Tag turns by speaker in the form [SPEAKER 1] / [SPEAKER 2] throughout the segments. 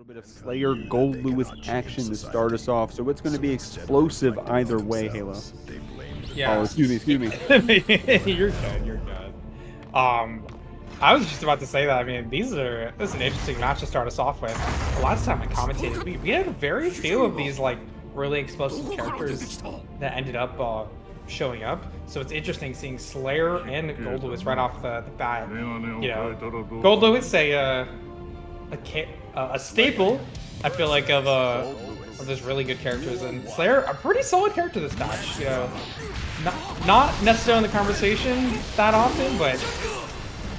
[SPEAKER 1] bit of Slayer Goldlewis action to start us off, so it's going to be explosive either way, Halo.
[SPEAKER 2] Yeah.
[SPEAKER 1] Oh, excuse me.
[SPEAKER 2] You're good. You're good. I was just about to say that. I mean, this is an interesting match to start us off with. The last time I commentated, we had very few of these like really explosive characters that ended up showing up. So it's interesting seeing Slayer and Goldlewis right off the bat. You know, Goldlewis a staple, I feel like, of those really good characters, and Slayer a pretty solid character this match. You know, not necessarily in the conversation that often, but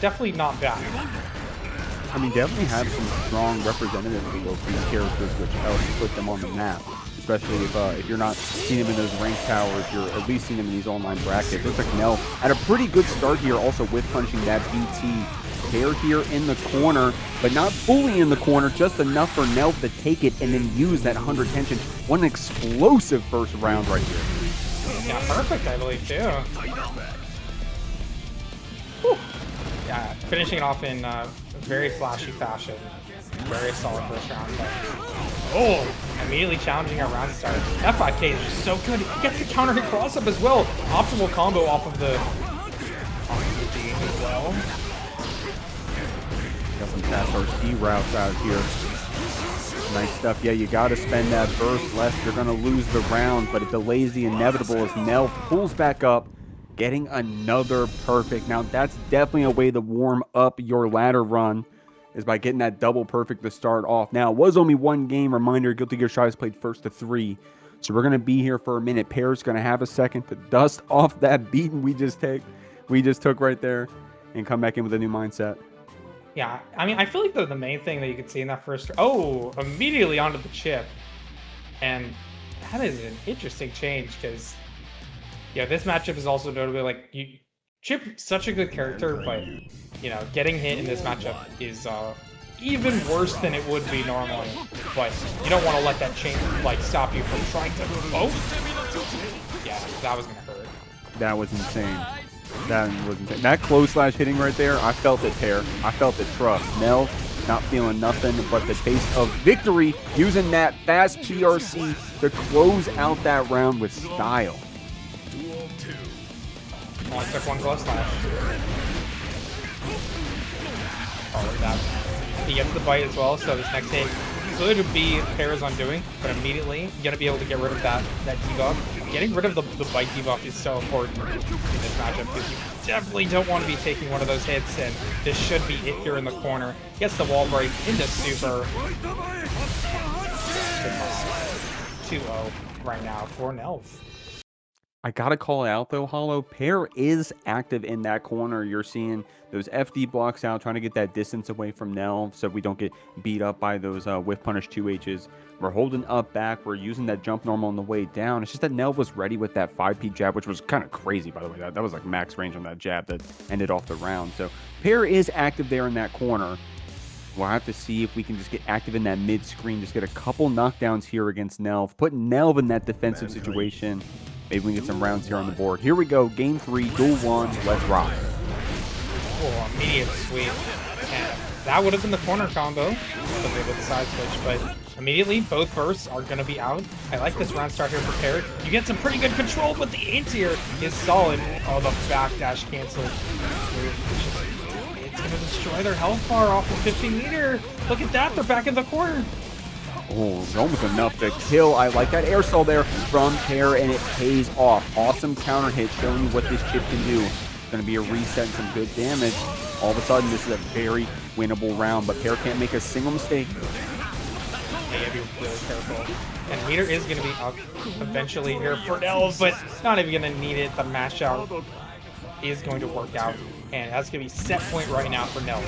[SPEAKER 2] definitely not bad.
[SPEAKER 1] I mean, definitely have some strong representatives of both these characters, which helps put them on the map. Especially if you're not seeing them in those ranked towers, you're at least seeing them in these online brackets. Looks like Nhelv had a pretty good start here, also with punching that BT. Pear here in the corner, but not fully in the corner, just enough for Nhelv to take it and then use that 100 tension. One explosive first round right here.
[SPEAKER 2] Yeah, perfect, I believe, too. Whew. Yeah, finishing it off in very flashy fashion. Very solid first round. But, oh, immediately challenging our round start. That 5K is just so good. He gets the counter hit cross up as well. Optimal combo off of the G as well.
[SPEAKER 1] Got some fast RC routes out here. Nice stuff. Yeah, you got to spend that burst, lest you're going to lose the round, but it delays the inevitable as Nhelv pulls back up, getting another perfect. Now, that's definitely a way to warm up your ladder run, is by getting that double perfect to start off. Now, it was only one game. Reminder, Guilty Gear Strive played first to 3. So we're going to be here for a minute. Pear's going to have a second to dust off that beating we just took right there and come back in with a new mindset.
[SPEAKER 2] Yeah, I mean, I feel like the main thing that you could see in that first... Oh, immediately onto the Chipp. And that is an interesting change, because... Yeah, this matchup is also notably, like, Chipp, such a good character, but, you know, getting hit in this matchup is even worse than it would be normally. But you don't want to let that change, like, stop you from trying to... Oh! Yeah, that was going to hurt.
[SPEAKER 1] That was insane. That close slash hitting right there, I felt it, Pear. I felt it, trust. Nhelv, not feeling nothing but the taste of victory, using that fast PRC to close out that round with style.
[SPEAKER 2] Only took one close slash. Oh, look at that. He gets the bite as well, so this next hit could be Pear's undoing, but immediately you're going to be able to get rid of that debuff. Getting rid of the bite debuff is so important in this matchup, because you definitely don't want to be taking one of those hits, and this should be it here in the corner. Gets the wall break into super. 2-0 right now for Nhelv.
[SPEAKER 1] I gotta call it out though, Hollow. Pear is active in that corner. You're seeing those FD blocks out, trying to get that distance away from Nhelv so we don't get beat up by those whiff punish 2Hs. We're holding up back. We're using that jump normal on the way down. It's just that Nhelv was ready with that 5P jab, which was kind of crazy, by the way. That was like max range on that jab that ended off the round. So Pear is active there in that corner. We'll have to see if we can just get active in that mid-screen, just get a couple knockdowns here against Nhelv, put Nhelv in that defensive situation. Maybe we can get some rounds here on the board. Here we go, game 3, duel 1, let's rock.
[SPEAKER 2] Oh, immediate sweep. And that would have been the corner combo, with the side switch, but immediately both bursts are going to be out. I like this round start here for Pear. You get some pretty good control, but the anti-air is solid. Oh, the backdash cancel. It's going to destroy their health bar off the 15 meter. Look at that, they're back in the corner.
[SPEAKER 1] Oh, almost enough to kill. I like that air soul there from Pear, and it pays off. Awesome counter hit, showing you what this Chipp can do. It's going to be a reset and some good damage. All of a sudden, this is a very winnable round, but Pear can't make a single mistake.
[SPEAKER 2] Yeah, you gotta be really careful. And meter is going to be up eventually here for Nhelv, but not even going to need it. The mash out is going to work out, and that's going to be set point right now for Nhelv.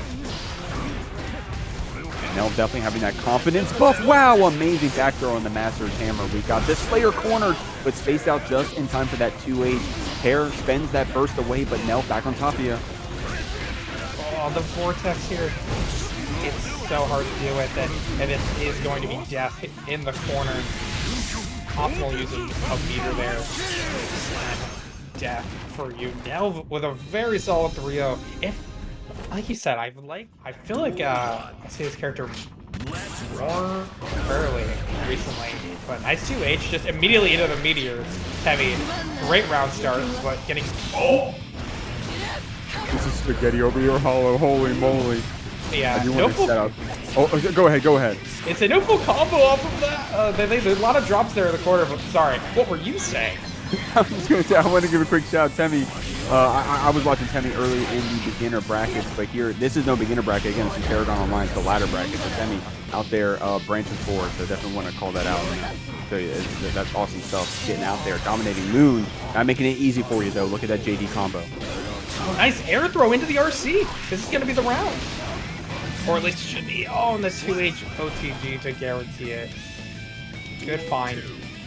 [SPEAKER 1] Nhelv definitely having that confidence buff. Wow, amazing back throw on the Master's Hammer. We got this Slayer cornered, but spaced out just in time for that 2H. Pear spends that burst away, but Nhelv back on top of you.
[SPEAKER 2] Oh, the vortex here. It's so hard to deal with it, and this is going to be death in the corner. Optimal use of meter there. And death for you. Nhelv with a very solid 3-0. If, like you said, I feel like I see this character more early recently, but nice 2H just immediately into the meteors. Heavy, great round start, but getting
[SPEAKER 1] This is spaghetti over here, Hollow. Holy moly!
[SPEAKER 2] yeah.
[SPEAKER 1] No full... Oh, go ahead.
[SPEAKER 2] It's a no full combo off of that. There's a lot of drops there in the corner. But sorry, what were you saying?
[SPEAKER 1] I was gonna say I want to give a quick shout out, Temmie. I was watching Temmie early in the beginner brackets, but here this is no beginner bracket. Again, this is ParagOnline, it's the ladder bracket. So Temmie out there branching forward. So definitely want to call that out. So that's awesome stuff. Getting out there, dominating Moon, not making it easy for you though. Look at that JD combo.
[SPEAKER 2] Oh, nice air throw into the RC. This is gonna be the round, or at least it should be. Oh, and the 2H OTG to guarantee it. Good find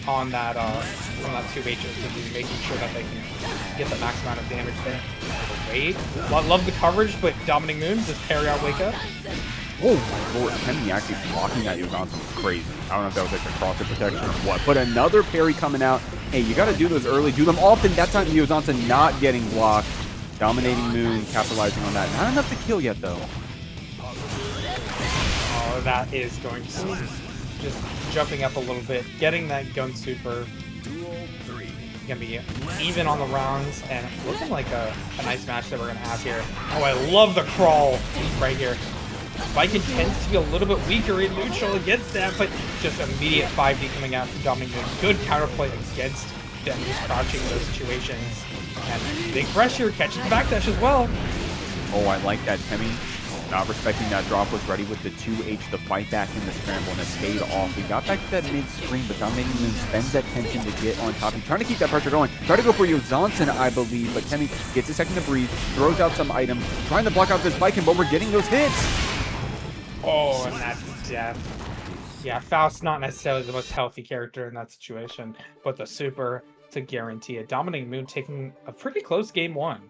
[SPEAKER 2] on that 2H OTG, making sure that they can get the max amount of damage there. Wait, love the coverage, but Dominating Moon does parry out wake up.
[SPEAKER 1] Oh my lord, Temmie actually blocking that Giovanna was crazy. I don't know if that was like a cross protection or what, but another parry coming out. Hey, you got to do those early, do them often. That time Giovanna not getting blocked. Dominating Moon, capitalizing on that. Not enough to kill yet though.
[SPEAKER 2] Oh, that is going to be just jumping up a little bit, getting that gun super. Gonna be even on the rounds, and looking like a nice match that we're gonna have here. Oh, I love the crawl right here. Baiken tends to be a little bit weaker in neutral against that, but just immediate 5D coming out from Dominic. Good counterplay against them, just crouching in those situations. And big pressure, catches the backdash as well.
[SPEAKER 1] Oh, I like that. Temmie not respecting that drop, was ready with the 2H to fight back in the scramble, and it stayed off. We got back to that mid-screen, but Dominating Moon spends that tension to get on top. He's trying to keep that pressure going. Try to go for Johnson, I believe, but Temmie gets a second to breathe, throws out some items, trying to block out this Baiken, but we're getting those hits.
[SPEAKER 2] Oh, and that's death. Yeah, Faust not necessarily the most healthy character in that situation, but the super to guarantee it. Dominating Moon taking a pretty close game one.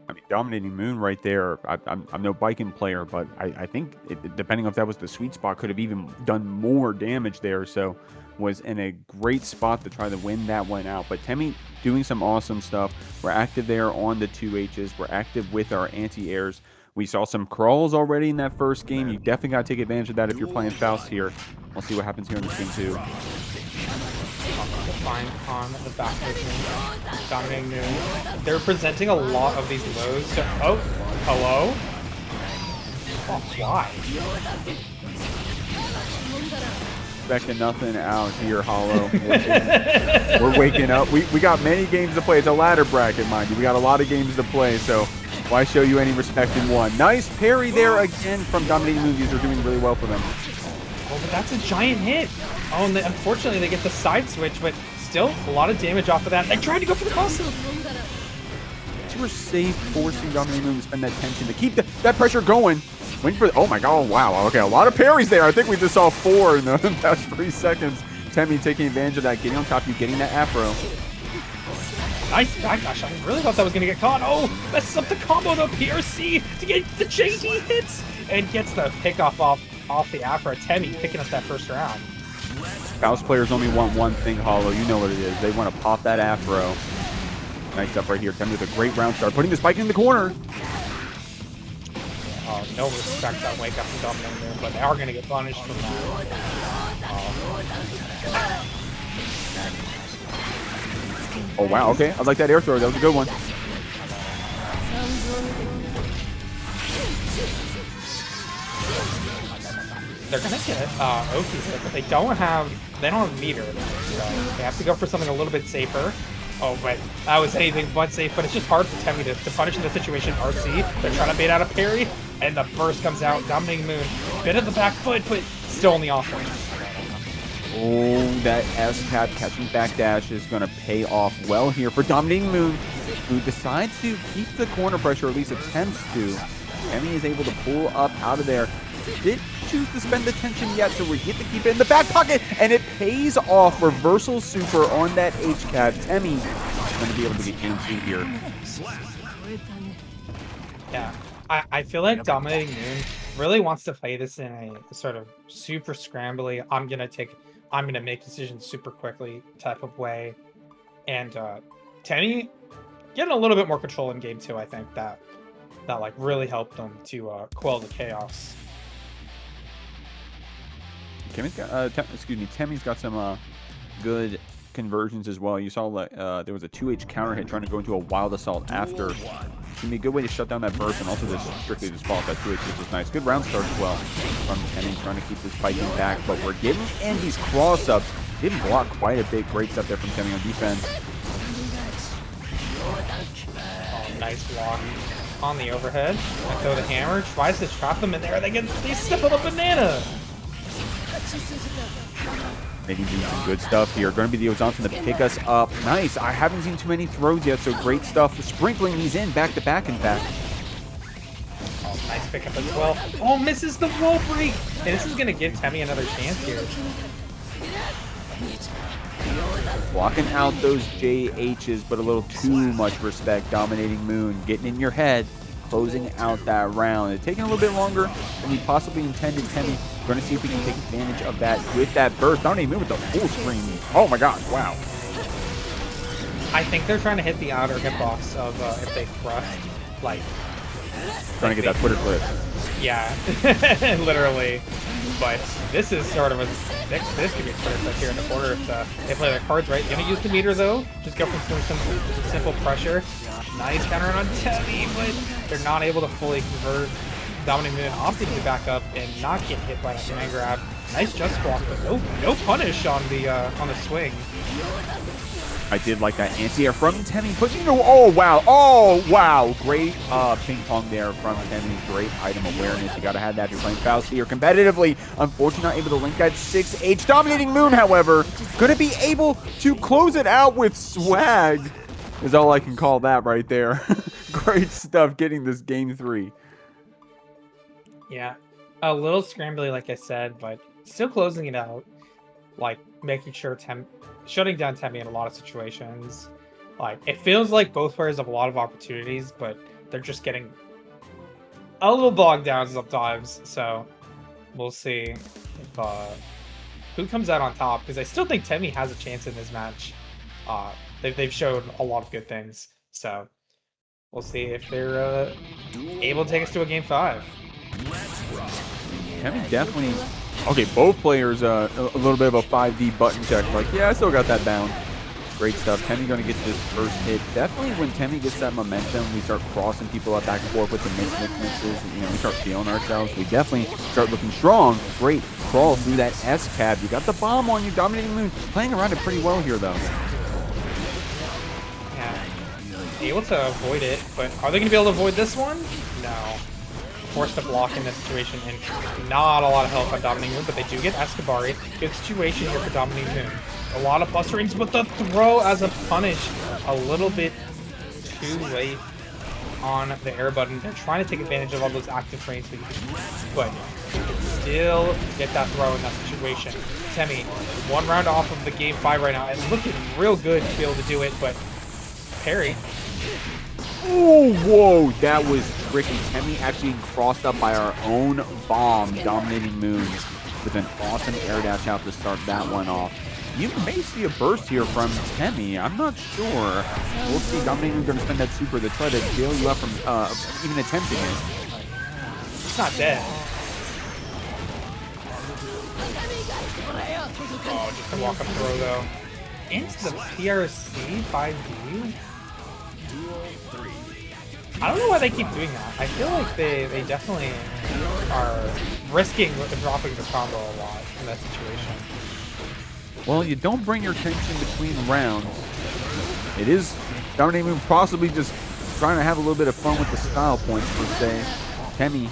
[SPEAKER 1] I mean, Dominating Moon right there. I'm no Baiken player, but I think depending on if that was the sweet spot, could have even done more damage there. So was in a great spot to try to win that one out. But Temmie doing some awesome stuff. We're active there on the 2Hs. We're active with our anti-airs. We saw some crawls already in that first game. You definitely got to take advantage of that if you're playing Faust here. We'll see what happens here in this game too.
[SPEAKER 2] Find on the back of Dominating Moon. They're presenting a lot of these lows. So, oh, hello? Oh, why?
[SPEAKER 1] Expecting nothing out here, Hollow. We're waking up. We got many games to play. It's a ladder bracket, mind you. We got a lot of games to play, so why show you any respect in one? Nice parry there again from Dominating Moon. These are doing really well for them.
[SPEAKER 2] Oh, but that's a giant hit. Oh, and unfortunately they get the side switch, but still a lot of damage off of that. They tried to go for the cross.
[SPEAKER 1] You were safe, forcing Dominating Moon to spend that tension to keep that pressure going. Waiting for, oh my god, oh, wow. Okay, a lot of parries there. I think we just saw 4 in the past 3 seconds. Temmie taking advantage of that, getting on top of you, getting that afro.
[SPEAKER 2] Nice backdash. I really thought that was going to get caught. Oh, messes up the combo to PRC to get the JD hits and gets the pickoff off the afro. Temmie picking up that first round.
[SPEAKER 1] Faust players only want one thing, Hollow. You know what it is. They want to pop that afro. Nice stuff right here. Temmie with a great round start, putting the Baiken in the corner.
[SPEAKER 2] No respect that wake up from Dominating Moon, but they are going to get punished from that.
[SPEAKER 1] Oh, wow. Okay. I like that air throw. That was a good one.
[SPEAKER 2] They're going to get Oki's, but they don't have meter. So they have to go for something a little bit safer. Oh, but that was anything but safe, but it's just hard for Temmie to punish in the situation. RC, they're trying to bait out a parry, and the burst comes out. Dominating Moon, bit of the back foot, but still in the offense.
[SPEAKER 1] Oh, that S-tap catching back dash is going to pay off well here for Dominating Moon, who decides to keep the corner pressure, or at least attempts to. Temmie is able to pull up out of there. Didn't choose to spend the tension yet, so we get to keep it in the back pocket, and it pays off. Reversal super on that H-cat. Temmie is going to be able to get game 2 here.
[SPEAKER 2] Yeah, I feel like Dominating Moon really wants to play this in a sort of super scrambly, I'm gonna make decisions super quickly type of way. And Temmie getting a little bit more control in game 2, I think that like really helped them to quell the chaos.
[SPEAKER 1] Kimmy's got, Temmy's got some good conversions as well. You saw there was a 2H counter hit trying to go into a wild assault after. It's gonna be a good way to shut down that burst and also just strictly just follow that 2H, which is nice. Good round start as well from Tenny, trying to keep this Baiken back, but we're getting in these cross-ups. Didn't block quite a bit. Great stuff there from Tenny on defense.
[SPEAKER 2] Oh, nice block on the overhead. Throw the hammer, tries to trap them in there. They step on the banana.
[SPEAKER 1] They can do some good stuff here. Going to be the Ozanson to pick us up. Nice. I haven't seen too many throws yet, so great stuff. Sprinkling these in back to back, in fact.
[SPEAKER 2] Oh, nice pickup as well. Oh, misses the wall break. And this is going to give Temmie another chance here.
[SPEAKER 1] Blocking out those JHs, but a little too much respect. Dominating Moon, getting in your head, closing out that round. It's taking a little bit longer than we possibly intended. Temmie, going to see if we can take advantage of that with that burst. Dominating Moon with the full screen. Oh my god, wow.
[SPEAKER 2] I think they're trying to hit the outer hitbox of if they thrust, like...
[SPEAKER 1] Trying to get that Twitter clip.
[SPEAKER 2] Yeah, literally. But this is sort of a... This could be a Twitter clip here in the corner if they play their cards right. Gonna use the meter though. Just go for some simple pressure. Nice counter on Temmie, but they're not able to fully convert. Dominating Moon opting to back up and not get hit by that command grab. Nice just block, but no punish on the swing.
[SPEAKER 1] I did like that anti-air from Temmie. Oh wow, great ping pong there from Temmie. Great item awareness. You gotta have that if you're playing Faust here competitively. Unfortunately, not able to link that 6H. Dominating Moon, however, gonna be able to close it out with swag. Is all I can call that right there. Great stuff getting this game 3.
[SPEAKER 2] Yeah, a little scrambly, like I said, but still closing it out. Like making sure shutting down Temmie in a lot of situations. Like it feels like both players have a lot of opportunities, but they're just getting a little bogged down sometimes. So we'll see if who comes out on top, because I still think Temmie has a chance in this match. They've shown a lot of good things, so we'll see if they're able to take us to a game 5.
[SPEAKER 1] Temmie definitely... Okay, both players a little bit of a 5D button check. Like, yeah, I still got that down. Great stuff. Temmie going to get this first hit. Definitely when Temmie gets that momentum, we start crossing people up back and forth with the mixes. And, we start feeling ourselves. We definitely start looking strong. Great crawl through that S-cab. You got the bomb on you. Dominating Moon. Playing around it pretty well here, though.
[SPEAKER 2] Yeah. Able to avoid it, but are they going to be able to avoid this one? No. Forced to block in this situation, and not a lot of help on Dominating Moon, but they do get Escabari. Good situation here for Dominating Moon. A lot of buster rings, but the throw as a punish a little bit too late on the air button. They're trying to take advantage of all those active frames, but you can still get that throw in that situation. Temmie, 1 round off of the game 5 right now, and looking real good to be able to do it, but parry.
[SPEAKER 1] Oh, whoa, that was tricky. Temmie actually crossed up by our own bomb. Dominating Moon with an awesome air dash out to start that one off. You may see a burst here from Temmie. I'm not sure. We'll see. Dominating Moon going to spend that super to try to bail you up from even attempting it.
[SPEAKER 2] It's not dead. Oh, just a walk-up throw, though. Into the PRC 5D? I don't know why they keep doing that. I feel like they definitely are risking dropping the combo a lot in that situation.
[SPEAKER 1] Well, you don't bring your tension between rounds. It is Dominating Moon possibly just trying to have a little bit of fun with the style points, per se. Temmie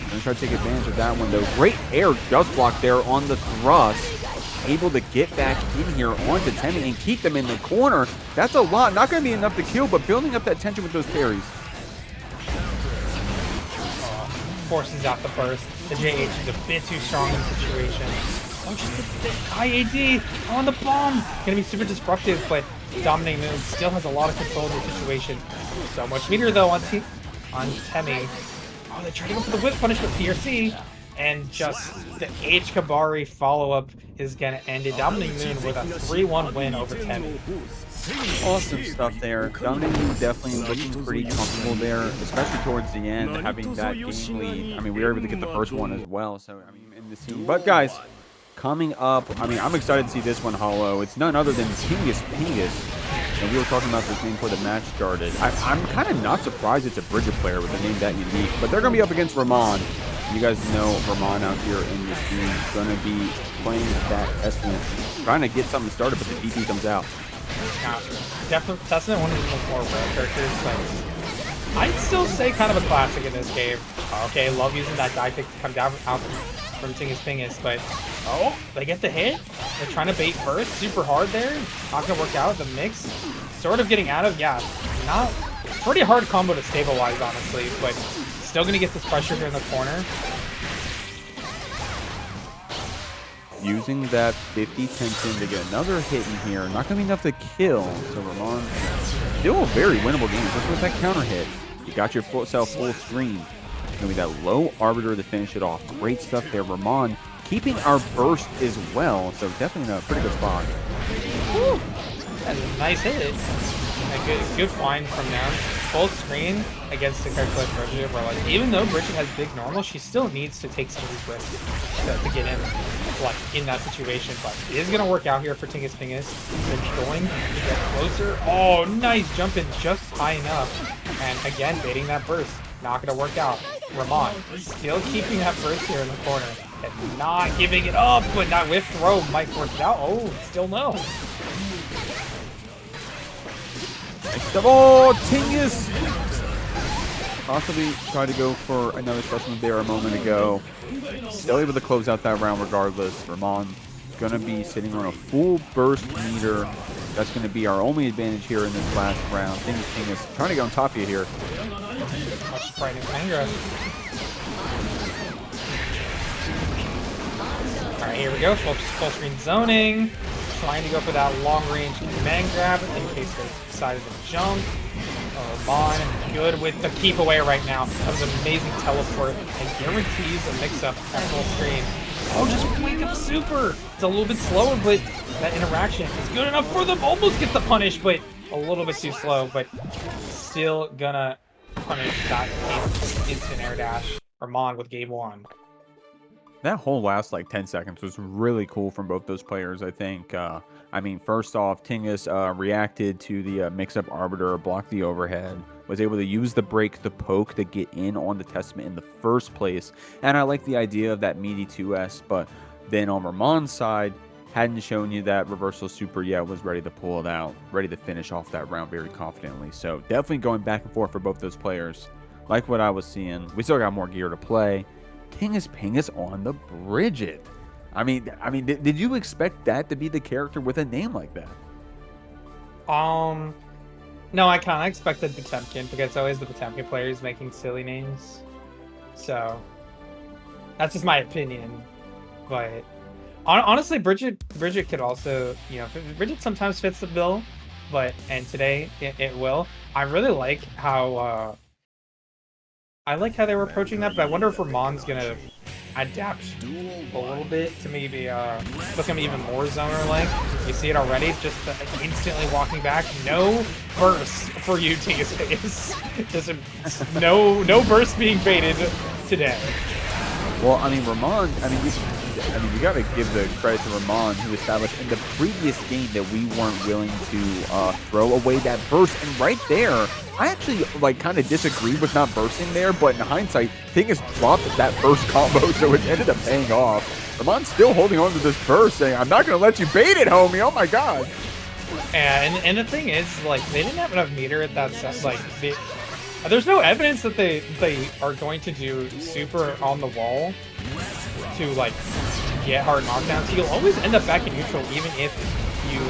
[SPEAKER 1] going to try to take advantage of that one, though. Great air just block there on the thrust. Able to get back in here onto Temmie and keep them in the corner. That's a lot. Not going to be enough to kill, but building up that tension with those parries.
[SPEAKER 2] Forces out the burst. The JH is a bit too strong in the situation. Oh, just a bit IAD on the bomb. Gonna be super disruptive, but Dominating Moon still has a lot of control in the situation. So much meter though on Temmie. Oh, they try to go for the whip punish with PRC, and just the H Kabari follow-up is gonna end it. Dominating Moon with a 3-1 win over Temmie.
[SPEAKER 1] Awesome stuff there. Dominating Moon definitely looking pretty comfortable there, especially towards the end, having that game lead. I mean, we were able to get the first one as well, so I mean, in the scene. But guys, coming up, I mean, I'm excited to see this one, Hollow. It's none other than Pingus. And we were talking about this name before the match started. I'm kind of not surprised it's a Bridget player with a name that unique, but they're going to be up against RAMAN. You guys know RAMAN out here in this game is going to be playing that Testament, trying to get something started, but the DP comes out.
[SPEAKER 2] Yeah, definitely Testament, one of the more rare characters, but I'd still say kind of a classic in this game. Okay, love using that die pick to come down out from Pingus, but oh, they get the hit. They're trying to bait burst super hard there. Not gonna work out. The mix sort of getting out of, yeah, not pretty hard combo to stabilize, honestly, but still gonna get this pressure here in the corner.
[SPEAKER 1] Using that 50 tension to get another hit in here. Not gonna be enough to kill. So RAMAN, still a very winnable game, especially with that counter hit. You got your full screen. It's gonna be that low arbiter to finish it off. Great stuff there. RAMAN keeping our burst as well, so definitely in a pretty good spot.
[SPEAKER 2] Woo. That's a nice hit. A good find from down. Full screen against the character like Bridget, where like even though Bridget has big normal, she still needs to take some of these risks to get in like in that situation. But it is gonna work out here for Tingus. They're going to get closer. Oh, nice jump in just high enough. And again, baiting that burst. Not gonna work out. RAMAN still keeping that burst here in the corner. And not giving it up, but not with throw. Might force it out. Oh, still no.
[SPEAKER 1] Oh, Tingus! Possibly tried to go for another special move there a moment ago. Still able to close out that round regardless. RAMAN gonna be sitting on a full burst meter. That's gonna be our only advantage here in this last round. Tingus trying to get on top of you here.
[SPEAKER 2] Alright, here we go. Full screen zoning. Trying to go for that long range command grab in case they decided to jump. RAMAN good with the keep away right now. That was an amazing teleport and guarantees a mix up at full screen. Oh, just wake up super. It's a little bit slower, but that interaction is good enough for them. Almost get the punish, but a little bit too slow, but still gonna punish that instant air dash. RAMAN with game one.
[SPEAKER 1] That whole last like 10 seconds was really cool from both those players, I think. I mean, first off, Tingus reacted to the mix-up arbiter, blocked the overhead, was able to use the break, the poke to get in on the Testament in the first place. And I like the idea of that meaty 2S, but then on RAMAN's side, hadn't shown you that reversal super yet, was ready to pull it out, ready to finish off that round very confidently. So definitely going back and forth for both those players. Like what I was seeing. We still got more gear to play. Pingus on the Bridget. I mean, did you expect that to be the character with a name like that?
[SPEAKER 2] No, I kind of expected Potemkin because it's always the Potemkin players making silly names. So that's just my opinion. But honestly, Bridget could also, you know, Bridget sometimes fits the bill, and today it will. I really like how they were approaching that, but I wonder if RAMAN's gonna adapt a little bit to maybe become even more zoner-like. You see it already, just instantly walking back. No burst for you, Tingus. Just no burst being baited today.
[SPEAKER 1] Well, I mean, RAMAN, you got to give the credit to RAMAN, who established in the previous game that we weren't willing to throw away that burst. And right there, I actually like kind of disagreed with not bursting there, but in hindsight, Tingus dropped that burst combo, so it ended up paying off. RAMAN's still holding on to this burst, saying, "I'm not going to let you bait it, homie." Oh my god.
[SPEAKER 2] And the thing is, like, they didn't have enough meter at that set. Like, there's no evidence that they are going to do super on the wall to like get hard knockdowns. You'll always end up back in neutral even if you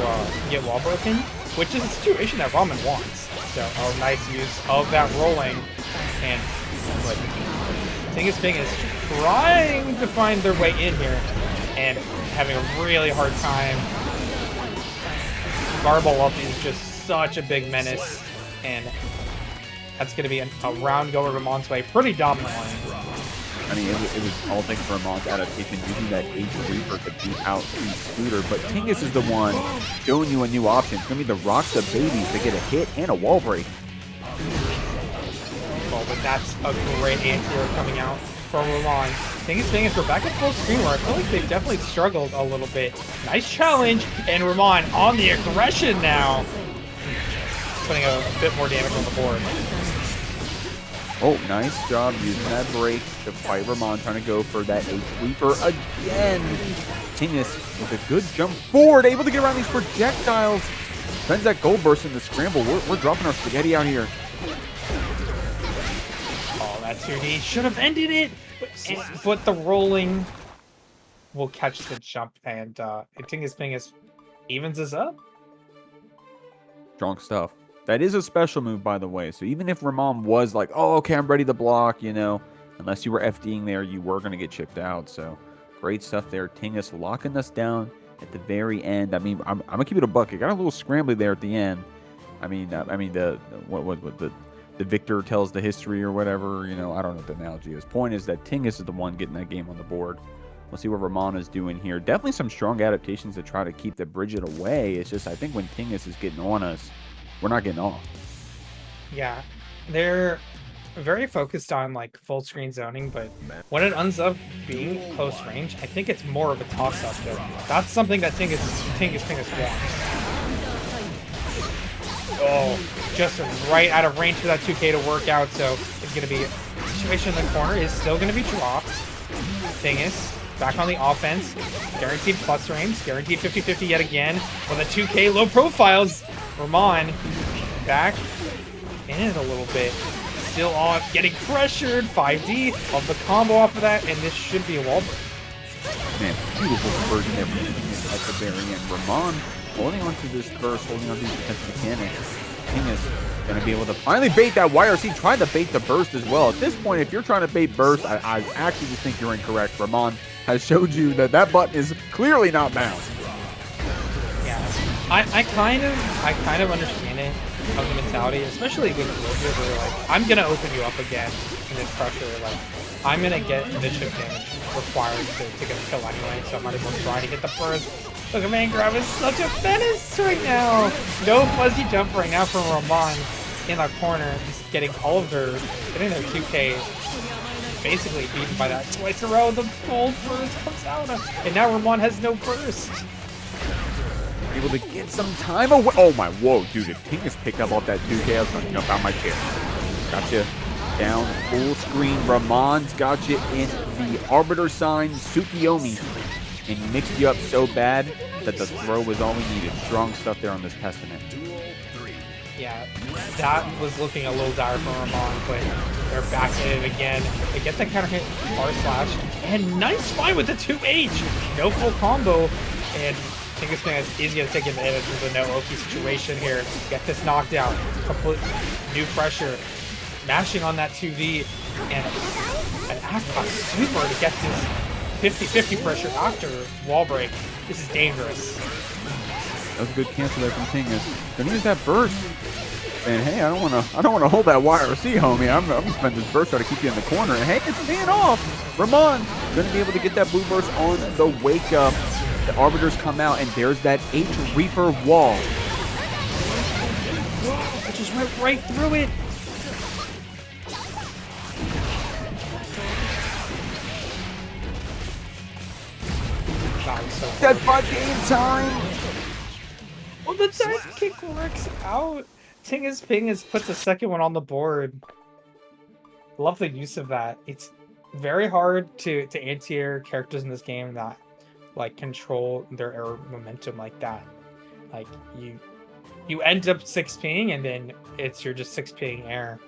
[SPEAKER 2] get wall broken, which is a situation that RAMAN wants. So, oh, nice use of that rolling, and like Tingus is trying to find their way in here and having a really hard time. Garble up is just such a big menace, and that's going to be a round go RAMAN's way pretty dominantly.
[SPEAKER 1] I mean, it was all thanks for RAMAN's adaptation, using that H3 for to beat out the Scooter. But Tingus is the one showing you a new option. It's going to be the Rock the Baby to get a hit and a wall break.
[SPEAKER 2] Well, with That's a great anti-hero coming out from RAMAN. Tingus, we're back at full screen where I feel like they've definitely struggled a little bit. Nice challenge, and RAMAN on the aggression now. Putting a bit more damage on the board.
[SPEAKER 1] Oh, nice job using that break to fight RAMAN, trying to go for that H-Reaper again. Tingus with a good jump forward, able to get around these projectiles. Sends that gold burst in the scramble. We're dropping our spaghetti out here.
[SPEAKER 2] Oh, that 2D should have ended it, but the rolling will catch the jump, and Pingus evens us up.
[SPEAKER 1] Strong stuff. That is a special move, by the way. So even if RAMAN was like, oh, okay, I'm ready to block, you know, unless you were FDing there, you were going to get chipped out. So great stuff there. Tingus locking us down at the very end. I mean, I'm going to keep it a buck. It got a little scrambly there at the end. I mean, the victor tells the history or whatever, you know, I don't know what the analogy is. Point is that Tingus is the one getting that game on the board. We'll see what RAMAN is doing here. Definitely some strong adaptations to try to keep the Bridget away. It's just, I think when Tingus is getting on us, we're not getting off.
[SPEAKER 2] Yeah, they're very focused on like full screen zoning, but when it ends up being close range, I think it's more of a toss up there. That's something that Tingus wants. Oh, just right out of range for that 2K to work out, so it's going to be a situation in the corner is still going to be dropped. Tingus back on the offense, guaranteed plus range, guaranteed 50-50 yet again with a 2K low profiles. RAMAN back in it a little bit. Still on, getting pressured. 5D of the combo off of that, and this should be a wall break.
[SPEAKER 1] Man, beautiful conversion there at the very end. RAMAN holding on to this burst, holding on to these defensive mechanics. Tingus going to be able to finally bait that YRC. Tried to bait the burst as well. At this point, if you're trying to bait burst, I actually just think you're incorrect. RAMAN has showed you that that button is clearly not bound.
[SPEAKER 2] I kind of understand it, of the mentality, especially with Millia, where like, I'm gonna open you up again in this pressure, like I'm gonna get the chip damage required to get a kill anyway, so I might as well try to get the burst. Look at man grab is such a menace right now. No fuzzy jump right now from RAMAN in that corner, just getting their 2K basically beaten by that twice in a row. The gold burst comes out, and now RAMAN has no burst.
[SPEAKER 1] Able to get some time away. Oh my, whoa, dude, if Tingus picked up off that 2K, I was going to jump out my chair. Gotcha down full screen. RAMAN's got you in the Arbiter sign, Tsukiyomi, and he mixed you up so bad that the throw was all we needed. Strong stuff there on this Testament.
[SPEAKER 2] Yeah, that was looking a little dire for RAMAN, but they're back in it again. They get that counter hit, R slash, and nice fight with the 2H. No full combo, and Tingus is going to take advantage of the no Oki situation here. Get this knocked out. Complete new pressure. Mashing on that 2V, and a super to get this 50-50 pressure after wall break. This is dangerous.
[SPEAKER 1] That was a good cancel there from Tingus. Gonna use that burst. And hey, I don't wanna hold that YRC, homie. I'm gonna spend this burst try to keep you in the corner. And hey, it's paying off. RAMAN gonna be able to get that blue burst on the wake up. The Arbiters come out, and there's that H-Reaper wall.
[SPEAKER 2] I just went right through it. So
[SPEAKER 1] that fight game time.
[SPEAKER 2] Well, the dive kick works out. Pingus puts a second one on the board. Lovely use of that. It's very hard to anti-air characters in this game that like control their air momentum like that. Like you end up 6Ping and then you're just 6Ping air.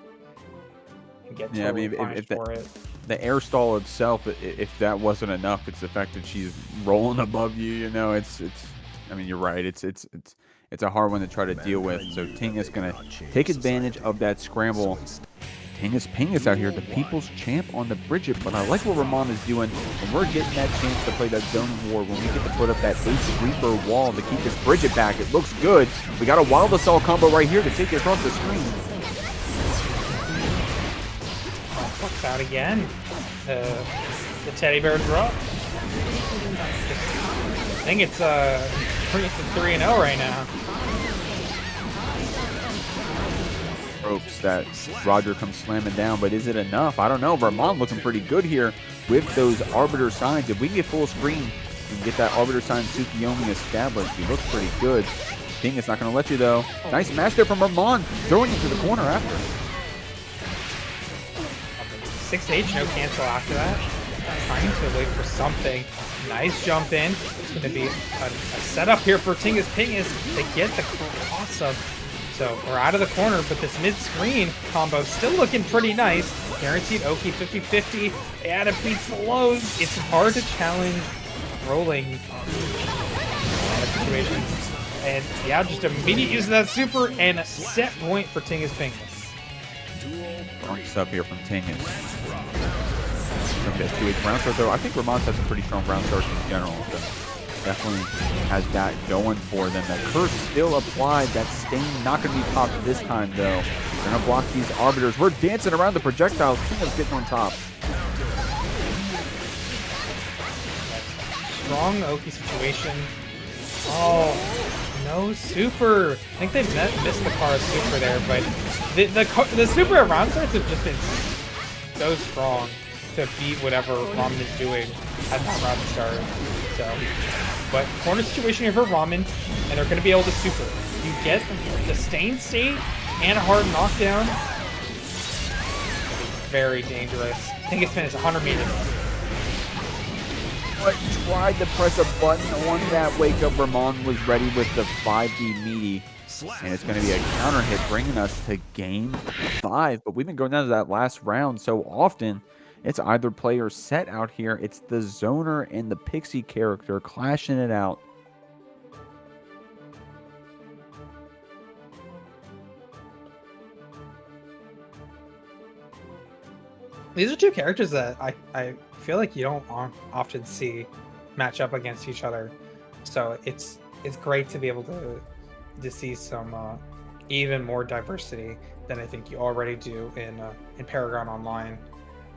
[SPEAKER 2] And get totally punished for it.
[SPEAKER 1] The air stall itself, if that wasn't enough, it's the fact that she's rolling above you. You know, it's. I mean, you're right. It's a hard one to try to deal with. So Tingus gonna take advantage of that scramble. Pingus out here, the people's champ on the Bridget. But I like what RAMAN is doing. When we're getting that chance to play that zone war, when we get to put up that H-Reaper wall to keep this Bridget back, it looks good. We got a wild assault combo right here to take it across the screen.
[SPEAKER 2] Fucks out again. The teddy bear drop. I think it's 3-0 right now.
[SPEAKER 1] ropes that Roger comes slamming down, but is it enough? I don't know. RAMAN looking pretty good here with those Arbiter signs. If we can get full screen and get that Arbiter sign Tsukiyomi established, he looks pretty good. Tingus not going to let you, though. Nice smash there from RAMAN, throwing into the corner after.
[SPEAKER 2] 6H, no cancel after that. Trying to wait for something. Nice jump in. It's going to be a setup here for Pingus to get the cross-up. So we're out of the corner, but this mid-screen combo still looking pretty nice. Guaranteed Oki 50-50. Adam beats the lows. It's hard to challenge rolling situations. And yeah, just immediate use of that super and a set point for Pingus.
[SPEAKER 1] Strong stuff here from Tingus. That 2H ground start, though. I think RAMAN has some pretty strong ground starts in general. So definitely has that going for them. That curse still applied. That stain not going to be popped this time, though. They're going to block these arbiters. We're dancing around the projectiles. Tingus getting on top.
[SPEAKER 2] Strong Oki situation. Oh, no super. I think they missed the Kara super there, but the super at round starts have just been so strong to beat whatever RAMAN is doing at that round start. So, but corner situation here for RAMAN, and they're going to be able to super. You get the stain state and a hard knockdown. Very dangerous. I think it's been 100 meters.
[SPEAKER 1] But tried to press a button on that wake up. RAMAN was ready with the 5D meaty. And it's going to be a counter hit, bringing us to game 5. But we've been going down to that last round so often. It's either player set out here. It's the Zoner and the Pixie character clashing it out.
[SPEAKER 2] These are two characters that I feel like you don't often see match up against each other. So it's great to be able to see some even more diversity than I think you already do in Paragon Online.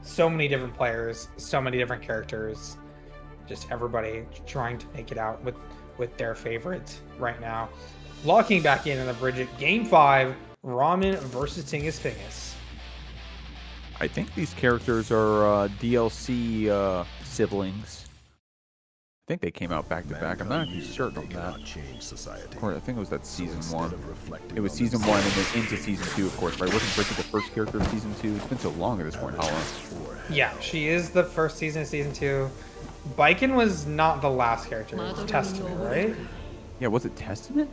[SPEAKER 2] So many different players, so many different characters, just everybody trying to make it out with their favorites right now. Locking back in the Bridget, game 5, RAMAN versus Tingus.
[SPEAKER 1] I think these characters are DLC siblings. I think they came out back to back. I'm not actually certain on that. Of course, I think it was that season 1. It was season 1 and then into season 2, of course, right? Wasn't Bridget the first character of season 2? It's been so long at this point, Hollow.
[SPEAKER 2] Yeah, she is the first season of season 2. Baiken was not the last character. It was Testament, right?
[SPEAKER 1] Yeah, was it Testament?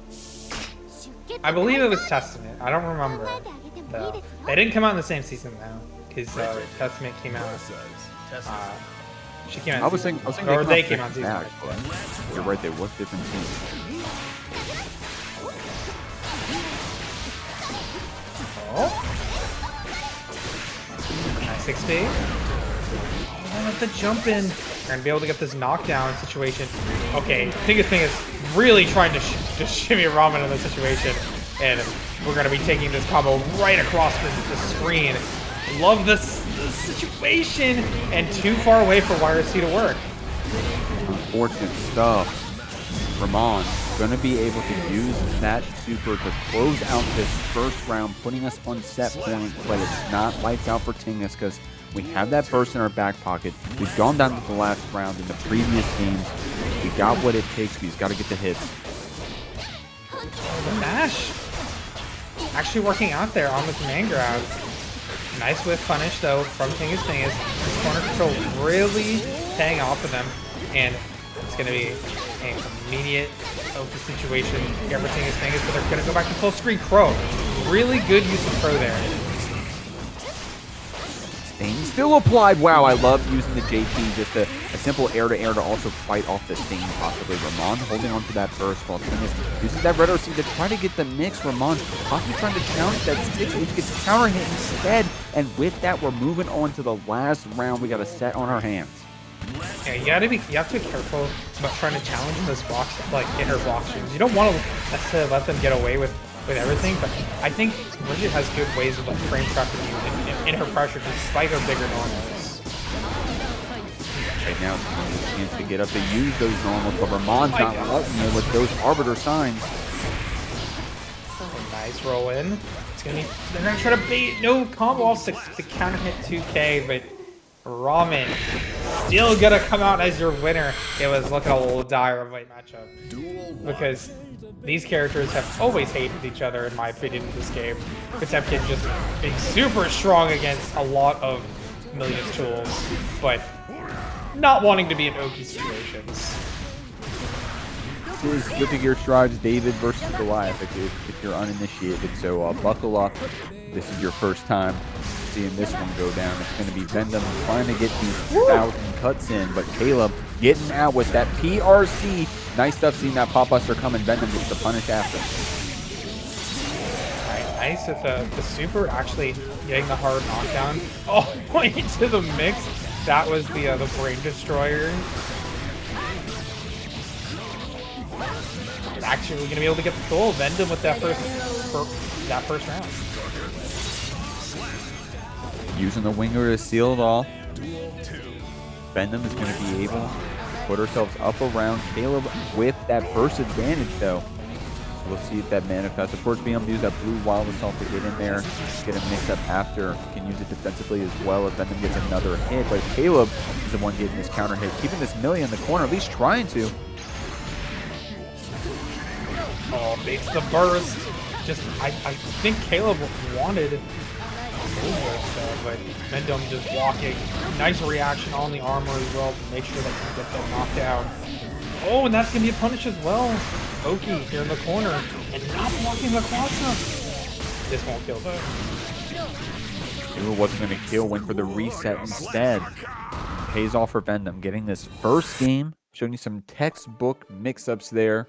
[SPEAKER 2] I believe it was Testament. I don't remember. Though. They didn't come out in the same season, though, because Testament came out. She came out.
[SPEAKER 1] I was thinking
[SPEAKER 2] they came out season
[SPEAKER 1] 5. You're right, they was different teams.
[SPEAKER 2] Oh. Nice XP. Oh, the jump in. We're going to be able to get this knockdown situation. Okay, Pingus really trying to shimmy RAMAN in this situation. And we're going to be taking this combo right across the screen. Love this situation. And too far away for YRC to work.
[SPEAKER 1] Unfortunate stuff. RAMAN going to be able to use that super to close out this first round, putting us on set point, but it's not lights out for Tingus because we have that burst in our back pocket. We've gone down to the last round in the previous games. We got what it takes. We've got to get the hits.
[SPEAKER 2] The mash actually working out there on the command grab. Nice whiff punish though from Tingus. This corner control really paying off for them, and it's going to be an immediate focus situation here for Tingus, but they're going to go back to full screen Crow. Really good use of Crow there.
[SPEAKER 1] Stain still applied. Wow, I love using the JP, just a simple air-to-air to also fight off the stain, possibly. RAMAN holding on to that burst while Tingus uses that red OC to try to get the mix. RAMAN possibly trying to challenge that 6, which gets counter hit instead. And with that, we're moving on to the last round. We got a set on our hands.
[SPEAKER 2] Yeah, you have to be careful about trying to challenge those blocks, like in her block streams. You don't want to necessarily let them get away with everything, but I think Bridget has good ways of like frame trapping you in her pressure despite her bigger normals.
[SPEAKER 1] Right now, it's a chance to get up to use those normals, but RAMAN's not letting it with those Arbiter signs.
[SPEAKER 2] So nice. Nice roll in. It's gonna be. They're gonna try to bait. No combo off the counter hit 2K, but RAMAN still gonna come out as your winner. It was looking a little dire of late matchup because these characters have always hated each other, in my opinion, in this game. Potemkin just being super strong against a lot of Millia's tools, but not wanting to be in Oki situations.
[SPEAKER 1] This is Flipping Your Strides David versus Goliath if you're uninitiated. So buckle up. This is your first time seeing this one go down. It's going to be Vendum trying to get these 1,000 cuts in, but Caleb getting out with that PRC. Nice stuff seeing that pop buster coming. Vendum gets the punish after.
[SPEAKER 2] Alright, nice with the super actually getting the hard knockdown. Oh, point into the mix. That was the brain destroyer. Actually, we're gonna be able to get the goal. Vendum with that first round.
[SPEAKER 1] Using the winger to seal it off. Vendum is going to be able to put ourselves up around Caleb with that burst advantage, though. So we'll see if that manifests. Of course, being able to use that blue wild assault to get in there, get a mix up after. Can use it defensively as well if Vendum gets another hit. But Caleb is the one getting this counter hit, keeping this Millia in the corner, at least trying to.
[SPEAKER 2] Oh, makes the burst. Just, I think Caleb wanted but Vendum just walking. Nice reaction on the armor as well to make sure that you get that knockdown. Oh, and that's going to be a punish as well. Oki here in the corner and not blocking the Quasa. This won't kill though.
[SPEAKER 1] It wasn't going to kill, went for the reset instead. Pays off for Vendum, getting this first game, showing you some textbook mix-ups there.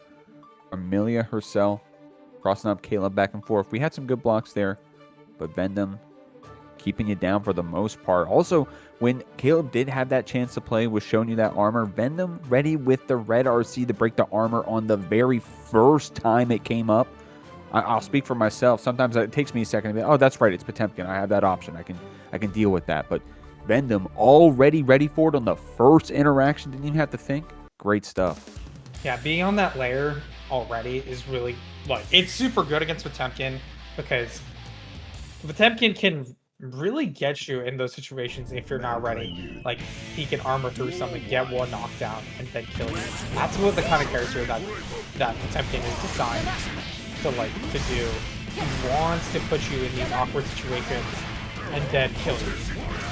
[SPEAKER 1] Millia herself, crossing up Caleb back and forth. We had some good blocks there, but Vendum keeping you down for the most part. Also, when Caleb did have that chance to play, was showing you that armor, Vendum ready with the red RC to break the armor on the very first time it came up. I'll speak for myself. Sometimes it takes me a second to be, oh, that's right, it's Potemkin. I have that option. I can deal with that. But Vendum already ready for it on the first interaction. Didn't even have to think. Great stuff.
[SPEAKER 2] Yeah, being on that layer already is really, like, it's super good against Potemkin because Potemkin can really get you in those situations if you're not ready. Like, he can armor through something, get one knockdown, and then kill you. That's what the kind of character that Potemkin is designed to do. He wants to put you in these awkward situations and then kill you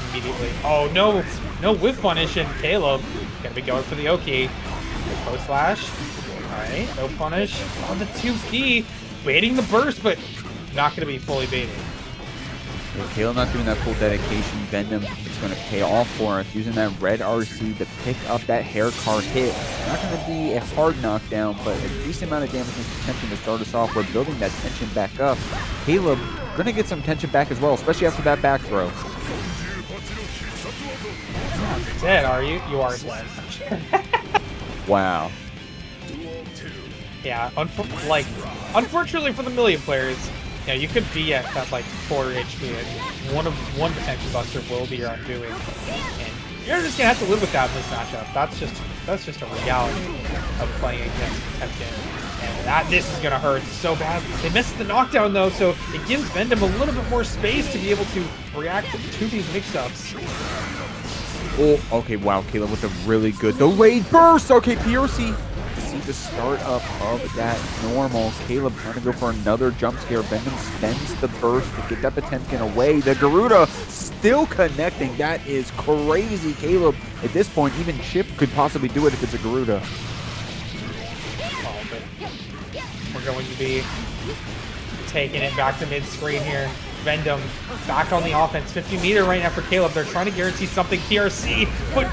[SPEAKER 2] immediately. Oh no, no whiff punish, and Caleb gonna be going for the Oki. Close slash. Alright, no punish on the 2P, baiting the burst, but not gonna be fully baited.
[SPEAKER 1] With Caleb not doing that full dedication, Vendum is going to pay off for us, using that red RC to pick up that hair car hit. Not going to be a hard knockdown, but a decent amount of damage and tension to start us off. We're building that tension back up. Caleb going to get some tension back as well, especially after that back throw.
[SPEAKER 2] You're not dead, are you? You are dead.
[SPEAKER 1] Wow.
[SPEAKER 2] Yeah, unfortunately for the Millia players, yeah, you could be at that 4 HP, and one potential buster will be your undoing, and you're just gonna have to live with that in this matchup. That's just a reality of playing against Potemkin, and this is gonna hurt so bad. They missed the knockdown though, so it gives Vendum a little bit more space to be able to react to these mix-ups.
[SPEAKER 1] Oh, okay, wow, Caleb with a really good delayed burst. Okay, PRC. The start up of that normal. Caleb trying to go for another jump scare. Vendum spends the burst to get that Potemkin away. The Garuda still connecting. That is crazy. Caleb, at this point, even Chipp could possibly do it if it's a Garuda.
[SPEAKER 2] Oh, but we're going to be taking it back to mid-screen here. Vendum back on the offense. 50 meter right now for Caleb. They're trying to guarantee something. PRC, but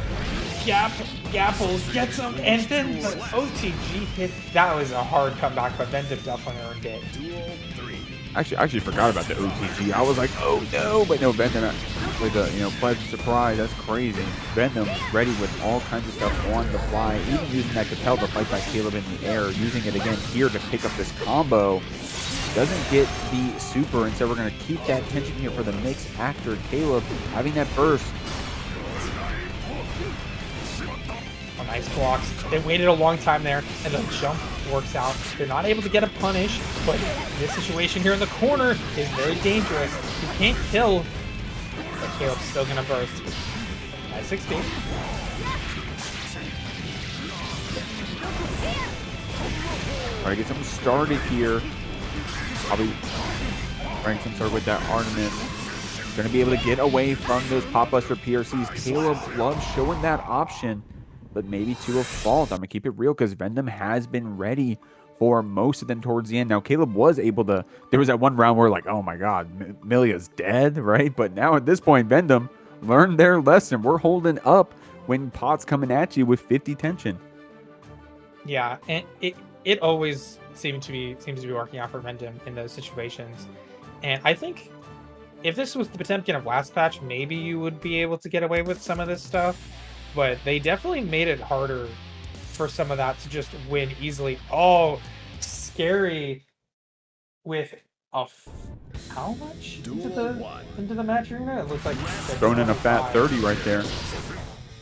[SPEAKER 2] Gapples gets him, and then the OTG hit. That was a hard comeback, but Vendum definitely earned it.
[SPEAKER 1] I actually forgot about the OTG. I was like, oh no, but no, Vendum with the pleasant surprise. That's crazy. Vendum ready with all kinds of stuff on the fly, even using that Capel to fight back Caleb in the air, using it again here to pick up this combo. Doesn't get the super, and so we're going to keep that tension here for the mix after Caleb having that burst.
[SPEAKER 2] Nice blocks. They waited a long time there, and the jump works out. They're not able to get a punish, but this situation here in the corner is very dangerous. You can't kill, but Caleb's still gonna burst. Nice XP.
[SPEAKER 1] Try to get something started here. Probably trying some sort with that Artemis. Going to be able to get away from those Pop Buster PRCs. Caleb loves showing that option, but maybe to a fault. I'm going to keep it real because Vendum has been ready for most of them towards the end. Now, Caleb was able to... There was that one round where like, oh my god, Millia's dead, right? But now at this point, Vendum learned their lesson. We're holding up when Pot's coming at you with 50 tension.
[SPEAKER 2] Yeah, and it always seems to be working out for Vendum in those situations. And I think if this was the Potemkin of last patch, maybe you would be able to get away with some of this stuff. But they definitely made it harder for some of that to just win easily. Oh, scary with a how much into the match arena? It looks like
[SPEAKER 1] throwing in a fat 30 right there.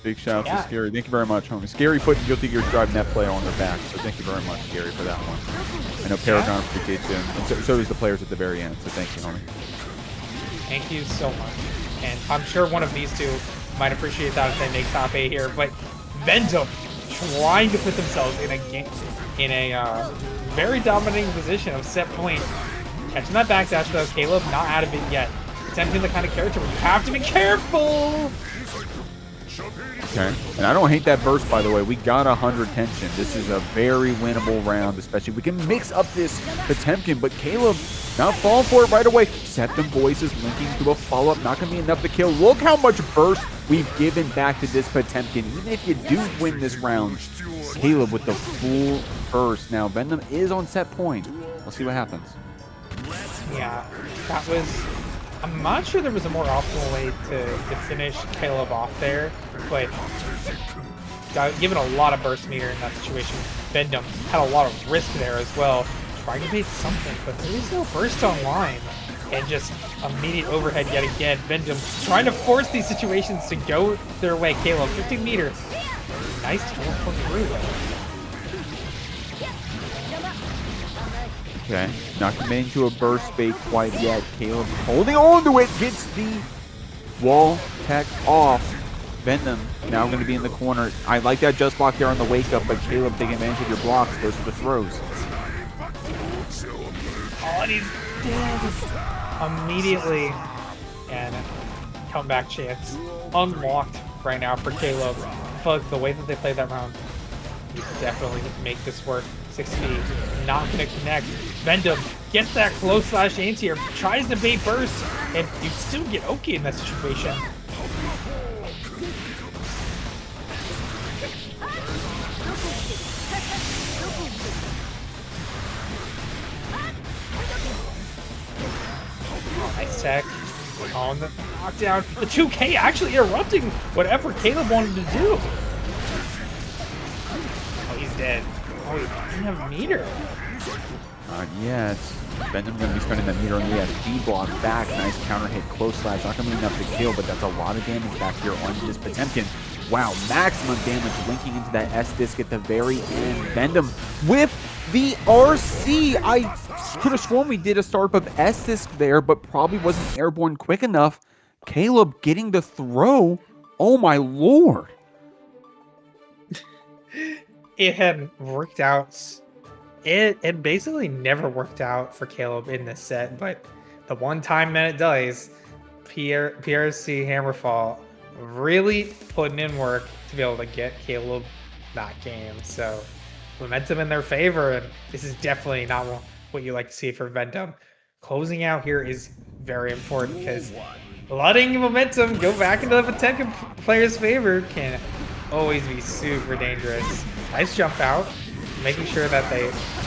[SPEAKER 1] Big shout out to Scary. Thank you very much, homie. Scary putting Guilty Gear Strive net play on their back, so thank you very much, Scary, for that one. I know Paragon appreciates you, and so does the players at the very end, so thank you, homie.
[SPEAKER 2] Thank you so much. And I'm sure one of these two might appreciate that if they make top 8 here, but Vendum trying to put themselves in a very dominating position of set point. Catching that backdash though, Caleb not out of it yet. Attempting the kind of character where you have to be careful.
[SPEAKER 1] Okay, and I don't hate that burst, by the way. We got 100 tension. This is a very winnable round, especially. We can mix up this Potemkin, but Caleb not falling for it right away. Septum Voices linking to a follow-up. Not going to be enough to kill. Look how much burst we've given back to this Potemkin. Even if you do win this round, Caleb with the full burst. Now, Vendum is on set point. We'll see what happens.
[SPEAKER 2] Yeah, that was... I'm not sure there was a more optimal way to finish Caleb off there, but got given a lot of burst meter in that situation. Vendum had a lot of risk there as well, trying to bait something, but there is no burst online. And just immediate overhead yet again. Vendum trying to force these situations to go their way. Caleb, 50 meter. Nice teleport through though.
[SPEAKER 1] Okay, not committing to a burst bait quite yet. Caleb holding on to it, gets the wall tech off. Vendum now going to be in the corner. I like that just block there on the wake up, but Caleb taking advantage of your blocks, goes for the throws.
[SPEAKER 2] Oh, and he's dead immediately. And comeback chance unlocked right now for Caleb. I feel like the way that they played that round, you can definitely make this work. 6 feet, not going to connect. Vendum gets that close slash anti-air, tries to bait burst, and you still get okay in that situation. Oh, nice tech on the knockdown. The 2K actually interrupting whatever Caleb wanted to do. Oh, he's dead. Oh, he doesn't have meter.
[SPEAKER 1] Not yet. Vendum going to be spending that meter on the FD block back. Nice counter hit, close slash. Not going to be enough to kill, but that's a lot of damage back here on this Potemkin. Wow, maximum damage linking into that S-Disc at the very end. Vendum with the RC. I could have sworn we did a start of S-Disc there, but probably wasn't airborne quick enough. Caleb getting the throw. Oh my lord.
[SPEAKER 2] It had worked out. It basically never worked out for Caleb in this set, but the one time that it does, PRC Hammerfall really putting in work to be able to get Caleb that game. So momentum in their favor, and this is definitely not what you like to see for Vendum. Closing out here is very important because letting momentum go back into the Potemkin player's favor can always be super dangerous. Nice jump out, making sure that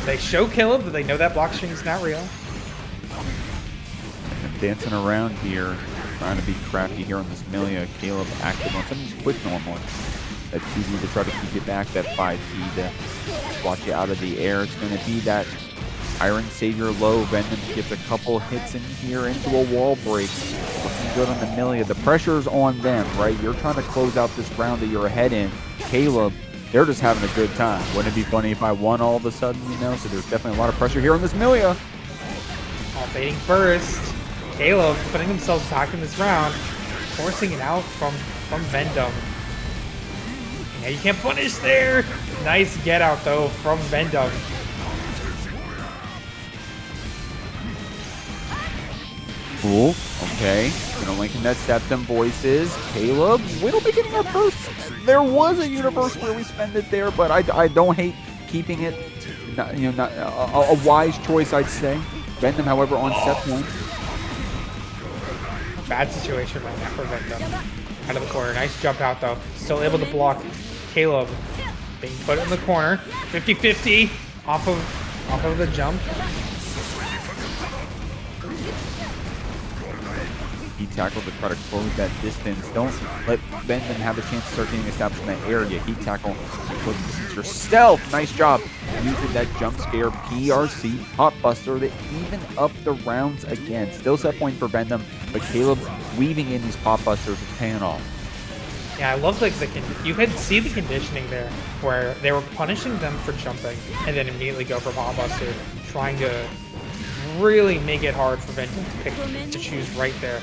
[SPEAKER 2] they show Caleb that they know that block string is not real.
[SPEAKER 1] Dancing around here, trying to be crafty here on this Millia. Caleb active on some of these quick normals. That 2D to try to keep you back, that 5D to watch you out of the air. It's going to be that Iron Savior low. Vendum gets a couple hits in here into a wall break. Looking good on the Millia. The pressure's on them, right? You're trying to close out this round that you're ahead in. Caleb they're just having a good time. Wouldn't it be funny if I won all of a sudden, you know? So there's definitely a lot of pressure here on this Millia.
[SPEAKER 2] All baiting first. Caleb putting themselves back in this round, forcing it out from Vendum. Yeah, you can't punish there. Nice get out though from Vendum.
[SPEAKER 1] Cool. Okay. Gonna link in that Septum Voices. Caleb, will be getting our first. There was a universe where we spend it there, but I don't hate keeping it. Not, you know, not a wise choice, I'd say. Vendum, however, on set point.
[SPEAKER 2] Bad situation right now for Vendum. Out of the corner. Nice jump out though. Still able to block Caleb. Being put in the corner. 50-50 off of the jump.
[SPEAKER 1] He tackled to try to close that distance. Don't let Vendum have a chance to start getting established in that area. Heat tackle to close the distance yourself. Nice job using that jump scare PRC Pop Buster to even up the rounds again. Still set point for Vendum, but Caleb weaving in these Pop Busters is paying off.
[SPEAKER 2] Yeah, I love like you could see the conditioning there where they were punishing them for jumping and then immediately go for Pop Buster, trying to really make it hard for Vendum to choose right there.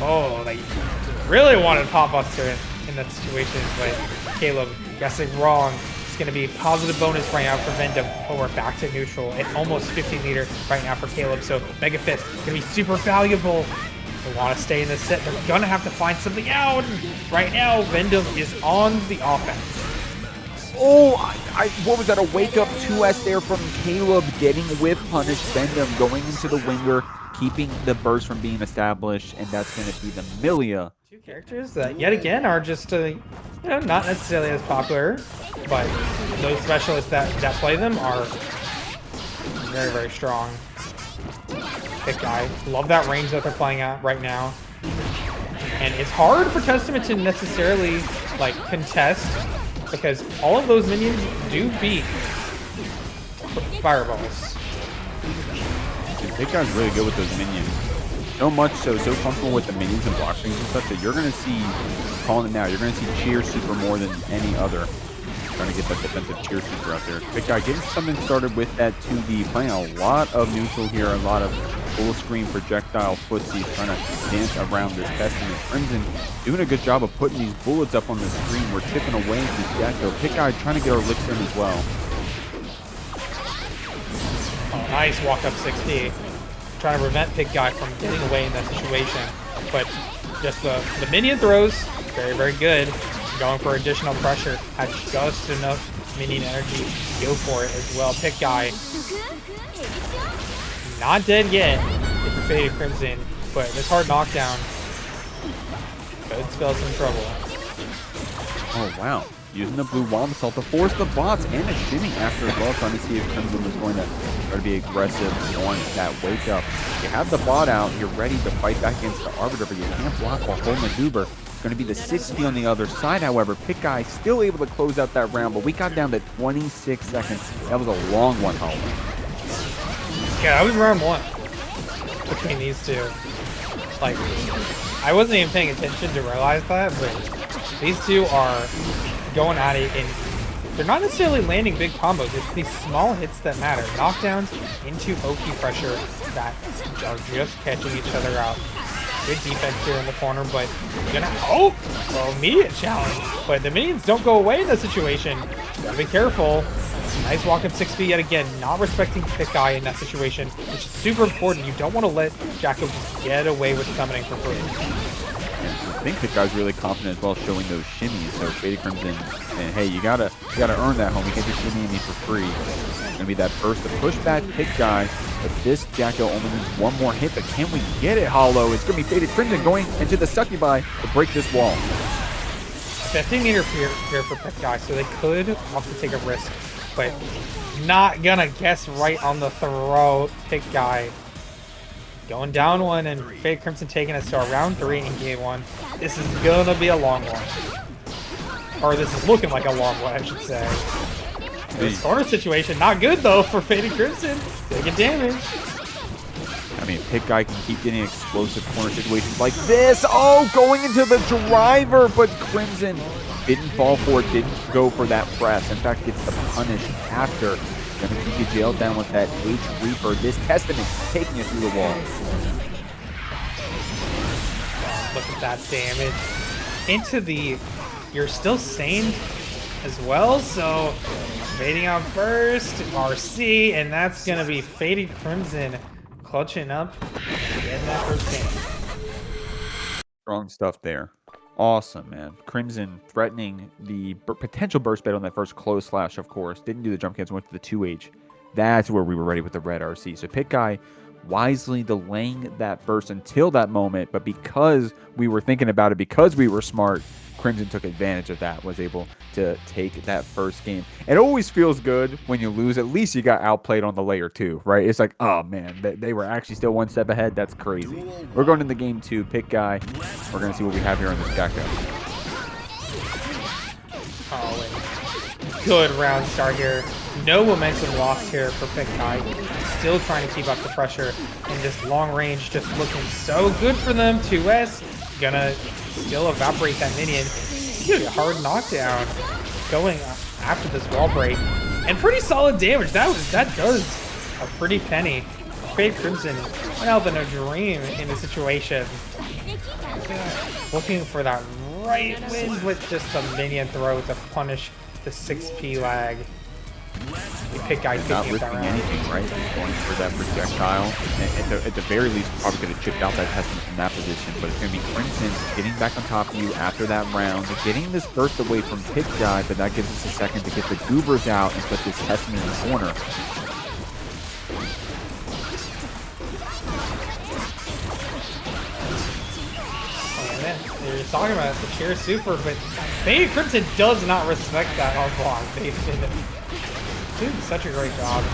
[SPEAKER 2] Oh, they really wanted Pop Buster in that situation, but Caleb guessing wrong. It's going to be a positive bonus right now for Vendum, but we're back to neutral at almost 50 meter right now for Caleb. So Mega Fist going to be super valuable. They want to stay in this set. They're going to have to find something out. Right now, Vendum is on the offense.
[SPEAKER 1] Oh, what was that? A wake-up 2S there from Caleb getting whiff punish. Vendum going into the winger, keeping the burst from being established, and that's going to be the Millia.
[SPEAKER 2] Two characters that, yet again, are just, you know, not necessarily as popular, but those specialists that play them are very, very strong. Pikguy. Love that range that they're playing at right now. And it's hard for Testament to necessarily, like, contest, because all of those minions do beat fireballs.
[SPEAKER 1] Pikguy's really good with those minions. So much so comfortable with the minions and block strings and stuff that you're going to see, calling it now, you're going to see Cheer Super more than any other. Trying to get that defensive Cheer Super out there. Pikguy getting something started with that 2D, playing a lot of neutral here, a lot of full screen projectile footsies, trying to dance around this Testament. Crimson doing a good job of putting these bullets up on the screen. We're chipping away into Jacko. Pikguy trying to get our licks in as well.
[SPEAKER 2] Oh, nice walk up 6D. Trying to prevent Pikguy from getting away in that situation. But just the minion throws, very, very good. Going for additional pressure. Had just enough minion energy to go for it as well. Pikguy not dead yet if you're FatedCrimson, but this hard knockdown could spell some trouble.
[SPEAKER 1] Oh, wow. Using the blue wall assault to force the bots and a shimmy after as well, trying to see if Crimson was going to try to be aggressive on that wake up. You have the bot out, you're ready to fight back against the Arbiter, but you can't block a whole maneuver. It's going to be the 60 on the other side, however. Pikguy still able to close out that round, but we got down to 26 seconds. That was a long one, Hollow.
[SPEAKER 2] Yeah, that was round one between these two. Like, I wasn't even paying attention to realize that, but these two are going at it, and they're not necessarily landing big combos. It's these small hits that matter. Knockdowns into Oki pressure that are just catching each other out. Good defense here in the corner, but immediate challenge. But the minions don't go away in this situation. Gotta be careful. Nice walk up 6B yet again, not respecting Pikguy in that situation, which is super important. You don't want to let Jacko just get away with summoning for free.
[SPEAKER 1] I think Pikguy's really confident as well, showing those shimmies. So FatedCrimson, and hey, you gotta earn that, homie. Get your shimmy in me for free. It's gonna be that burst to push back Pikguy, but this Jacko only needs one more hit. But can we get it, Hollow? It's gonna be FatedCrimson going into the Succubi to break this wall.
[SPEAKER 2] 50-meter here for Pikguy, so they could have to take a risk, but not gonna guess right on the throw. Pikguy going down one, and FatedCrimson taking us to our round 3 in game 1. This is gonna be a long one. Or this is looking like a long one, I should say. This corner situation, not good though for FatedCrimson. Taking damage.
[SPEAKER 1] I mean, Pikguy can keep getting explosive corner situations like this. Oh, going into the driver, but Crimson Didn't fall for it, didn't go for that press. In fact, gets the punish after. Gonna keep you jailed down with that H Reaper. This Testament taking it through the wall.
[SPEAKER 2] Look at that damage. Into the... You're still sane as well, so... Fading out first, RC, and that's gonna be FatedCrimson clutching up and getting that first game.
[SPEAKER 1] Strong stuff there. Awesome, man. Crimson threatening the potential burst bet on that first close slash, of course. Didn't do the jump cancel, went to the 2H. That's where we were ready with the red RC. So Pikguy wisely delaying that burst until that moment, but because we were thinking about it, because we were smart, Crimson took advantage of that, was able to take that first game. It always feels good when you lose. At least you got outplayed on the layer 2, right? It's like, oh man, they were actually still one step ahead. That's crazy. We're going into game 2. Pikguy. We're going to see what we have here on this Gecko.
[SPEAKER 2] Oh, good round start here. No momentum lost here for Pikguy. Still trying to keep up the pressure. And this long range just looking so good for them. 2S. Gonna still evaporate that minion. Dude, hard knockdown going after this wall break. And pretty solid damage. That does a pretty penny. FatedCrimson went out in a dream in the situation. Looking for that right win with just a minion throw to punish the 6p lag. The Pikguy
[SPEAKER 1] not
[SPEAKER 2] picking up
[SPEAKER 1] risking
[SPEAKER 2] that round.
[SPEAKER 1] anything, right? Going for that projectile. At the very least, probably could have chipped out that Testament from that position, but it's going to be Crimson getting back on top of you after that round, getting this burst away from Pikguy, but that gives us a second to get the goobers out and put this Testament in the corner.
[SPEAKER 2] You're talking about the Pear super, but FatedCrimson does not respect that on block. They've been doing such a great job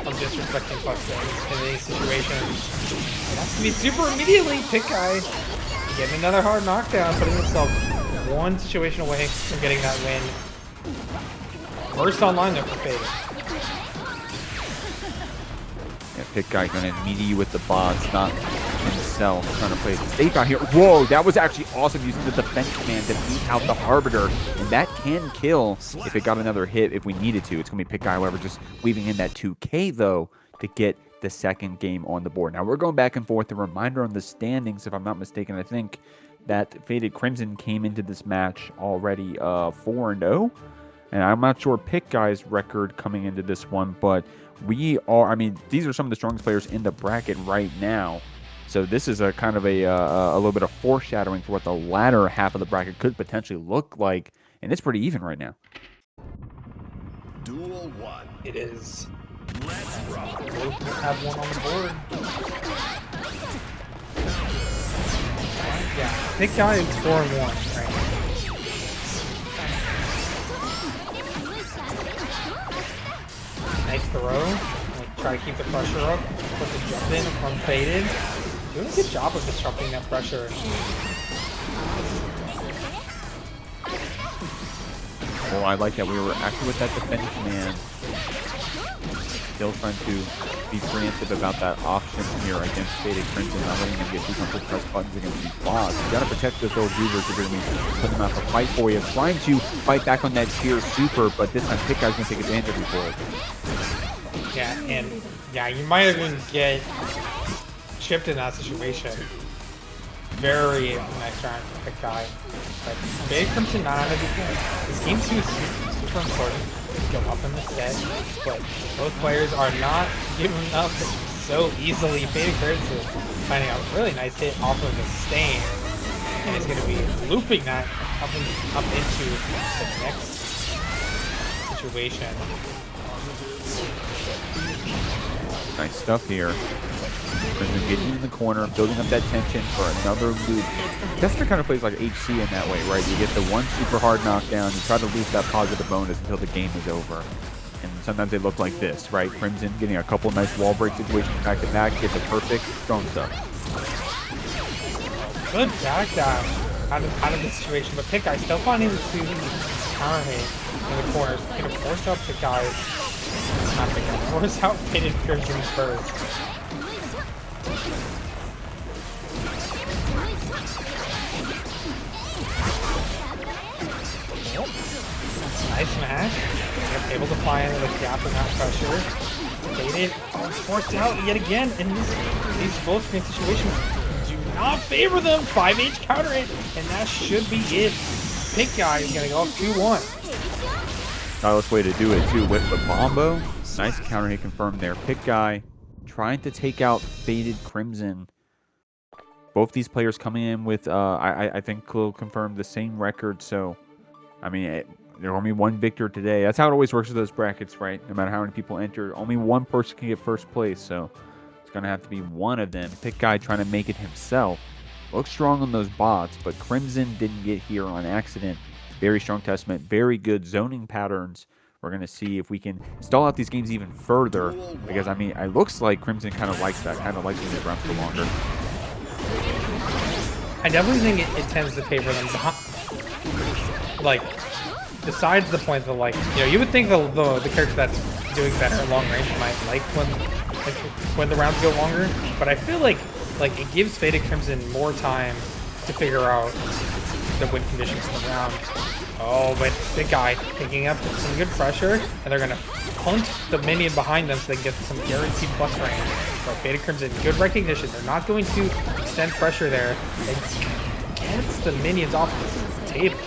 [SPEAKER 2] of disrespecting Pluxons in these situations. It has to be super immediately. Pikguy getting another hard knockdown, putting himself one situation away from getting that win. First online though for Fade.
[SPEAKER 1] Yeah, Pikguy going to meet you with the bots, not himself trying to play it safe out here. Whoa, that was actually awesome using the defense command to beat out the Arbiter. And that can kill if it got another hit if we needed to. It's going to be Pikguy, however, just weaving in that 2K, though, to get the second game on the board. Now, we're going back and forth. A reminder on the standings, if I'm not mistaken, I think that FatedCrimson came into this match already 4-0. And I'm not sure Pikguy's record coming into this one, but we are, I mean, these are some of the strongest players in the bracket right now. So this is a kind of a little bit of foreshadowing for what the latter half of the bracket could potentially look like. And it's pretty even right now.
[SPEAKER 3] Duel 1.
[SPEAKER 2] It is.
[SPEAKER 3] Let's rock.
[SPEAKER 2] We'll have one on the board. Yeah, Pikguy is 4-1 right now. Nice throw. Like, try to keep the pressure up. Put the jump in from Faded. Doing a good job of disrupting that pressure.
[SPEAKER 1] Well, I like that we were actually with that defense command. Still trying to be preemptive about that option here against FatedCrimson, not letting them get too much press buttons against these bots. You gotta protect those old Goobers if you're gonna be putting them out to fight for you. Trying to fight back on that Pear super, but this time Pikguy's gonna take advantage of it for it.
[SPEAKER 2] Yeah, and yeah, you might even get chipped in that situation. Very nice round for Pikguy. But FatedCrimson not out of the game. This game 2 is super important. Go up in the set, but both players are not giving up so easily. FatedCrimson finding a really nice hit off of the stain, and is going to be looping that up into the next situation.
[SPEAKER 1] Nice stuff here. Crimson getting in the corner, building up that tension for another loop. Tester kind of plays like HC in that way, right? You get the one super hard knockdown, you try to loop that positive bonus until the game is over. And sometimes they look like this, right? Crimson getting a couple nice wall break situations back to back, gets a perfect, strong stuff.
[SPEAKER 2] Good back down out of the situation, but Pikguy still finding the counter hit in the corners. Going to force out Pikguy. Not Pikguy, force out FatedCrimson first. Nice smash. Yep, able to find the gap in that pressure. Faded. Oh, it's forced out yet again. And these full screen situations do not favor them. 5H counter it, and that should be it. Pikguy is going to go up 2-1.
[SPEAKER 1] Stylish way to do it, too, with the combo. Nice counter hit confirmed there. Pikguy trying to take out FatedCrimson. Both these players coming in with, I think, will confirm the same record. So, I mean, there's only one victor today. That's how it always works with those brackets, right? No matter how many people enter, only one person can get first place. So, it's going to have to be one of them. Pikguy trying to make it himself. Looks strong on those bots, but Crimson didn't get here on accident. Very strong testament. Very good zoning patterns. We're going to see if we can stall out these games even further. Because, I mean, it looks like Crimson kind of likes that. Kind of likes when these rounds go longer.
[SPEAKER 2] I definitely think it tends to favor them. Like, besides the point that, like, you know, you would think the character that's doing better at long range might like when the rounds go longer. But I feel like it gives FatedCrimson more time to figure out the win conditions in the round. Oh, but Pikguy picking up some good pressure, and they're gonna punt the minion behind them so they can get some guaranteed plus range. But FatedCrimson, good recognition. They're not going to extend pressure there. It gets the minions off the table.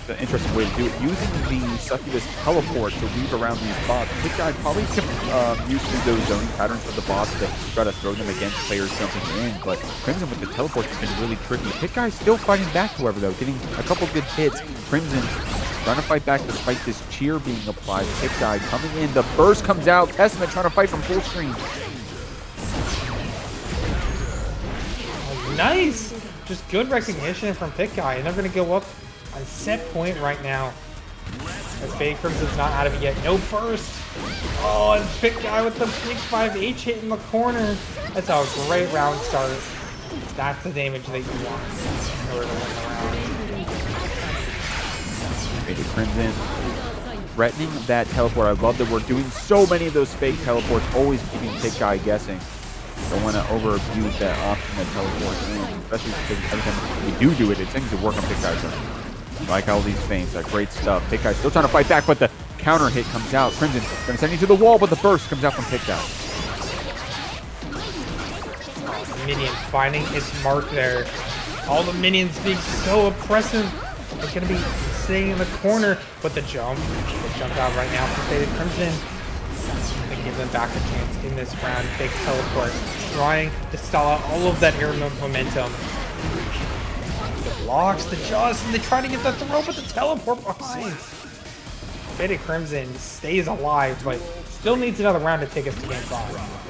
[SPEAKER 1] The interesting way to do it, using the Succubus teleport to weave around these bots. Pikguy probably used to those zoning patterns of the bots to try to throw them against players jumping in, but Crimson with the teleport has been really tricky. Pikguy still fighting back, however, though, getting a couple good hits. Crimson trying to fight back despite this cheer being applied. Pikguy coming in, the burst comes out. Testament trying to fight from full screen.
[SPEAKER 2] Oh, nice! Just good recognition from Pikguy, and they're going to go up on set point right now. As FatedCrimson's not out of it yet. No burst. Oh, and Pikguy with the big 5H hit in the corner. That's a great round start. That's the damage that you want in order to win the round.
[SPEAKER 1] FatedCrimson threatening that teleport. I love that we're doing so many of those fake teleports, always keeping Pikguy guessing. Don't want to overabuse that option that teleport in, especially because every time we do it, it seems to work on Pikguy. So I like all these feints. Great stuff. Pikguy still trying to fight back, but the counter hit comes out. Crimson going to send you to the wall, but the burst comes out from Pikguy.
[SPEAKER 2] Oh, minion finding its mark there. All the minions being so oppressive. They're going to be staying in the corner, but the jump out right now for FatedCrimson. They give them back a chance in this round. Big teleport, trying to stall out all of that air momentum. Blocks the just, and they try to get the throw, but the teleport behind. FatedCrimson stays alive, but still needs another round to take us to game 5.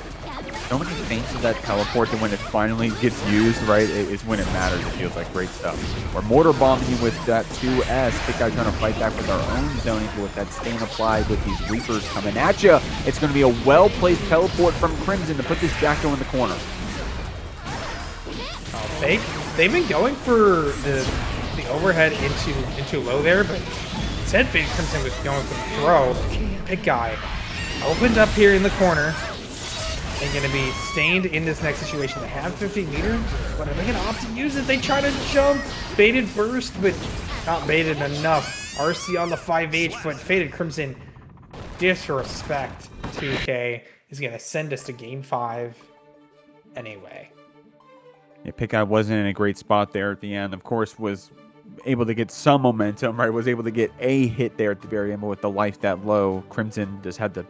[SPEAKER 1] So many feints of that teleport that when it finally gets used, right, is when it matters. It feels like great stuff. We're mortar bombing you with that 2S. Pikguy trying to fight back with our own zoning, but with that stain applied with these Reapers coming at you. It's going to be a well-placed teleport from Crimson to put this Jacko in the corner.
[SPEAKER 2] Oh, they've been going for the overhead into low there, but instead FatedCrimson was going for the throw. Pikguy opened up here in the corner. They're going to be stained in this next situation. They have 50 meters, but are they going to opt to use it? They try to jump. Baited burst, but not baited enough. RC on the 5H, but FatedCrimson, disrespect 2K, is going to send us to game 5 anyway.
[SPEAKER 1] Yeah, Pikguy wasn't in a great spot there at the end. Of course, was able to get some momentum, right? Was able to get a hit there at the very end, but with the life that low, Crimson just had to,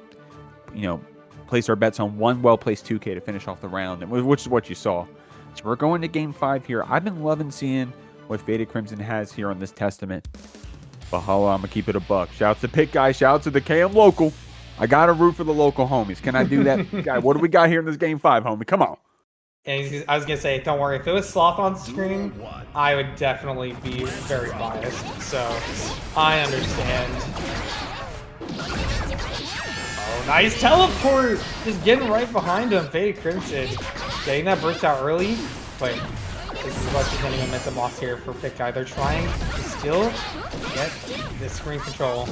[SPEAKER 1] place our bets on one well-placed 2K to finish off the round, which is what you saw. So we're going to game 5 here. I've been loving seeing what FatedCrimson has here on this Testament. But holla, I'm going to keep it a buck. Shouts to Pikguy. Shouts to the KM local. I got to root for the local homies. Can I do that? Guy, what do we got here in this game 5, homie? Come on.
[SPEAKER 2] And I was going to say, don't worry. If it was Sloth on screen, I would definitely be very biased. So I understand. Oh, nice teleport! Just getting right behind him. FatedCrimson getting that burst out early, but as much as any momentum lost here for Pikguy. They're trying to still get this screen control.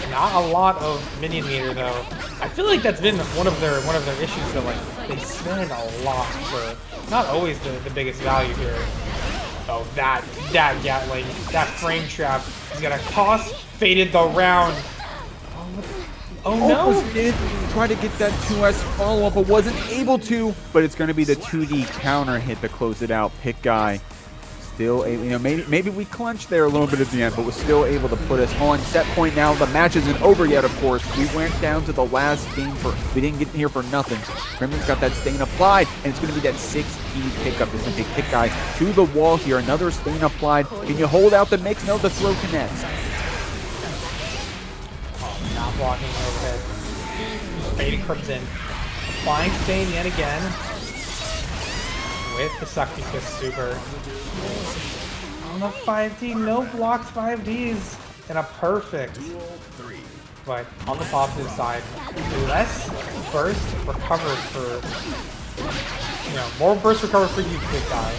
[SPEAKER 2] Not a lot of minion meter though. I feel like that's been one of their issues though. Like they spend a lot for not always the biggest value here. Oh, that Gatling, that frame trap is gonna cost Faded the round. Oh no!
[SPEAKER 1] Almost did try to get that 2S follow-up, but wasn't able to. But it's going to be the 2D counter hit to close it out. Pikguy still able, you know, maybe we clenched there a little bit at the end, but was still able to put us on set point now. The match isn't over yet, of course. We went down to the last game we didn't get here for nothing. Crimson's got that stain applied, and it's going to be that 6P pickup. It's going to take Pikguy to the wall here. Another stain applied. Can you hold out the mix? No, the throw connects.
[SPEAKER 2] Not blocking overhead. FatedCrimson. Applying stain yet again. With the Succubus super. On the 5D, no blocks 5Ds. And a perfect. But on the positive side, less burst recovered for, more burst recovered for you, Pikguy.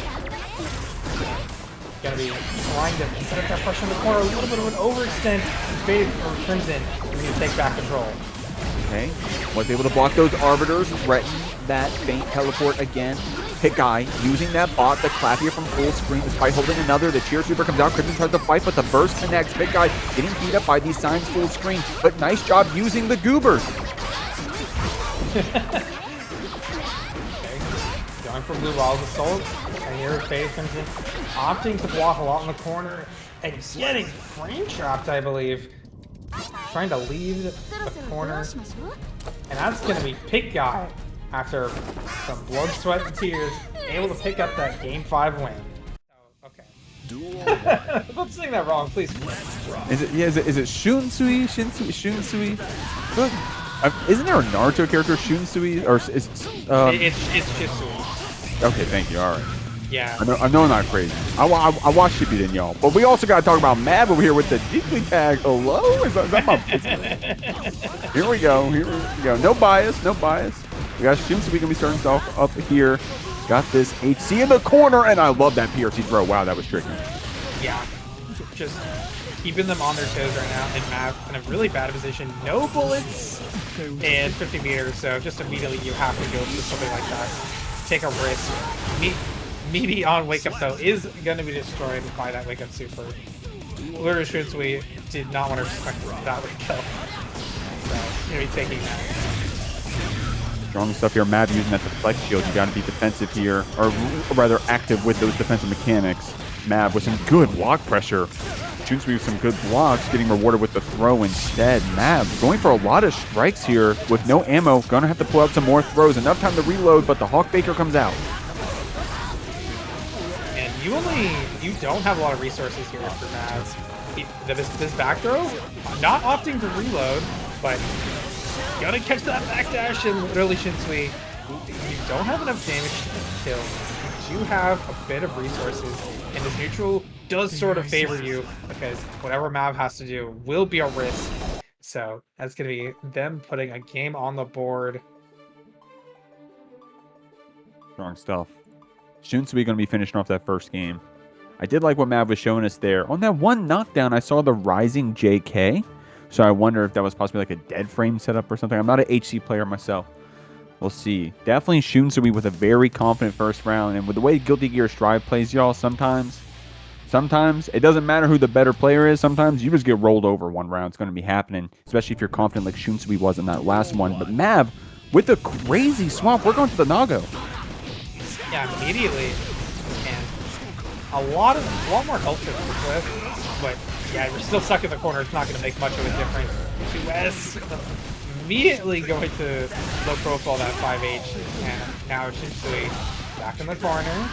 [SPEAKER 2] Gonna be trying to set up that pressure in the corner. A little bit of an overextend. FatedCrimson is gonna take back control.
[SPEAKER 1] Okay, was able to block those arbiters, threaten that faint teleport again. Pikguy using that bot, the clap here from full screen, despite holding another. The cheer super comes out. Crimson tries to fight, but the burst connects. Pikguy getting beat up by these signs full screen, but nice job using the goobers.
[SPEAKER 2] Okay, going for Blue Wall's Assault. And here FatedCrimson opting to block a lot in the corner and getting frame trapped, I believe. Trying to leave the corner. And that's going to be Pikguy after some blood, sweat, and tears, able to pick up that Game 5 win. Oh, okay. If I'm saying that wrong, please.
[SPEAKER 1] Is it Shunsui? Shunsui? Isn't there a Naruto character, Shunsui? Or is
[SPEAKER 2] it's Shisui.
[SPEAKER 1] Okay, thank you. All right.
[SPEAKER 2] Yeah.
[SPEAKER 1] I know I'm not crazy. I watch Stubydean, y'all. But we also got to talk about Mab over here with the Jiggly tag. Hello? Is that my Here we go. No bias. We got Shunsui going to be starting us off up here. Got this HC in the corner, and I love that PRC throw. Wow, that was tricky.
[SPEAKER 2] Yeah. Just keeping them on their toes right now, and Mab in a really bad position. No bullets and 50 meters, so just immediately you have to go for something like that. Take a risk. Meaty on Wake Up, though, is going to be destroyed by that Wake Up super. LiterallyShunsui did not want to respect that Wake Up. So, going to be taking that.
[SPEAKER 1] Strong stuff here. Mab using that deflect shield. You got to be defensive here, or rather active with those defensive mechanics. Mab with some good block pressure. Shunsui with some good blocks, getting rewarded with the throw instead. Mab going for a lot of strikes here with no ammo. Gonna have to pull out some more throws. Enough time to reload, but the Hawkbaker comes out.
[SPEAKER 2] And you don't have a lot of resources here for Mavs. This back throw, not opting to reload, but gotta catch that backdash, and LiterallyShunsui, you don't have enough damage to kill. You do have a bit of resources, and this neutral does sort of favor you, because whatever Mav has to do will be a risk. So that's going to be them putting a game on the board.
[SPEAKER 1] Strong stuff. Shunsui going to be finishing off that first game. I did like what Mav was showing us there. On that one knockdown, I saw the rising JK. So I wonder if that was possibly like a dead frame setup or something. I'm not an HC player myself. We'll see. Definitely Shunsui with a very confident first round. And with the way Guilty Gear Strive plays, y'all, sometimes it doesn't matter who the better player is. Sometimes you just get rolled over one round. It's going to be happening, especially if you're confident like Shunsui was in that last one. But Mav, with a crazy swamp, we're going to the Nago.
[SPEAKER 2] Yeah, immediately. And a lot more health to work with. But yeah, we're still stuck in the corner. It's not going to make much of a difference. 2S immediately going to low profile that 5H. And now Shunsui back in the corner.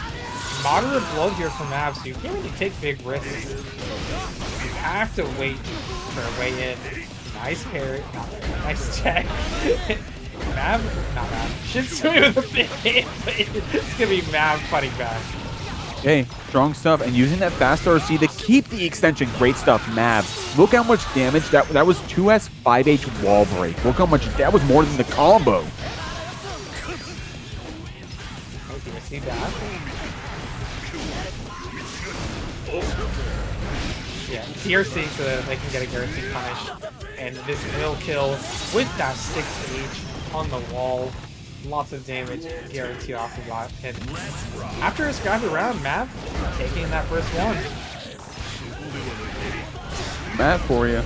[SPEAKER 2] Moderate blood here from Mav, so you can't really take big risks. You have to wait for a way in. Nice parry. Nice check. Not Mav. Shunsui with a big hit, but it's going to be Mav fighting back.
[SPEAKER 1] Okay, strong stuff, and using that fast RC to keep the extension. Great stuff, Mav. Look how much damage that was. 2S 5H wall break. Look how much that was, more than the combo.
[SPEAKER 2] Okay, I see that. Yeah, TRC so that they can get a guaranteed punish, and this will kill with that 6H on the wall. lots of damage guaranteed off the bot. And after a scrappy round, Mav taking that first one.
[SPEAKER 1] Matt for you.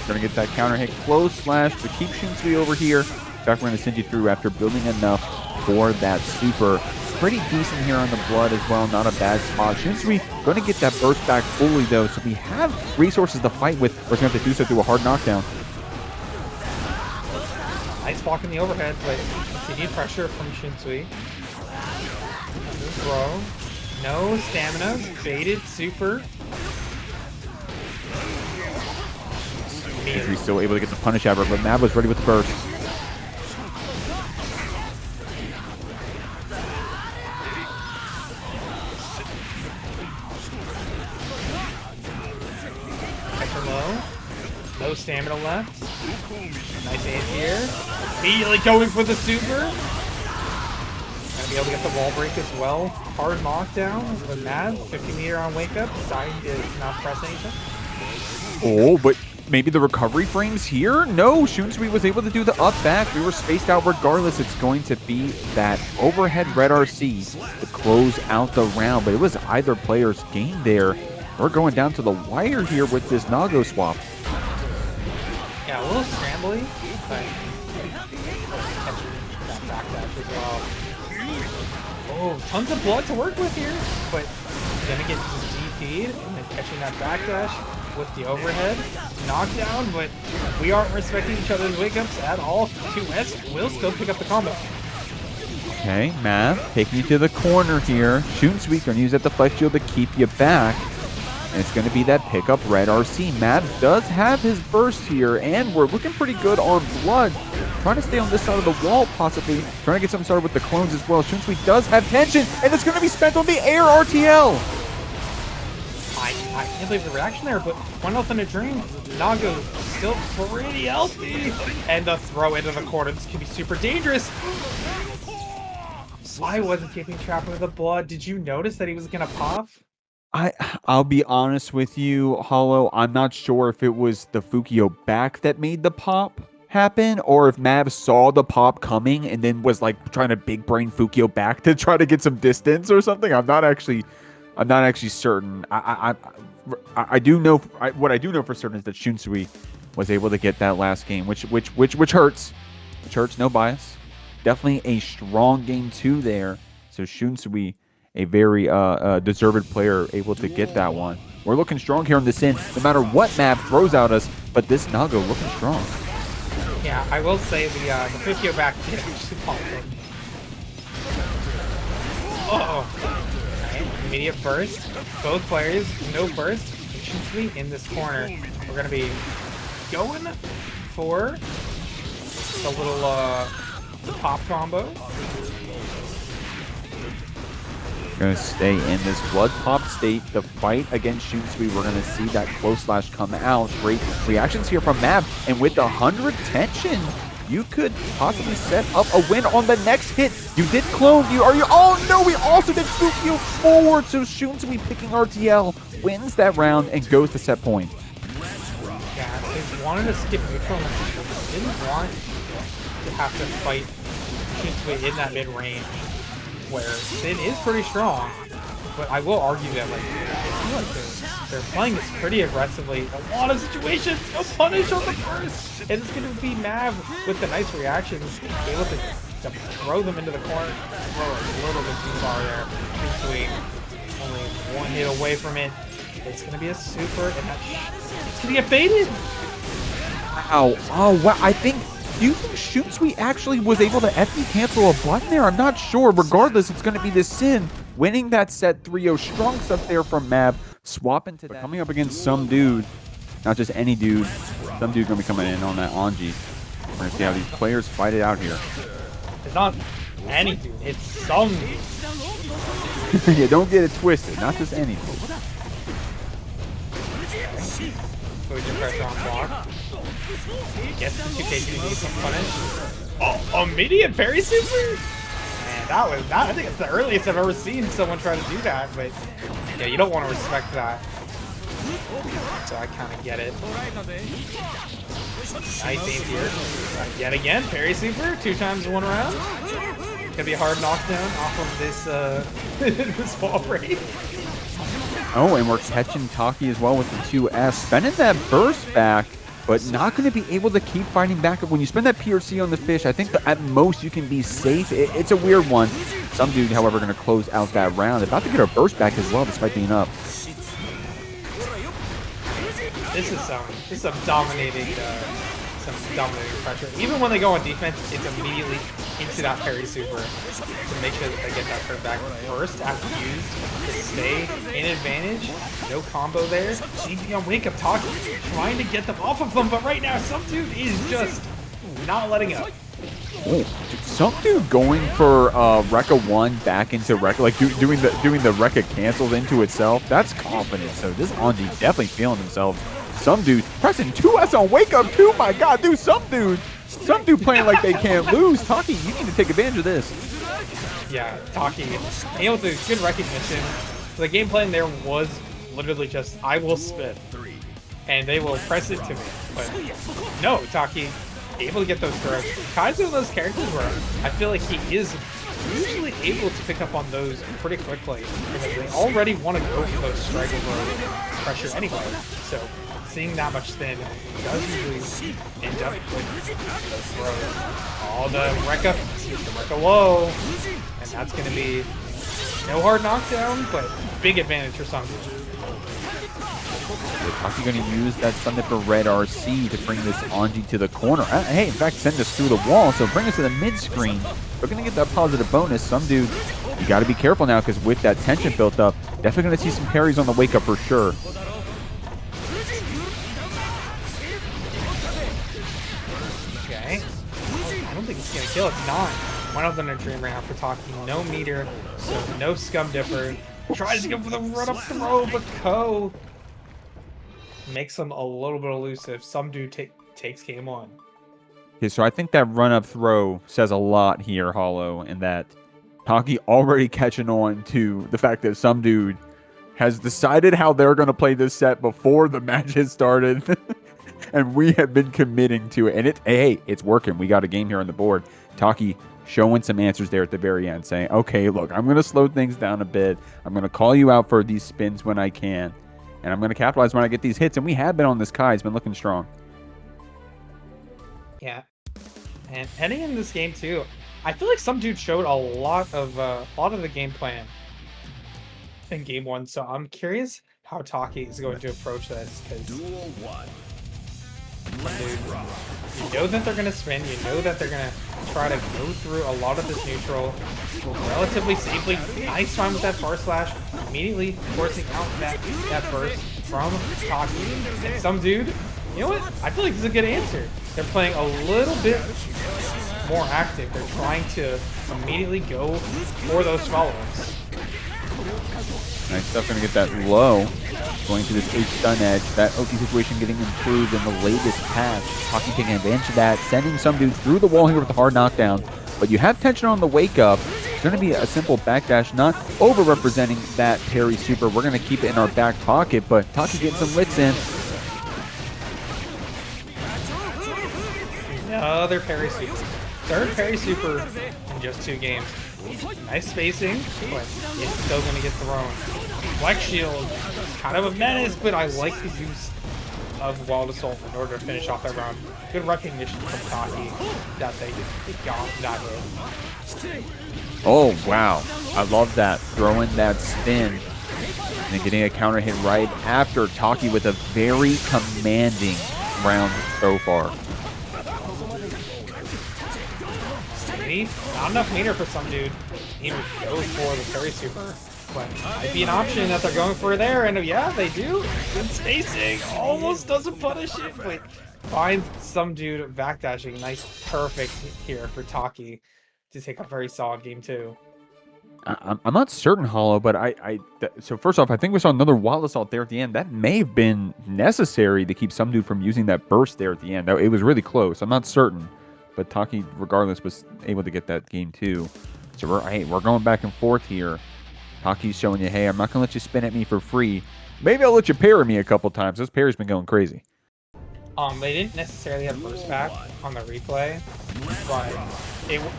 [SPEAKER 1] Gonna get that counter hit close slash to keep Shunsui over here. In fact, we're gonna send you through after building enough for that super. Pretty decent here on the blood as well, not a bad spot. Shunsui gonna get that burst back fully though, so we have resources to fight with. We're gonna have to do so through a hard knockdown.
[SPEAKER 2] Nice block in the overhead, but continued pressure from Shunsui. Throw. No stamina. Baited super.
[SPEAKER 1] He's still able to get the punish out of her, but Mab was ready with the burst.
[SPEAKER 2] Extra low. No stamina left. Nice anti-air. Immediately going for the super. Gonna be able to get the wall break as well. Hard knockdown with Mab. 50-meter on wake up. Deciding to not press anything.
[SPEAKER 1] Oh, but maybe the recovery frames here? No, Shunsui was able to do the up back. We were spaced out regardless. It's going to be that overhead red RC to close out the round, but it was either player's game there. We're going down to the wire here with this Nago swap.
[SPEAKER 2] Yeah, a little scrambly, but that backdash as well. Oh, tons of blood to work with here, but gonna get DP'd and then catching that backdash with the overhead knockdown, but we aren't respecting each other's wake-ups at all. 2S will still pick up the combo.
[SPEAKER 1] Okay, Mav taking you to the corner here. Shunsui gonna use that deflect shield to keep you back. And it's going to be that pickup red RC. Mav does have his burst here, and we're looking pretty good on blood. Trying to stay on this side of the wall, possibly. Trying to get something started with the clones as well. Shunsui does have tension, and it's going to be spent on the air RTL.
[SPEAKER 2] I can't believe the reaction there, but 1 health in a dream. Nago still pretty healthy. And the throw into the corner. This could be super dangerous. I wasn't keeping track of the blood. Did you notice that he was going to pop?
[SPEAKER 1] I'll be honest with you, Hollow. I'm not sure if it was the Fukio back that made the pop happen, or if Mav saw the pop coming and then was like trying to big brain Fukio back to try to get some distance or something. I'm not actually certain. I do know what I do know for certain is that Shunsui was able to get that last game, which hurts. Which hurts. No bias. Definitely a strong game too there. So Shunsui, a very deserved player, able to get that one. We're looking strong here on this end, no matter what Mav throws at us, but this Nago looking strong.
[SPEAKER 2] Yeah, I will say the Fukio back did actually pop in. Right, immediate burst. Both players, no burst. Shunsui in this corner. We're going to be going for the little pop combo.
[SPEAKER 1] Going to stay in this blood pop state. The fight against Shunsui, we're going to see that close slash come out. Great reactions here from Mav. And with 100 tension, you could possibly set up a win on the next hit. You did clone. Oh no, we also did Fukio forward. So Shunsui picking RTL, wins that round and goes to set point.
[SPEAKER 2] Yeah, they wanted to skip neutral. They didn't want to have to fight Shunsui in that mid-range, where Sin is pretty strong, but I will argue that I feel like they're playing this pretty aggressively. A lot of situations, no punish on the first, and it's going to be Mav with the nice reactions, able to throw them into the corner, throw a little bit too far there. Shunsui only 1 hit away from it. It's going to be a super, and it's going to get baited.
[SPEAKER 1] Wow. Oh wow. Do you think Shunsui actually was able to FD cancel a button there? I'm not sure. Regardless, it's going to be the Sin winning that set 3-0. Strong stuff there from Mav. Swapping to that. Coming up against Somedude, not just any dude. Somedude going to be coming in on that Anji. We're going to see how these players fight it out here.
[SPEAKER 2] It's not any dude. It's some dude.
[SPEAKER 1] Yeah, don't get it twisted. Not just any dude.
[SPEAKER 2] Put your pressure on block. Gets the 2K2 needs some punish. Oh, immediate parry super? Man, I think it's the earliest I've ever seen someone try to do that, but yeah, you don't want to respect that. So I kind of get it. Nice aim here. Yet again, parry super, 2 times in 1 round. Gonna be a hard knockdown off of this this wall break.
[SPEAKER 1] Oh, and we're catching Taki as well with the 2S. Spending that burst back, but not going to be able to keep fighting back up. When you spend that PRC on the fish, I think that at most you can be safe. It's a weird one. Somedude, however, going to close out that round. About to get our burst back as well, despite being up.
[SPEAKER 2] This is some dominating pressure. Even when they go on defense, it's immediately into that parry super to make sure that they get that turn back first after used to stay in advantage. No combo there. GG on wake up Taki trying to get them off of them, but right now Somedude is just not letting up.
[SPEAKER 1] Oh, Somedude going for Rekka 1 back into Rekka, like doing the Rekka cancels into itself. That's confident. So this Anji definitely feeling himself. Somedude pressing 2S on wake up too. My God, dude, Somedude playing like they can't lose. Taki, you need to take advantage of this.
[SPEAKER 2] Yeah, Taki able to good recognition. The game plan there was literally just I will spin and they will press it to me. But no, Taki able to get those throws. Kai's one of those characters where I feel like he is usually able to pick up on those pretty quickly because they already want to go for those strike over pressure anyway. So seeing that much spin does usually end up with those throws. All the Rekka low, and that's going to be no hard knockdown, but big advantage for Somedude.
[SPEAKER 1] Taki going to use that Thunderper Red RC to bring this Anji to the corner. Hey, in fact, send us through the wall, so bring us to the mid-screen. We're going to get that positive bonus. Somedude, you got to be careful now, because with that tension built up, definitely going to see some parries on the wake-up for sure.
[SPEAKER 2] Okay. I don't think it's going to kill. It's not. One of them in a dream right now for Taki. No meter, so no scum dipper. Tries to go for the run-up throw, but Ko makes him a little bit elusive. Somedude takes game 1.
[SPEAKER 1] Okay, so I think that run-up throw says a lot here, Hollow, and that Taki already catching on to the fact that Somedude has decided how they're going to play this set before the match has started, and we have been committing to it. And hey, it's working. We got a game here on the board. Taki showing some answers there at the very end, saying, okay, look, I'm going to slow things down a bit. I'm going to call you out for these spins when I can. And I'm going to capitalize when I get these hits. And we have been on this Kai. It's been looking strong.
[SPEAKER 2] Yeah. And heading in this game, too, I feel like Somedude showed a lot of the game plan in game 1. So I'm curious how Taki is going to approach this. Because you know that they're going to spin. You know that they're going to try to go through a lot of this neutral relatively safely. Nice time with that far slash. Immediately forcing out that burst from Taki. And Somedude, you know what? I feel like this is a good answer. They're playing a little bit more active. They're trying to immediately go for those follow-ups.
[SPEAKER 1] Nice stuff. Going to get that low. Going to this H-stun edge. That OT situation getting improved in the latest patch. Taki taking advantage of that. Sending Somedude through the wall here with a hard knockdown. But you have tension on the wake-up. It's going to be a simple backdash, not over-representing that parry super. We're going to keep it in our back pocket, but Taki getting some licks in.
[SPEAKER 2] Another parry super. Third parry super in just 2 games. Nice spacing, but it's still going to get thrown. Flex shield, kind of a menace, but I like the use of Wild Assault in order to finish off that round. Good recognition from Taki that they got that hit.
[SPEAKER 1] Oh, wow. I love that. Throwing that spin and then getting a counter hit right after Taki with a very commanding round so far.
[SPEAKER 2] Not enough meter for Somedude. He would go for the parry super, but might be an option that they're going for there, and yeah, they do. Good spacing, almost doesn't punish it, but finds Somedude backdashing. Nice, perfect here for Taki to take a very solid game 2.
[SPEAKER 1] I'm not certain, Hollow, but so first off, I think we saw another Wild Assault there at the end. That may have been necessary to keep Somedude from using that burst there at the end. It was really close. I'm not certain. But Taki, regardless, was able to get that game 2. So we're going back and forth here. Taki's showing you, hey, I'm not going to let you spin at me for free. Maybe I'll let you parry me a couple times. This parry's been going crazy.
[SPEAKER 2] They didn't necessarily have burst back on the replay, but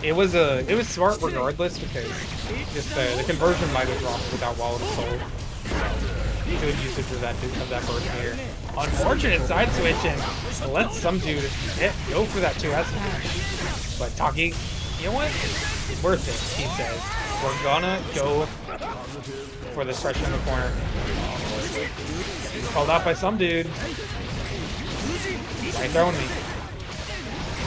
[SPEAKER 2] it was smart regardless because just the conversion might have dropped without Wall of Soul. Good usage of that burst here. Unfortunate side switch and let Somedude go for that 2S match. But Taki, you know what? It's worth it, he says. We're gonna go for the stretch in the corner. He's called out by Somedude. Right throwing me.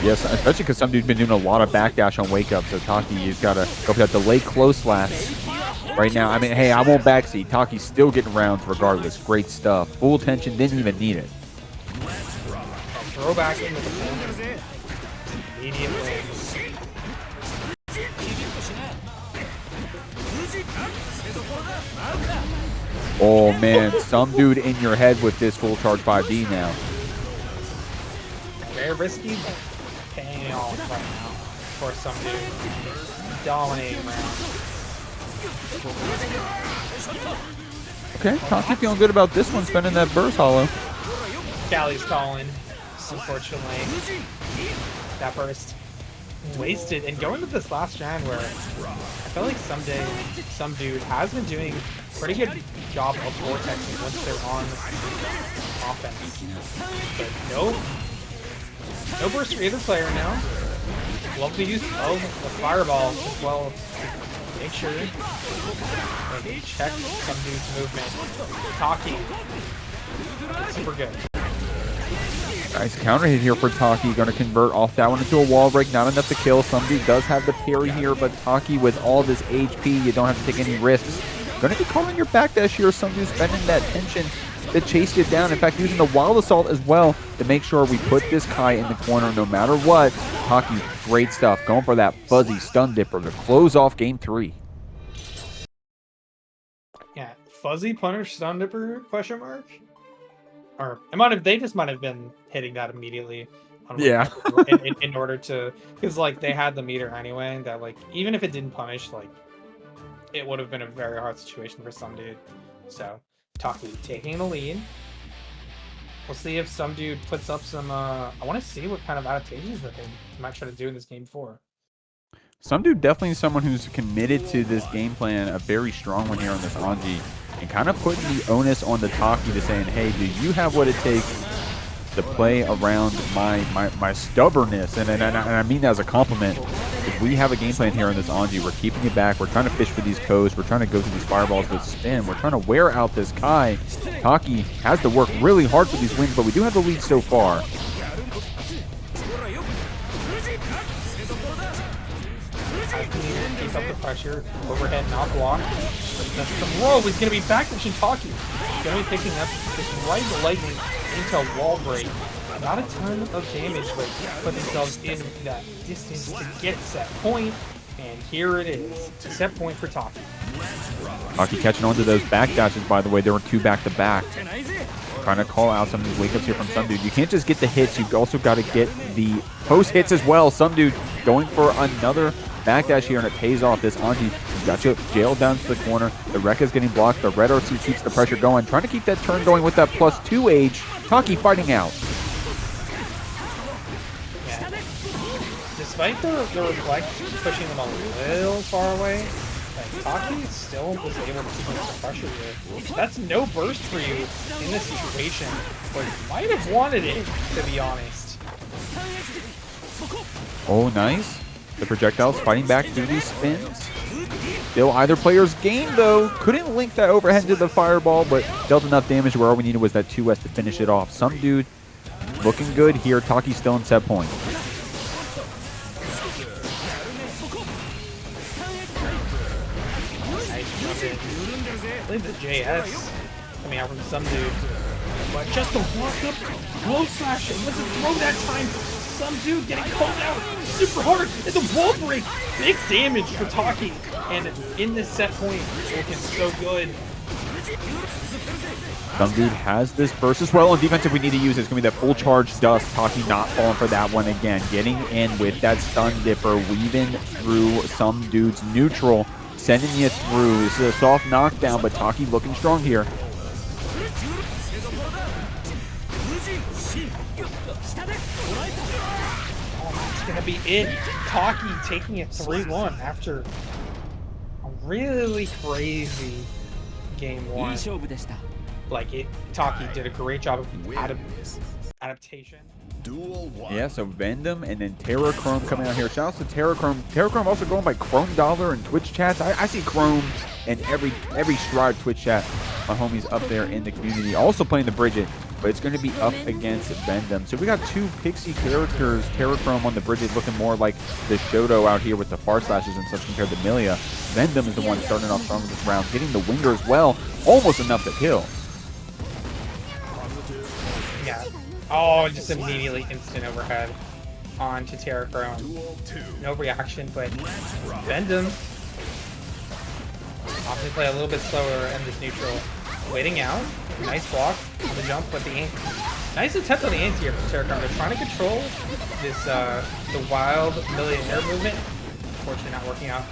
[SPEAKER 3] Yes, especially because Somedude's been doing a lot of backdash on wake up, so Taki, you've got to go for that delay close slash. Right now, I mean, hey, I won't backseat. Taki's still getting rounds regardless. Great stuff. Full tension, didn't even need it.
[SPEAKER 2] Throw back into the corner. Immediately.
[SPEAKER 3] Oh man, Somedude in your head with this full charge 5D now.
[SPEAKER 2] Very risky, but paying off right now for Somedude. Dominating round.
[SPEAKER 3] Okay, Taki feeling good about this one, spending that burst hollow.
[SPEAKER 2] Callie's calling, unfortunately. That burst wasted. And going to this last round where I felt like Somedude has been doing a pretty good job of vortexing once they're on offense. But no burst for either player now. Love the use of the fireball as well. Make sure they check Somedude's movement. Taki, super good.
[SPEAKER 3] Nice counter hit here for Taki. Going to convert off that one into a wall break. Not enough to kill. Somedude does have the parry here, but Taki with all this HP, you don't have to take any risks. Going to be calling your backdash here. Somedude spending that tension that chased you down. In fact, using the wild assault as well to make sure we put this Kai in the corner no matter what. Taki, great stuff. Going for that fuzzy stun dipper to close off game 3.
[SPEAKER 2] Yeah, fuzzy punish stun dipper question mark? Or it might have, they just might have been hitting that immediately.
[SPEAKER 3] Yeah.
[SPEAKER 2] in order to, because like they had the meter anyway. That like even if it didn't punish, like it would have been a very hard situation for Somedude. So Taki taking the lead. We'll see if Somedude puts up some. I want to see what kind of adaptations that they might try to do in this game 4.
[SPEAKER 1] Somedude definitely someone who's committed to this game plan, a very strong one here on this Anji, and kind of putting the onus on the Taki to saying, hey, do you have what it takes to play around my stubbornness? And I mean that as a compliment. If we have a game plan here on this Anji, we're keeping it back, we're trying to fish for these codes, we're trying to go through these fireballs with spin, we're trying to wear out this Kai. Taki has to work really hard for these wins, but we do have the lead so far.
[SPEAKER 2] Keep up the pressure. Overhead not blocked. Whoa, he's going to be backdashing Taki. He's going to be picking up this right lightning into a wall break. Not a ton of damage, but put themselves in that distance to get set point. And here it is. Set point for Taki.
[SPEAKER 3] Taki catching on to those backdashes, by the way. There were 2 back-to-back. Trying to call out some of these wake-ups here from Somedude. You can't just get the hits. You've also got to get the post-hits as well. Somedude going for another backdash here, and it pays off. This Anji has got you jailed down to the corner. The Rekka is getting blocked. The red RC keeps the pressure going. Trying to keep that turn going with that +2 age. Taki fighting out.
[SPEAKER 2] Yeah. Despite the reflect pushing them a little far away, Taki still was able to keep up the pressure here. That's no burst for you in this situation, but you might have wanted it, to be honest.
[SPEAKER 3] Oh, nice. The projectiles fighting back through these spins. Still either player's game, though. Couldn't link that overhead to the fireball, but dealt enough damage where all we needed was that 2S to finish it off. Somedude looking good here. Taki still in set point.
[SPEAKER 2] I believe the JS coming out from Somedude. But just the walk up, low slash, and doesn't throw that time. Somedude getting called out super hard. It's a wall break. Big damage for Taki. And in this set point, looking so good.
[SPEAKER 3] Somedude has this burst as well. On defense, if we need to use it, it's going to be that full charge dust. Taki not falling for that one again. Getting in with that stun dipper, weaving through Somedude's neutral. Sending you through. This is a soft knockdown, but Taki looking strong here.
[SPEAKER 2] that's gonna be it. Taki taking it 3-1 after a really crazy game 1. Like Taki did a great job of adaptation.
[SPEAKER 3] Yeah, so Vendum and then Terachrome coming out here. Shout out to Terachrome. Terachrome also going by Chrome Dollar in Twitch chats. I see Chrome in every Stride Twitch chat. My homies up there in the community. Also playing the Bridget, but it's going to be up against Vendum. So we got two pixie characters. Terachrome on the Bridget looking more like the Shoto out here with the far slashes and such compared to Millia. Vendum is the one starting off strong this round, hitting the winger as well. Almost enough to kill.
[SPEAKER 2] Yeah. Oh, just immediately instant overhead onto Terachrome. No reaction, but Vendum opting to play a little bit slower in this neutral. Waiting out. Nice block on the jump, but the nice attempt on the anti here from Terachrome. They're trying to control this the wild Millia air movement. Unfortunately not working out.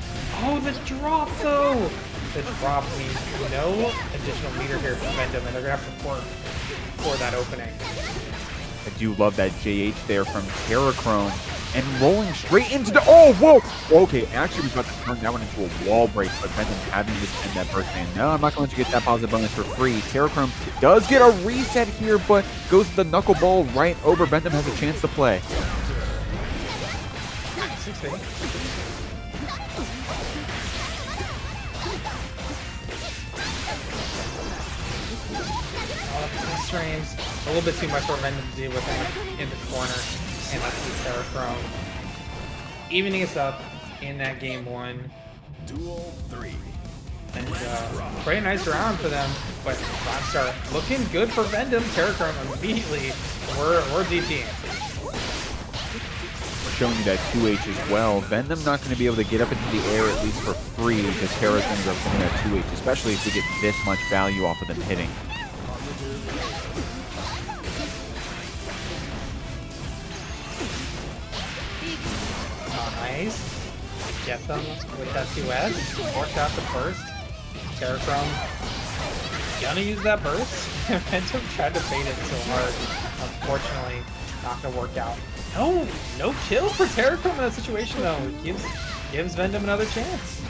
[SPEAKER 2] Oh, the drop though! The drop means no additional meter here for Vendum, and they're gonna have to pour for that opening.
[SPEAKER 3] I do love that JH there from Terachrome and rolling straight into the whoa. Okay, actually was about to turn that one into a wall break, but Vendum having to send that burst in. No, I'm not going to let you get that positive bonus for free. Terachrome does get a reset here, but goes to the knuckleball right over. Vendum has a chance to play.
[SPEAKER 2] 16. Streams a little bit too much for Vendum to deal with him in the corner, and that's the Terachrome evening us up in that game 1.
[SPEAKER 4] Duel 3.
[SPEAKER 2] And pretty nice round for them, but 5-star looking good for Vendum. Terachrome immediately we're DPing.
[SPEAKER 3] Showing you that 2H as well. Vendum not going to be able to get up into the air at least for free because Terra's going to go from that 2H, especially if we get this much value off of them hitting.
[SPEAKER 2] Nice. Get them with that 2S. Worked out the burst. Terachrome gonna use that burst. Vendum tried to bait it so hard. Unfortunately, not gonna work out. No kill for Terachrome in that situation though. Gives Vendum another chance.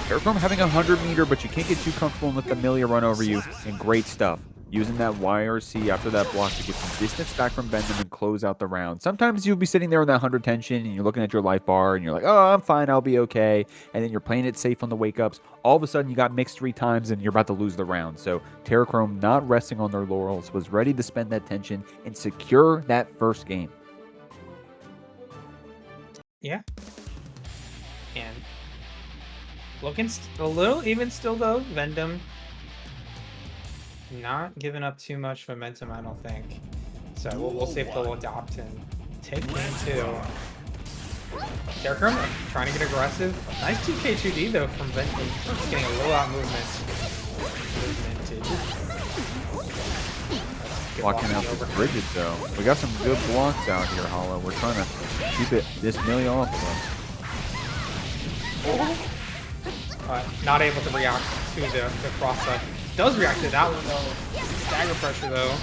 [SPEAKER 3] Terachrome having a 100-meter, but you can't get too comfortable and let the Millia run over you. And great stuff. Using that YRC after that block to get some distance back from Vendum and close out the round. Sometimes you'll be sitting there in that 100 tension and you're looking at your life bar and you're like, oh, I'm fine, I'll be okay. And then you're playing it safe on the wake-ups. All of a sudden you got mixed 3 times and you're about to lose the round. So Terachrome, not resting on their laurels, was ready to spend that tension and secure that first game.
[SPEAKER 2] Yeah. And looking a little even still though. Vendum not giving up too much momentum, I don't think. So we'll see if they'll adopt and take game 2. Terachrome trying to get aggressive. Nice 2K2D though from Vendum. Just getting a little out movement.
[SPEAKER 3] Blocking out this Bridget though. We got some good blocks out here, Hollow. We're trying to keep this Millia off of us.
[SPEAKER 2] Not able to react to the cross-up. Does react to that one though. Stagger pressure though.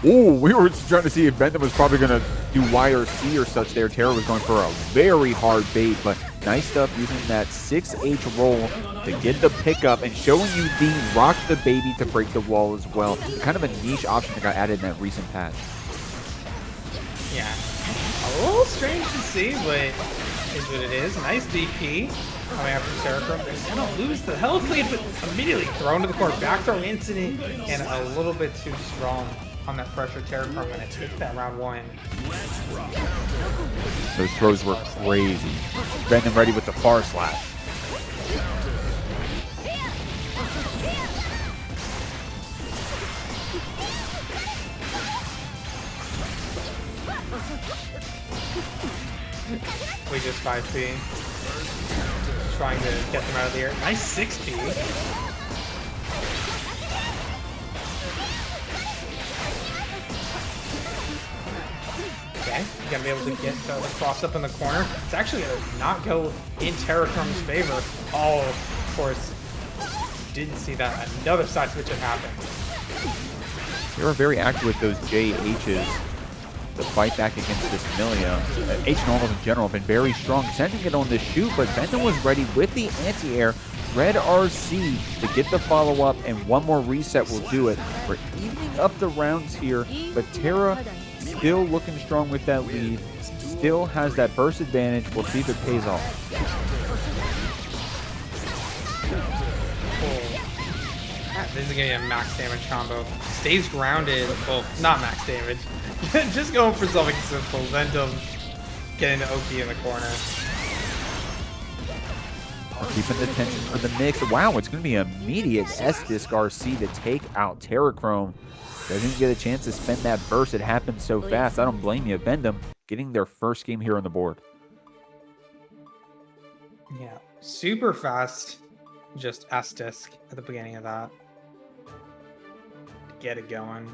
[SPEAKER 3] Ooh, we were trying to see if Vendum was probably going to do YRC or such there. Terra was going for a very hard bait, but nice stuff using that 6H roll to get the pickup and showing you the rock the baby to break the wall as well. Kind of a niche option that got added in that recent patch.
[SPEAKER 2] Yeah. A little strange to see, but is what it is. Nice DP coming after Terachrome. They're gonna lose the health lead, but immediately thrown to the court. Back throw incident and a little bit too strong on that pressure. Terachrome gonna take that round 1.
[SPEAKER 3] Those throws were crazy. Vendum ready with the far slash.
[SPEAKER 2] We just 5P. Trying to get them out of the air. Nice 6P. Okay, you gotta be able to get the cross up in the corner. It's actually gonna not go in Terachrome's favor. Oh, of course. Didn't see that. Another side switch had happened.
[SPEAKER 3] They were very active with those JHs. the fight back against this Millia. H normals in general have been very strong, sending it on the shoot, but Vendum was ready with the anti-air. Red RC to get the follow-up, and one more reset will do it. We're evening up the rounds here, but Terra still looking strong with that lead. Still has that burst advantage. We'll see if it pays off.
[SPEAKER 2] This is gonna be a max damage combo. Stays grounded. Well, not max damage. Just going for something simple. Vendum getting the OP in the corner.
[SPEAKER 3] We're keeping the tension for the mix. Wow, it's going to be immediate S-Disc RC to take out Terachrome. Doesn't get a chance to spend that burst. It happened so fast. I don't blame you. Vendum getting their first game here on the board.
[SPEAKER 2] Yeah, super fast. Just S-Disc at the beginning of that. Get it going.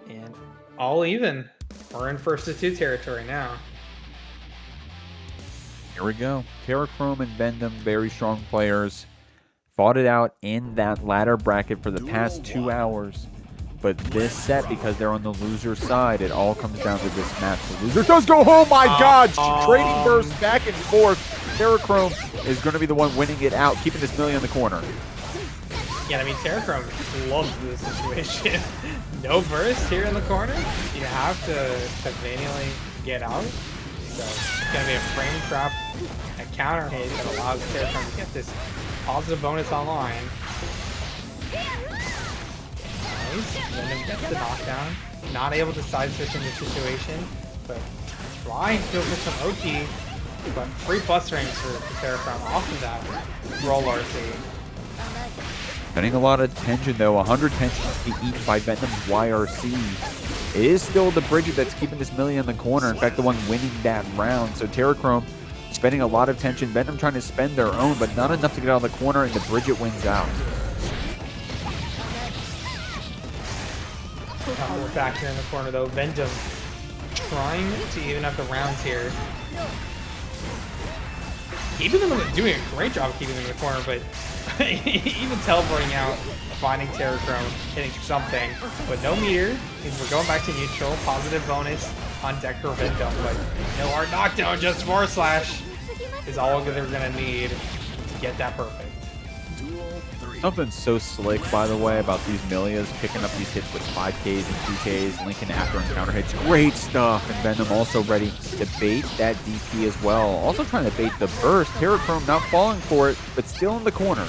[SPEAKER 2] And all even. We're in first to 2 territory now.
[SPEAKER 3] Here we go. Terachrome and Vendum, very strong players. Fought it out in that ladder bracket for the past 2 hours. But this set, because they're on the loser side, it all comes down to this match. The loser does go home. My God! Trading bursts back and forth. Terachrome is going to be the one winning it out, keeping this Millia in the corner.
[SPEAKER 2] Yeah, I mean, Terachrome loves this situation. No burst here in the corner. You have to manually get out. So it's going to be a frame trap, a counter hit that allows Terachrome to get this positive bonus online. Nice. Vendum gets the knockdown. Not able to side switch in this situation, but trying to go for some OT. But free plus range for Terachrome off of that roll RC.
[SPEAKER 3] Getting a lot of tension though, 100 tensions to eat by Vendum's YRC. It is still the Bridget that's keeping this Millia in the corner, in fact the one winning that round. So Terachrome spending a lot of tension, Vendum trying to spend their own, but not enough to get out of the corner, and the Bridget wins out.
[SPEAKER 2] We're back here in the corner though, Vendum trying to even up the rounds here. Doing a great job of keeping them in the corner, but even teleporting out, finding Terachrome, hitting something, but no meter, means we're going back to neutral, positive bonus on deck for Vendum, but no hard knockdown, just forward slash is all they're gonna need to get that perfect.
[SPEAKER 3] Something so slick, by the way, about these Millias, picking up these hits with 5Ks and 2Ks, linking after and counter hits. Great stuff. And Vendum also ready to bait that DP as well. Also trying to bait the burst. Terachrome not falling for it, but still in the corner.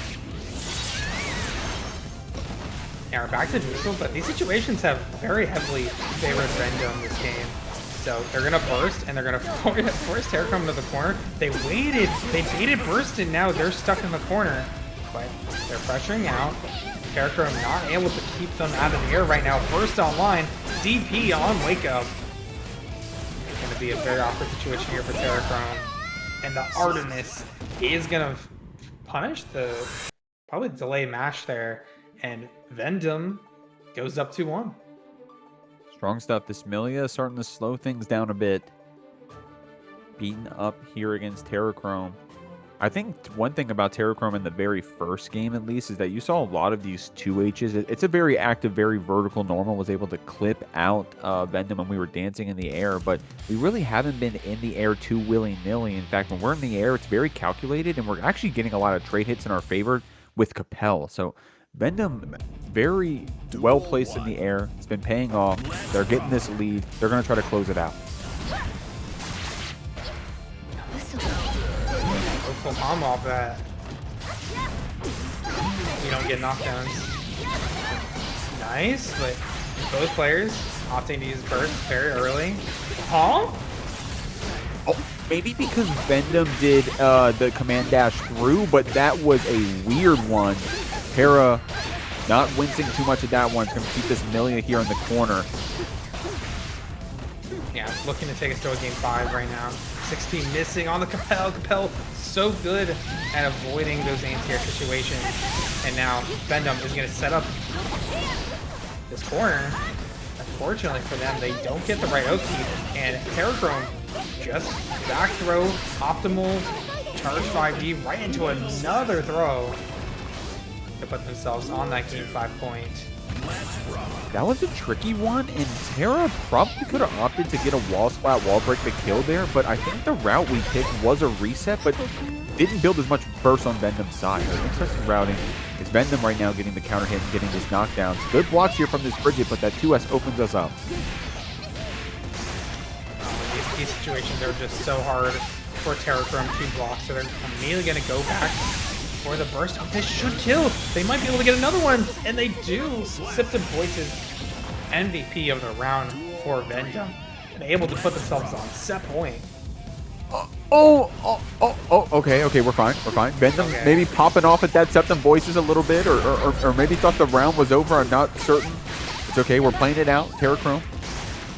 [SPEAKER 2] Yeah, we're back to neutral, but these situations have very heavily favored Vendum this game. So they're going to burst, and they're going to force Terachrome into the corner. They waited. They baited burst, and now they're stuck in the corner. But they're pressuring out. Terachrome not able to keep them out of the air right now. Burst online. DP on wake up. It's going to be a very awkward situation here for Terachrome. And the Artemis is going to punish the probably delay mash there. And Vendum goes up 2-1.
[SPEAKER 3] Strong stuff. This Millia is starting to slow things down a bit. Beaten up here against Terachrome. I think one thing about Terachrome in the very first game, at least, is that you saw a lot of these 2Hs. It's a very active, very vertical. Normal was able to clip out Vendum when we were dancing in the air, but we really haven't been in the air too willy-nilly. In fact, when we're in the air, it's very calculated, and we're actually getting a lot of trade hits in our favor with Capel. So Vendum, very well placed in the air. It's been paying off. They're getting this lead. They're going to try to close it out.
[SPEAKER 2] Full combo off that. You don't get knockdowns. Nice, but both players opting to use burst very early. Huh?
[SPEAKER 3] Oh, maybe because Vendum did the command dash through, but that was a weird one. Para not wincing too much at that one. It's going to keep this Millia here in the corner.
[SPEAKER 2] Yeah, looking to take us to a game 5 right now. 16 missing on the Capel. Capel so good at avoiding those anti-air situations. And now Vendum is going to set up this corner. Unfortunately for them, they don't get the right oak keep. And Terachrome just back throw, optimal, charge 5D right into another throw to put themselves on that game 5 point.
[SPEAKER 3] That was a tricky one, and Terra probably could have opted to get a wall splat, wall break the kill there, but I think the route we picked was a reset, but didn't build as much burst on Vendum's side. So interesting routing is Vendum right now getting the counter hit and getting his knockdowns. Good blocks here from this Bridget, but that 2S opens us up.
[SPEAKER 2] These situations are just so hard for Terachrome to block, so they're immediately going to go back for the burst. This should kill. They might be able to get another one, and they do. Sipton Voices, MVP of the round for Vendum, and able to put themselves on set point.
[SPEAKER 3] Okay, we're fine. Vendum maybe popping off at that Septum Voices a little bit, or maybe thought the round was over. I'm not certain. It's okay, we're playing it out. Terachrome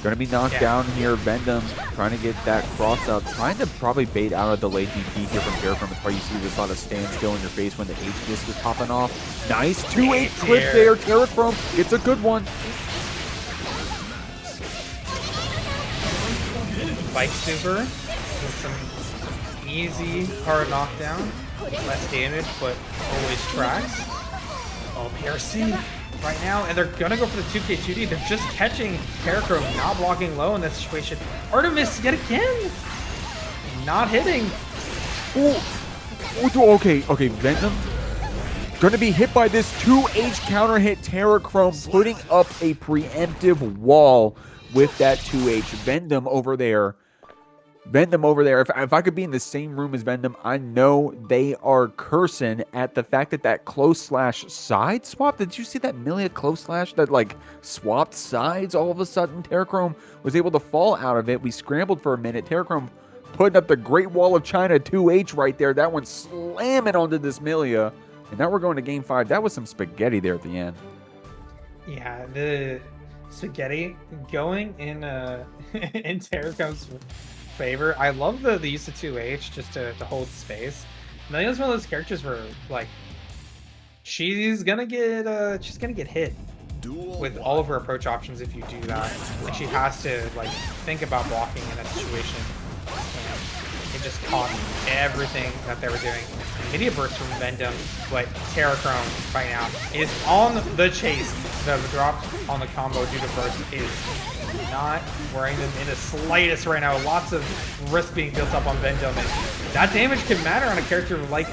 [SPEAKER 3] gonna be knocked down here. Vendum trying to get that cross up, trying to probably bait out a delayed DP here from Terachrome. That's why you see this lot of standstill in your face when the H-disc is popping off. Nice 2-8 clip there. Terachrome, it's a good one.
[SPEAKER 2] Bike super with some easy hard knockdown, less damage, but always tracks. Oh, PRC right now, and they're gonna go for the 2K2D. They're just catching Terachrome, not blocking low in that situation. Artemis yet again, not hitting.
[SPEAKER 3] Okay, Vendum gonna be hit by this 2H counter hit. Terachrome putting up a preemptive wall with that 2H. Vendum over there. If I could be in the same room as Vendum, I know they are cursing at the fact that that close slash side swap. Did you see that Millia close slash that like swapped sides all of a sudden? Terachrome was able to fall out of it. We scrambled for a minute. Terachrome putting up the Great Wall of China 2H right there. That one slamming onto this Millia. And now we're going to game 5. That was some spaghetti there at the end.
[SPEAKER 2] Yeah, the spaghetti going in in Terachrome's favor. I love the use of 2H just to hold space. Millia's one of those characters where like she's gonna get hit with all of her approach options if you do that. Like she has to like think about blocking in that situation. And it just caught everything that they were doing. Immediate burst from Vendum, but Terachrome right now is on the chase. The drop on the combo due to burst is not wearing them in the slightest right now. Lots of risk being built up on Vendum, and that damage can matter on a character like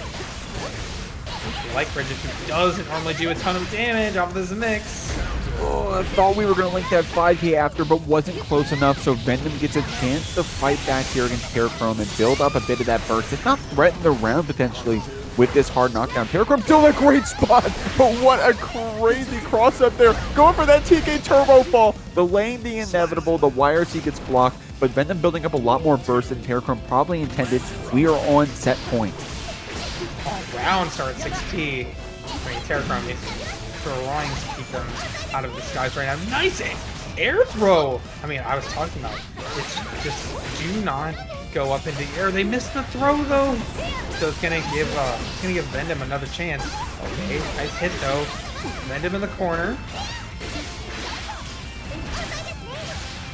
[SPEAKER 2] Bridget, who doesn't normally do a ton of damage off this mix.
[SPEAKER 3] Oh, I thought we were going to link that 5K after, but wasn't close enough, so Vendum gets a chance to fight back here against Terachrome and build up a bit of that burst, if not threaten the round potentially with this hard knockdown. Terachrome still in a great spot, but what a crazy cross up there. Going for that TK turbo fall, delaying the inevitable. The YRC gets blocked, but Vendum building up a lot more burst than Terachrome probably intended. We are on set point.
[SPEAKER 2] Round start 6P. I mean, Terachrome is trying to keep them out of the skies right now. Nice air throw. I mean, I was talking about it's just do not go up into the air. They missed the throw though, so it's gonna give Vendum another chance. Okay, nice hit though. Vendum in the corner.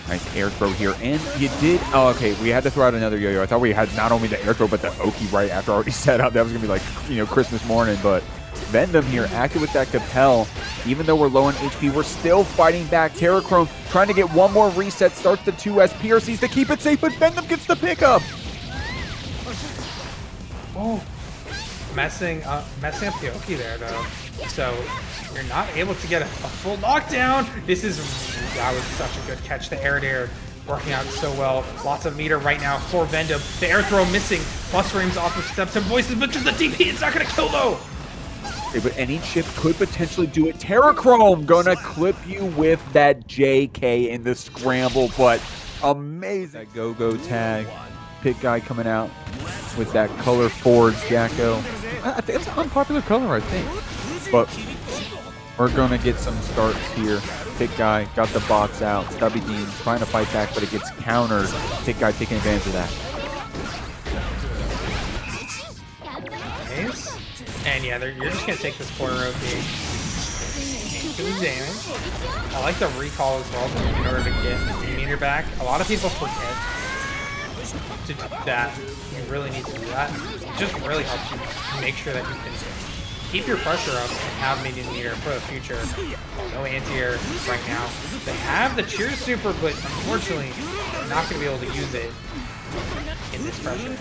[SPEAKER 3] Nice air throw here, and you did. Oh, okay, we had to throw out another yo-yo. I thought we had not only the air throw, but the Oki right after already set up. That was gonna be like, you know, Christmas morning. But Vendum here, active with that Capel. Even though we're low on HP, we're still fighting back. Terachrome trying to get one more reset, starts the 2S. PRCs to keep it safe, but Vendum gets the pickup.
[SPEAKER 2] Oh, messing up the Oki there though. So you're not able to get a full knockdown. That was such a good catch. The air working out so well. Lots of meter right now for Vendum. The air throw missing. Plus frames off of Septum Voices, but just the DP. It's not gonna kill though.
[SPEAKER 3] Okay, but any chip could potentially do it. Terachrome gonna clip you with that JK in the scramble, but amazing. That go-go tag. Pikguy coming out with that color Forge Jacko. I think it's an unpopular color, I think. But we're gonna get some starts here. Pikguy got the box out. Stubydean trying to fight back, but it gets countered. Pikguy taking advantage of that.
[SPEAKER 2] Nice. And yeah, you're just gonna take this corner rotation. Do damage. I like the recall as well in order to get the meter back. A lot of people forget to do that. You really need to do that. It just really helps you make sure that you can keep your pressure up and have medium meter for the future. No anti-air right now. They have the cheer super, but unfortunately, they're not going to be able to use it in this pressure.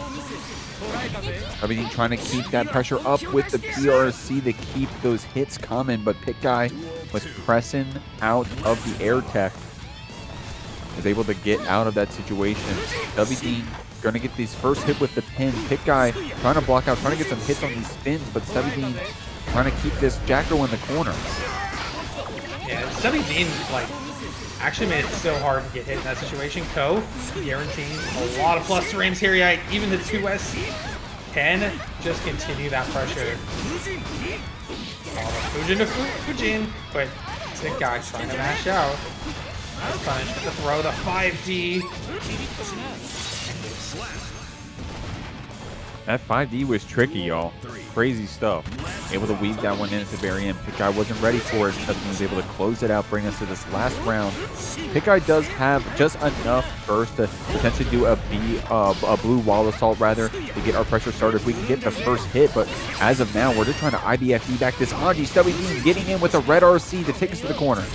[SPEAKER 3] Everything trying to keep that pressure up with the PRC to keep those hits coming, but Pikguy was pressing out of the air tech. Was able to get out of that situation. Stubydean going to get these first hit with the pin. Pikguy trying to block out, trying to get some hits on these spins, but Stubydean trying to keep this Jacko in the corner.
[SPEAKER 2] Yeah, Stubydean, like, actually made it so hard to get hit in that situation. Ko guaranteeing a lot of plus frames here. Yeah, even the 2S can just continue that pressure. Fujin to Fujin, but Pikguy trying to mash out. Nice punish with the throw, the 5D.
[SPEAKER 3] That 5D was tricky, y'all. Crazy stuff. Able to weave that one in at the very end. Pikguy wasn't ready for it. Stubydean was able to close it out, bring us to this last round. Pikguy does have just enough burst to potentially do a blue wall assault, rather, to get our pressure started if we can get the first hit. But as of now, we're just trying to IBFD back this Anji. Stubydean getting in with a red RC to take us to the corner.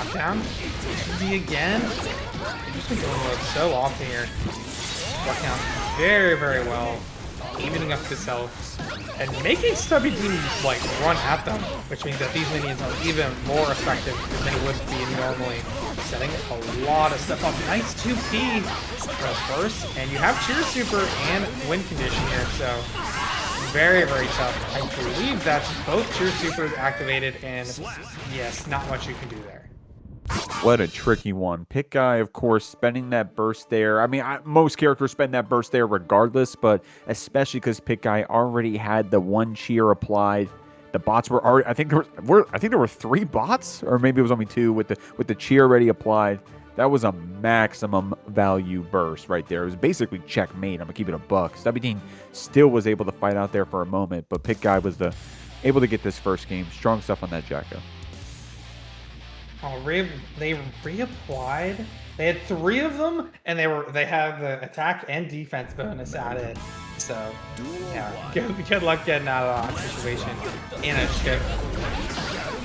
[SPEAKER 2] Knockdown. Anji again. They've just been going low so often here. Block down very, very well. Evening up the selves. And making Stubydean like run at them, which means that these minions are even more effective than they would be normally. Setting a lot of stuff up. Nice 2P first. And you have Cheer Super and Wind Condition here, so very, very tough. I believe that's both Cheer Supers activated, and yes, not much you can do there.
[SPEAKER 3] What a tricky one. Pikguy, of course, spending that burst there. I mean, most characters spend that burst there regardless, but especially because Pikguy already had the one cheer applied. The bots were already, I think there were 3 bots, or maybe it was only 2 with the cheer already applied. That was a maximum value burst right there. It was basically checkmate. I'm gonna keep it a buck. Stubydean still was able to fight out there for a moment, but Pikguy was able to get this first game. Strong stuff on that Jacko.
[SPEAKER 2] Oh, they reapplied. They had 3 of them, and they have the attack and defense bonus added. So yeah, good luck getting out of that situation in a chip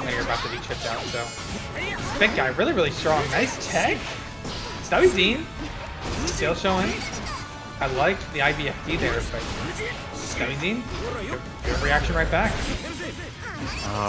[SPEAKER 2] when you're about to be chipped out. So this Pikguy really, really strong. Nice tech. Stubydean still showing. I liked the IBFD there, but Stubydean, good reaction right back.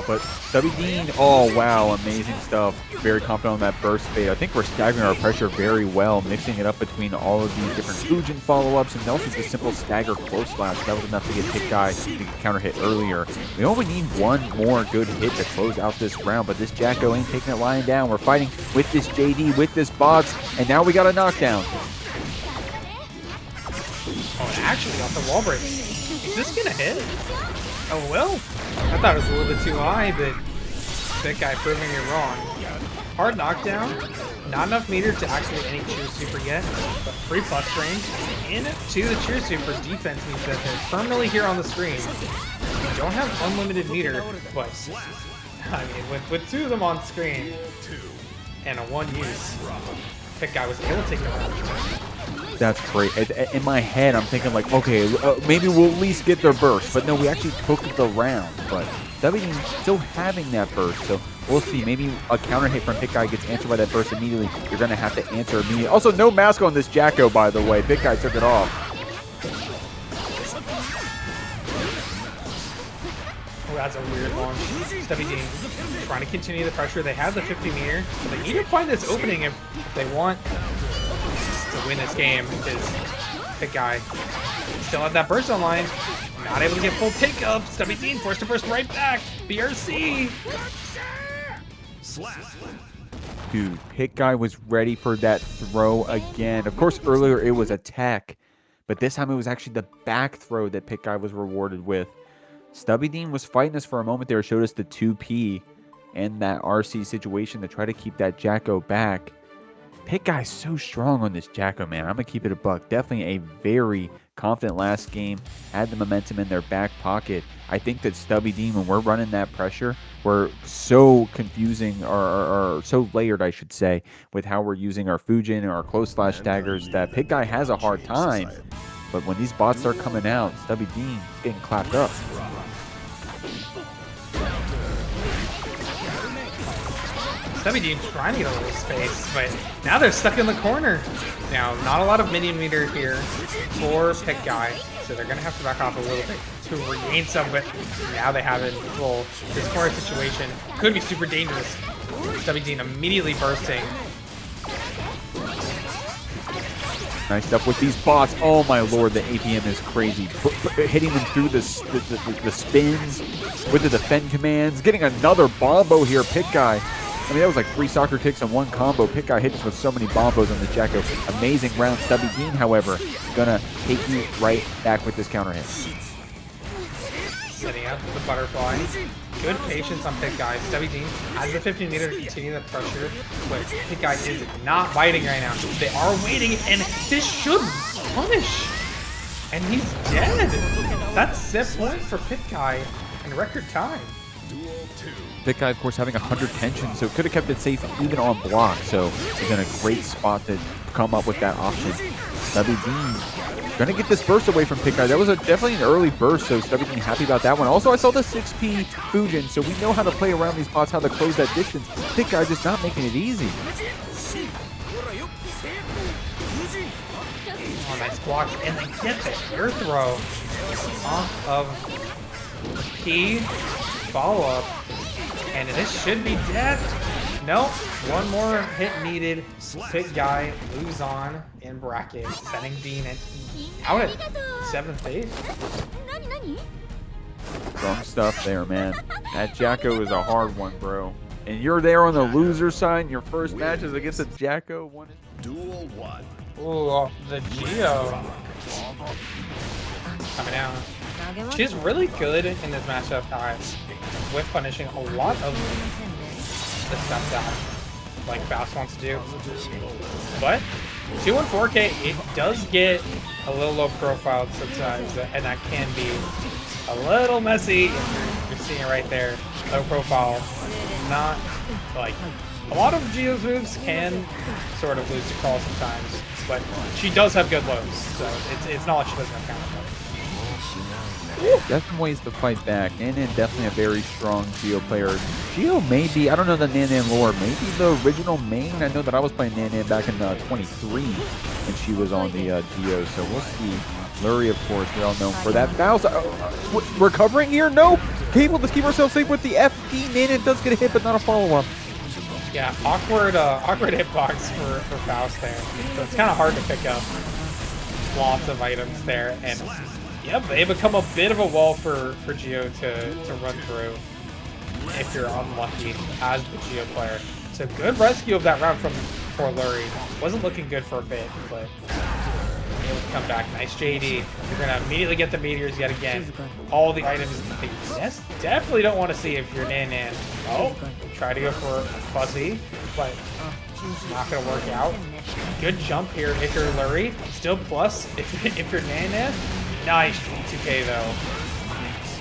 [SPEAKER 3] But Stubydean, oh wow, amazing stuff. Very confident on that burst fade. I think we're staggering our pressure very well, mixing it up between all of these different Fujin follow-ups, and also just simple stagger close slash. That was enough to get Pikguy to counter hit earlier. We only need one more good hit to close out this round, but this Jacko ain't taking it lying down. We're fighting with this JD, with this bots, and now we got a knockdown.
[SPEAKER 2] Oh, it actually got the wall break. Is this gonna hit? Oh well. I thought it was a little bit too high, but Pikguy proving me wrong. Hard knockdown. Not enough meter to activate any Cheer Super yet, but free plus range into the Cheer Super. Defense means that they're permanently here on the screen. You don't have unlimited meter, but I mean, with 2 of them on screen and a 1 use, Pikguy was able to take the round.
[SPEAKER 3] That's great. In my head, I'm thinking like, okay, maybe we'll at least get their burst. But no, we actually took the round. But Stubydean still having that burst, so we'll see. Maybe a counter hit from Pikguy gets answered by that burst immediately. You're going to have to answer immediately. Also, no mask on this Jacko, by the way. Pikguy took it off.
[SPEAKER 2] Oh, that's a weird launch. Stubydean trying to continue the pressure. They have the 50 meter. They need to find this opening if they want to win this game, because Pikguy still have that burst online. Not able to get full pickup. Stubydean forced to burst right back. BRC.
[SPEAKER 3] Dude, Pikguy was ready for that throw again. Of course, earlier it was a tech, but this time it was actually the back throw that Pikguy was rewarded with. Stubydean was fighting us for a moment there, showed us the 2P and that RC situation to try to keep that Jacko back. Pikguy's so strong on this Jacko, man. I'm going to keep it a buck. Definitely a very confident last game. Had the momentum in their back pocket. I think that Stubydean, when we're running that pressure, we're so confusing, or so layered, I should say, with how we're using our Fujin and our close slash daggers, that Pikguy has a hard time But when these bots start coming out, Stubydean is getting clapped up.
[SPEAKER 2] Stubydean trying to get a little space, but now they're stuck in the corner. Now, not a lot of minion meter here for Pikguy, so they're going to have to back off a little bit to regain some, but now they have it in full. This corner situation could be super dangerous. Stubydean immediately bursting.
[SPEAKER 3] Nice stuff with these bots. Oh my lord, the APM is crazy. Hitting them through the spins with the defend commands. Getting another bombo here, Pikguy. I mean, that was like 3 soccer kicks in one combo. Pikguy hits with so many bombos on the Jacko. Amazing round. Stubydean, however, gonna take you right back with this counter hit.
[SPEAKER 2] Setting up the butterfly. Good patience on Pikguy. Stubydean has the 15 meter to continue the pressure, but Pikguy is not biting right now. They are waiting, and this should punish. And he's dead. That's set point for Pikguy in record time.
[SPEAKER 3] Pikguy, of course, having 100 tension, so could have kept it safe even on block. So he's in a great spot to come up with that option. Stubydean gonna get this burst away from Pikguy. That was definitely an early burst, so Stubydean happy about that one. Also, I saw the 6P Fujin, so we know how to play around these bots, how to close that distance. Pikguy just not making it easy.
[SPEAKER 2] Oh, nice blocks, and they get the air throw off of P follow-up. And this should be death. Nope. One more hit needed. Pikguy moves on in bracket, sending Dean out at 7th base.
[SPEAKER 3] Strong stuff there, man. That Jacko is a hard one, bro. And you're there on the loser side. Your first match is against a Jacko.
[SPEAKER 4] Duel 1.
[SPEAKER 2] Ooh, the Geo coming out. She's really good in this matchup, guys, with punishing a lot of the stuff that like Faust wants to do. But 214K, it does get a little low profile sometimes, and that can be a little messy. You're seeing it right there, low profile. Not like a lot of Geo's moves can sort of lose to crawl sometimes, but she does have good lows, so it's not like she doesn't have counter.
[SPEAKER 3] Definitely ways to fight back. Nanan definitely a very strong Geo player. Geo may be, I don't know the Nanan lore, maybe the original main. I know that I was playing Nanan back in 23 when she was on the Geo, so we'll see. Lurry, of course, we all know for that. Faust, recovering here? No! Able to keep ourselves safe with the FD. Nanan does get a hit, but not a follow-up.
[SPEAKER 2] Yeah, awkward hitbox for Faust there. So it's kind of hard to pick up lots of items there, and yep, they become a bit of a wall for Geo to run through if you're unlucky as the Geo player. So good rescue of that round for Lurry. Wasn't looking good for a bit, but able to come back. Nice JD. You're gonna immediately get the meteors yet again. All the items that you definitely don't want to see if you're Nanan. Oh, try to go for Fuzzy, but not gonna work out. Good jump here if you're Lurry. Still plus if you're Nanan. Nice 2K though.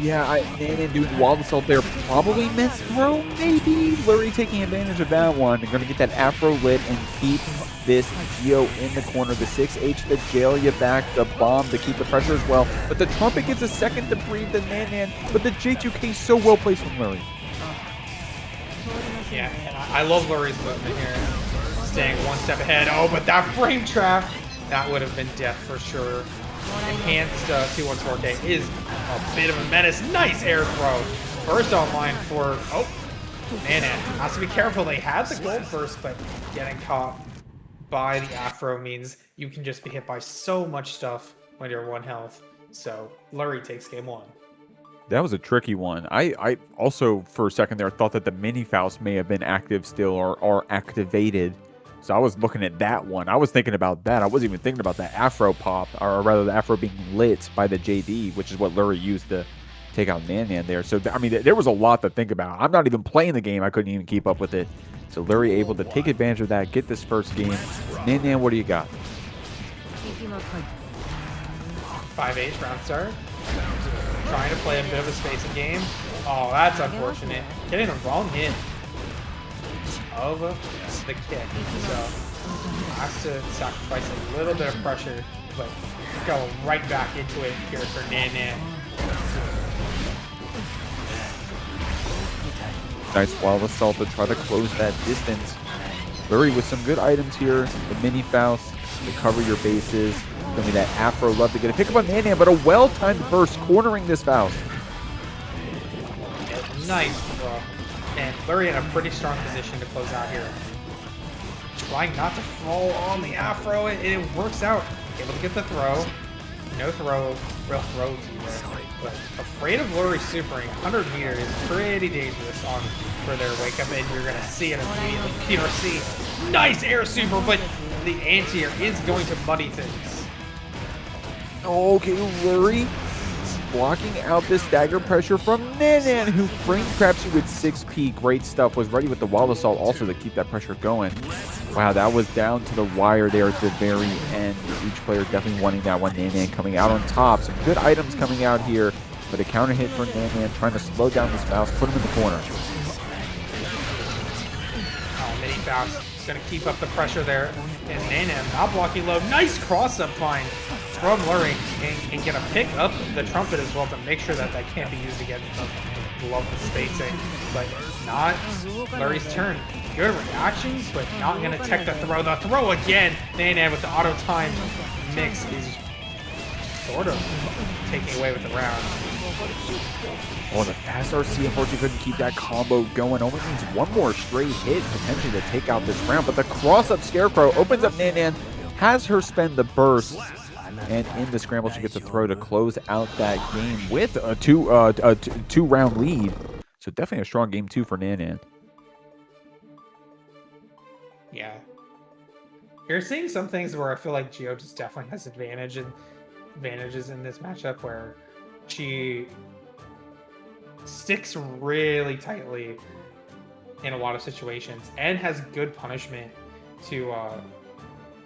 [SPEAKER 3] Yeah, Nanan doing wild assault there. Probably miss throw, maybe. Lurry taking advantage of that one. They're gonna get that Afro lit and keep this Geo in the corner. The 6H to jail you back. The bomb to keep the pressure as well. But the trumpet gets a second to breathe the Nanan. But the J2K is so well placed from Lurry.
[SPEAKER 2] Yeah, and I love Lurry's movement here. Staying one step ahead. Oh, but that frame trap, that would have been death for sure. Enhanced 214K is a bit of a menace. Nice air throw. First online for, oh, Nanan. Has to be careful. They had the gold burst, but getting caught by the Afro means you can just be hit by so much stuff when you're 1 health. So Lurry takes game 1.
[SPEAKER 3] That was a tricky one. I also, for a second there, thought that the mini Faust may have been active still or activated. So I was looking at that one. I was thinking about that. I wasn't even thinking about that Afro pop, or rather the Afro being lit by the JD, which is what Lurry used to take out Nanan there. So, I mean, there was a lot to think about. I'm not even playing the game. I couldn't even keep up with it. So Lurry able to take advantage of that, get this first game. Nanan, what do you got?
[SPEAKER 2] 5H round start. Trying to play a bit of a spacing game. Oh, that's unfortunate. Getting the wrong hit of the kick. So has to sacrifice a little bit of pressure but go right back into it here for Nan.
[SPEAKER 3] Nice wild assault to try to close that distance. Lurry with some good items here. The mini Faust to cover your bases. Gonna be that Afro love to get a pick up on Nan, but a well-timed burst cornering this Faust.
[SPEAKER 2] Yeah, nice throw. And Lurry in a pretty strong position to close out here. Trying not to fall on the Afro. It works out. Able to get the throw. No real throws either. But afraid of Lurry supering. 100 meters is pretty dangerous for their wake up, and you're gonna see it immediately. PRC, nice air super, but the anti-air is going to muddy things.
[SPEAKER 3] Okay, Lurry blocking out this dagger pressure from Nan, who frame traps you with 6P. Great stuff. Was ready with the wild assault also to keep that pressure going. Wow, that was down to the wire there at the very end. Each player definitely wanting that one. Nan coming out on top. Some good items coming out here. But a counter hit for Nan, trying to slow down this Faust, put him in the corner.
[SPEAKER 2] Oh, mini Faust is going to keep up the pressure there. And Nan not blocking low. Nice cross-up find from Lurry. And get a pick up the trumpet as well to make sure that that can't be used against them. Love the spacing. But not Lurry's turn. Good reactions, but not going to tech the throw. The throw again. Nan with the auto-time mix is sort of taking away with the round.
[SPEAKER 3] Oh, the fast RC unfortunately couldn't keep that combo going. Only needs one more straight hit potentially to take out this round. But the cross-up Scarecrow opens up Nan, has her spend the burst. And in the scramble, she gets a throw to close out that game with a two-round lead. So definitely a strong game 2 for Nan.
[SPEAKER 2] Yeah. You're seeing some things where I feel like Geo just definitely has advantages in this matchup where she sticks really tightly in a lot of situations and has good punishment to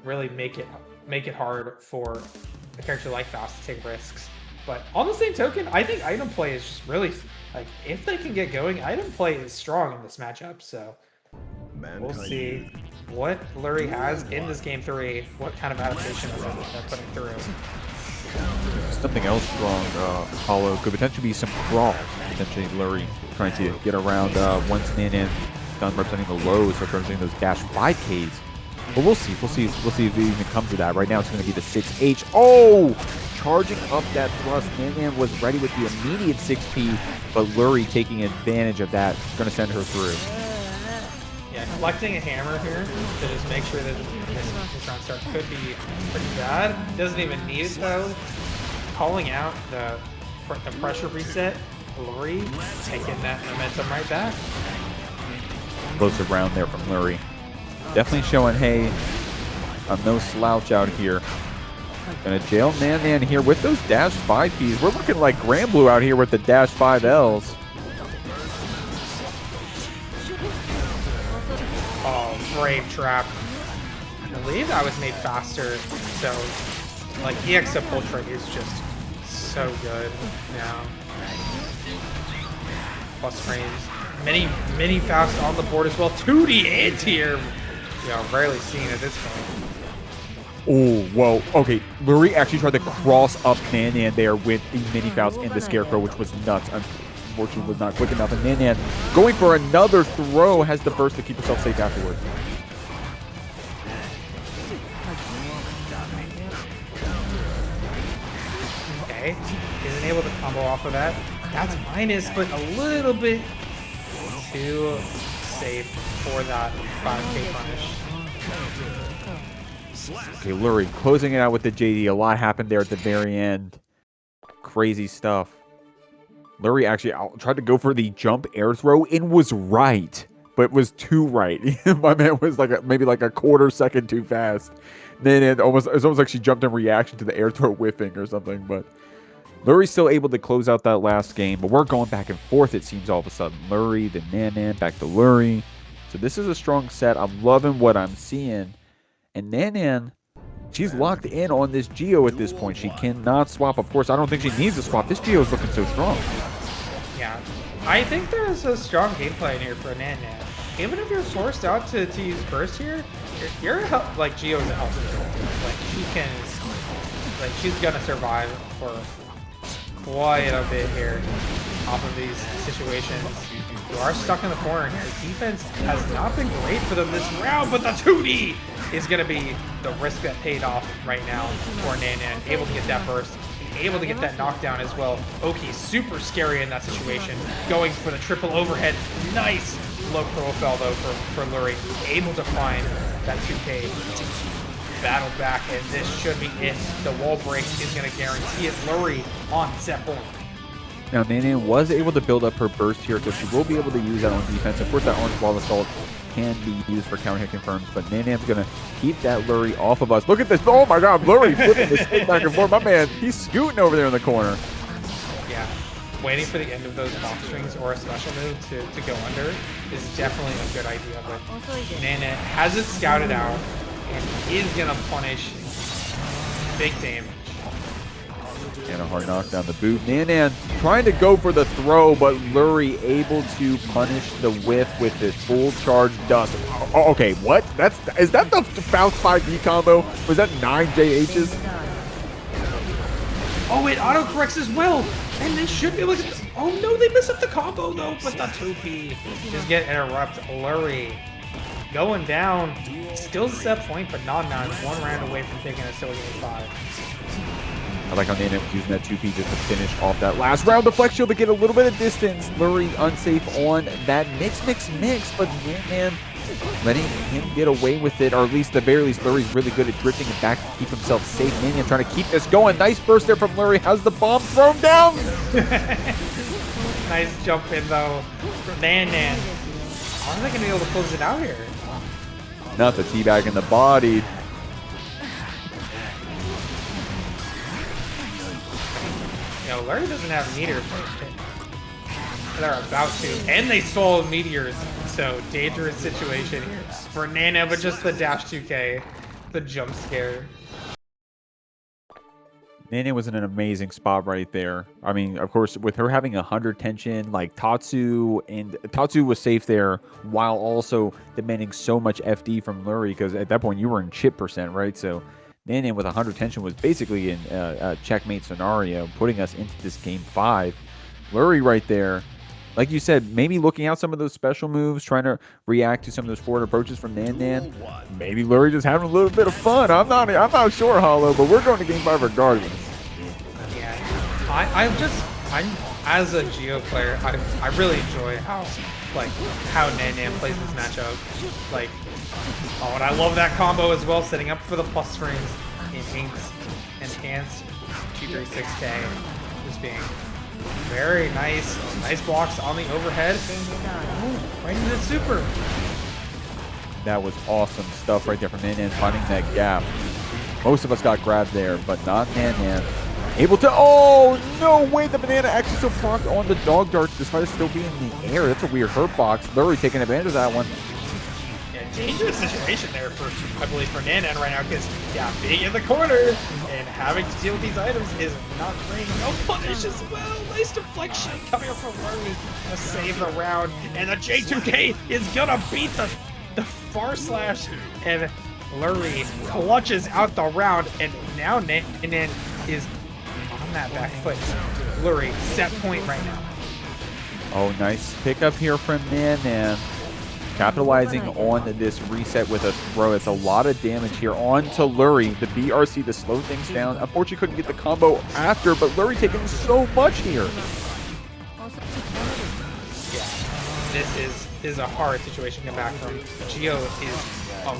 [SPEAKER 2] really make it hard for a character like Faust to take risks. But on the same token, I think item play is just really, like, if they can get going, item play is strong in this matchup. So we'll see what Lurry has in this game 3, what kind of adaptation they're putting through.
[SPEAKER 3] Something else strong, Hollow, could potentially be some crawls. Potentially Lurry trying to get around once Nan done representing the lows, so representing those dash 5Ks. But we'll see. We'll see if it even comes to that. Right now it's going to be the 6H. Oh! Charging up that thrust. Nan was ready with the immediate 6P, but Lurry taking advantage of that. Going to send her through.
[SPEAKER 2] Yeah, collecting a hammer here to just make sure that this round start could be pretty bad. Doesn't even need it though. Calling out the pressure reset. Lurry taking that momentum right back.
[SPEAKER 3] Closer round there from Lurry. Definitely showing, hey, I'm no slouch out here. Gonna jail Nan here with those dash 5Ps. We're looking like Grand Blue out here with the dash 5Ls.
[SPEAKER 2] Oh, frame trap. I believe that was made faster. So, like, EX Ultra is just so good now. Plus frames. Mini Faust on the board as well. 2D anti-air. Rarely seen at this point.
[SPEAKER 3] Oh, whoa. Okay, Lurry actually tried to cross up Nan there with the mini Faust and the Scarecrow, which was nuts. Unfortunately, was not quick enough. And Nan going for another throw, has the burst to keep herself safe afterwards.
[SPEAKER 2] Okay, isn't able to combo off of that. That's minus, but a little bit too safe for that 5K punish.
[SPEAKER 3] Okay, Lurry closing it out with the JD. A lot happened there at the very end. Crazy stuff. Lurry actually tried to go for the jump air throw and was right, but was too right. My man was like maybe like a quarter second too fast. Then it's almost like she jumped in reaction to the air throw whiffing or something. But Lurry's still able to close out that last game, but we're going back and forth, it seems, all of a sudden. Lurry, then Nan, back to Lurry. So this is a strong set. I'm loving what I'm seeing. And Nan, she's locked in on this Geo at this point. She cannot swap. Of course, I don't think she needs to swap. This Geo is looking so strong.
[SPEAKER 2] Yeah, I think there's a strong gameplay in here for Nan. Even if you're forced out to use burst here, you're like Geo's a health control. Like, she can Like, she's gonna survive for quite a bit here off of these situations. You are stuck in the corner here. Defense has not been great for them this round, but the 2D is gonna be the risk that paid off right now for Nanan. Able to get that burst, able to get that knockdown as well. Oki super scary in that situation, going for the triple overhead. Nice low profile though for Lurry. Able to find that 2K. Battle back, and this should be it. The wall break is going to guarantee it. Lurry on set point.
[SPEAKER 3] Now, Nanan was able to build up her burst here, so she will be able to use that on defense. Of course, that orange ball assault can be used for counter hit confirms, but Nanan's going to keep that Lurry off of us. Look at this. Oh my god, Lurry flipping the stick back and forth. My man, he's scooting over there in the corner.
[SPEAKER 2] Yeah, waiting for the end of those box strings or a special move to go under is definitely a good idea, but Nanan has it scouted out and is going to punish big damage.
[SPEAKER 3] And a hard knockdown the boot. Nanan trying to go for the throw, but Lurry able to punish the whiff with his full charge dust. Oh, okay, what? Is that the Faust 5D combo? Was that 9 JHs?
[SPEAKER 2] Oh, it auto-corrects as well. And they should be able to... Oh no, they miss up the combo though, but the 2P just get interrupt. Lurry going down. Still set point, but not 1 round away from taking a silly game 5.
[SPEAKER 3] I like how Nanan was using that 2P just to finish off that last round. The flex shield to get a little bit of distance. Lurry unsafe on that mix, but Nanan letting him get away with it, or at least, at the very least, Lurry's really good at drifting it back to keep himself safe. Nanan trying to keep this going. Nice burst there from Lurry. Has the bomb thrown down.
[SPEAKER 2] Nice jump in, though, from Nanan. How are they going to be able to close it out here?
[SPEAKER 3] Not the teabag in the body.
[SPEAKER 2] You know, Lurry doesn't have meteors. They're about to. And they stole meteors. So, dangerous situation here for Nana, but just the dash 2K. The jump scare.
[SPEAKER 3] Nana was in an amazing spot right there. I mean, of course, with her having 100 tension, like Tatsu was safe there while also demanding so much FD from Lurry, because at that point you were in chip percent, right? So Nana with 100 tension was basically in a checkmate scenario, putting us into this game 5. Lurry right there, like you said, maybe looking out some of those special moves, trying to react to some of those forward approaches from Nanan. Maybe Lurry just having a little bit of fun. I'm not sure, Hollow, but we're going to game 5 regardless.
[SPEAKER 2] Yeah, I'm as a Geo player, I really enjoy how Nanan plays this matchup. Like, oh, and I love that combo as well, setting up for the plus frames in enhanced 236K, just being very nice blocks on the overhead. Oh, right into the super.
[SPEAKER 3] That was awesome stuff right there from Nanan, finding that gap. Most of us got grabbed there, but not Nanan. Able to, oh, no way, the banana actually still procced on the dog dart despite it still being in the air. That's a weird hurt box. Lurry taking advantage of that one.
[SPEAKER 2] Yeah, dangerous situation there for, I believe, for Nanan right now, because, yeah, being in the corner and having to deal with these items is not great. No punish as well. Nice deflection coming up from Lurry to save the round. And the J2K is gonna beat the far slash, and Lurry clutches out the round, and now Nanan is on that back foot. Lurry set point right now.
[SPEAKER 3] Oh, nice pickup here from Nanan. Capitalizing on this reset with a throw. It's a lot of damage here on to Lurry. The BRC to slow things down. Unfortunately, couldn't get the combo after, but Lurry taking so much here.
[SPEAKER 2] Yeah, this is a hard situation to come back from. Geo is a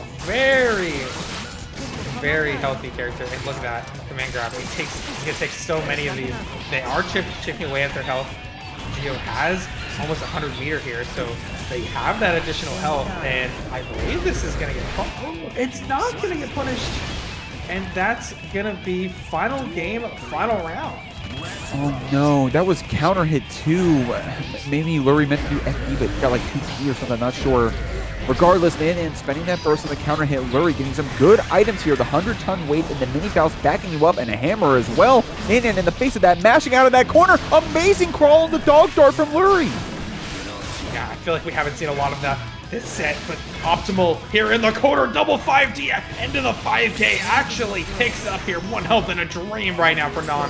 [SPEAKER 2] very healthy character, and look at that command grab. He's gonna take so many of these. They are chipping away at their health. Geo has almost 100 meter here, so they have that additional health, and I believe this is gonna get punished. It's not gonna get punished, and that's gonna be final game, final round.
[SPEAKER 3] Oh no, that was counter hit too. Maybe Lurry meant to do FD, but got like 2P or something, I'm not sure. Regardless, Nanan spending that burst on the counter hit. Lurry getting some good items here. The 100-ton weight and the mini Faust backing you up, and a hammer as well. Nanan in the face of that, mashing out of that corner. Amazing crawl on the dog dart from Lurry.
[SPEAKER 2] Yeah, I feel like we haven't seen a lot of that this set, but optimal here in the corner. Double 5D into the 5K actually picks up here. 1 health and a dream right now for Nan.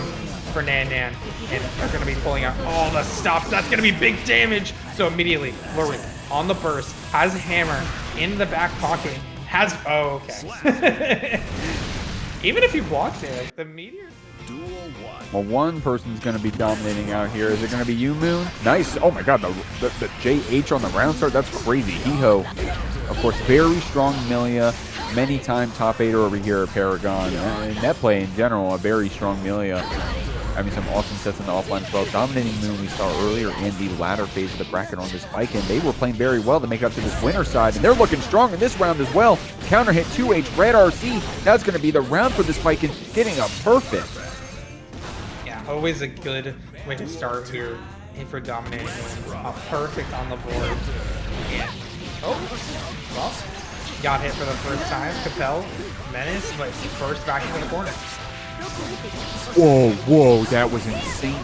[SPEAKER 2] And they're going to be pulling out all the stops. That's going to be big damage. So immediately, Lurry on the burst, has a hammer in the back pocket, has... Oh, okay. Even if you blocked it, like, the meteor...
[SPEAKER 3] Well, one person's going to be dominating out here. Is it going to be you, Moon? Nice. Oh, my God. The JH on the round start. That's crazy. Hiho, of course, very strong Millia. Many-time top 8er over here at Paragon. And net play in general, a very strong Millia. Having some awesome sets in the offline as well. Dominating Moon we saw earlier in the latter phase of the bracket on this Baiken. They were playing very well to make up to this winner side, and they're looking strong in this round as well. Counter hit 2H, red RC. That's going to be the round for this Baiken, getting a perfect.
[SPEAKER 2] Yeah, always a good way to start here for dominating Moon. A perfect on the board. Yeah. Oh, well, got hit for the first time. Capel, menace, but first back into the corner.
[SPEAKER 3] Whoa, that was insane.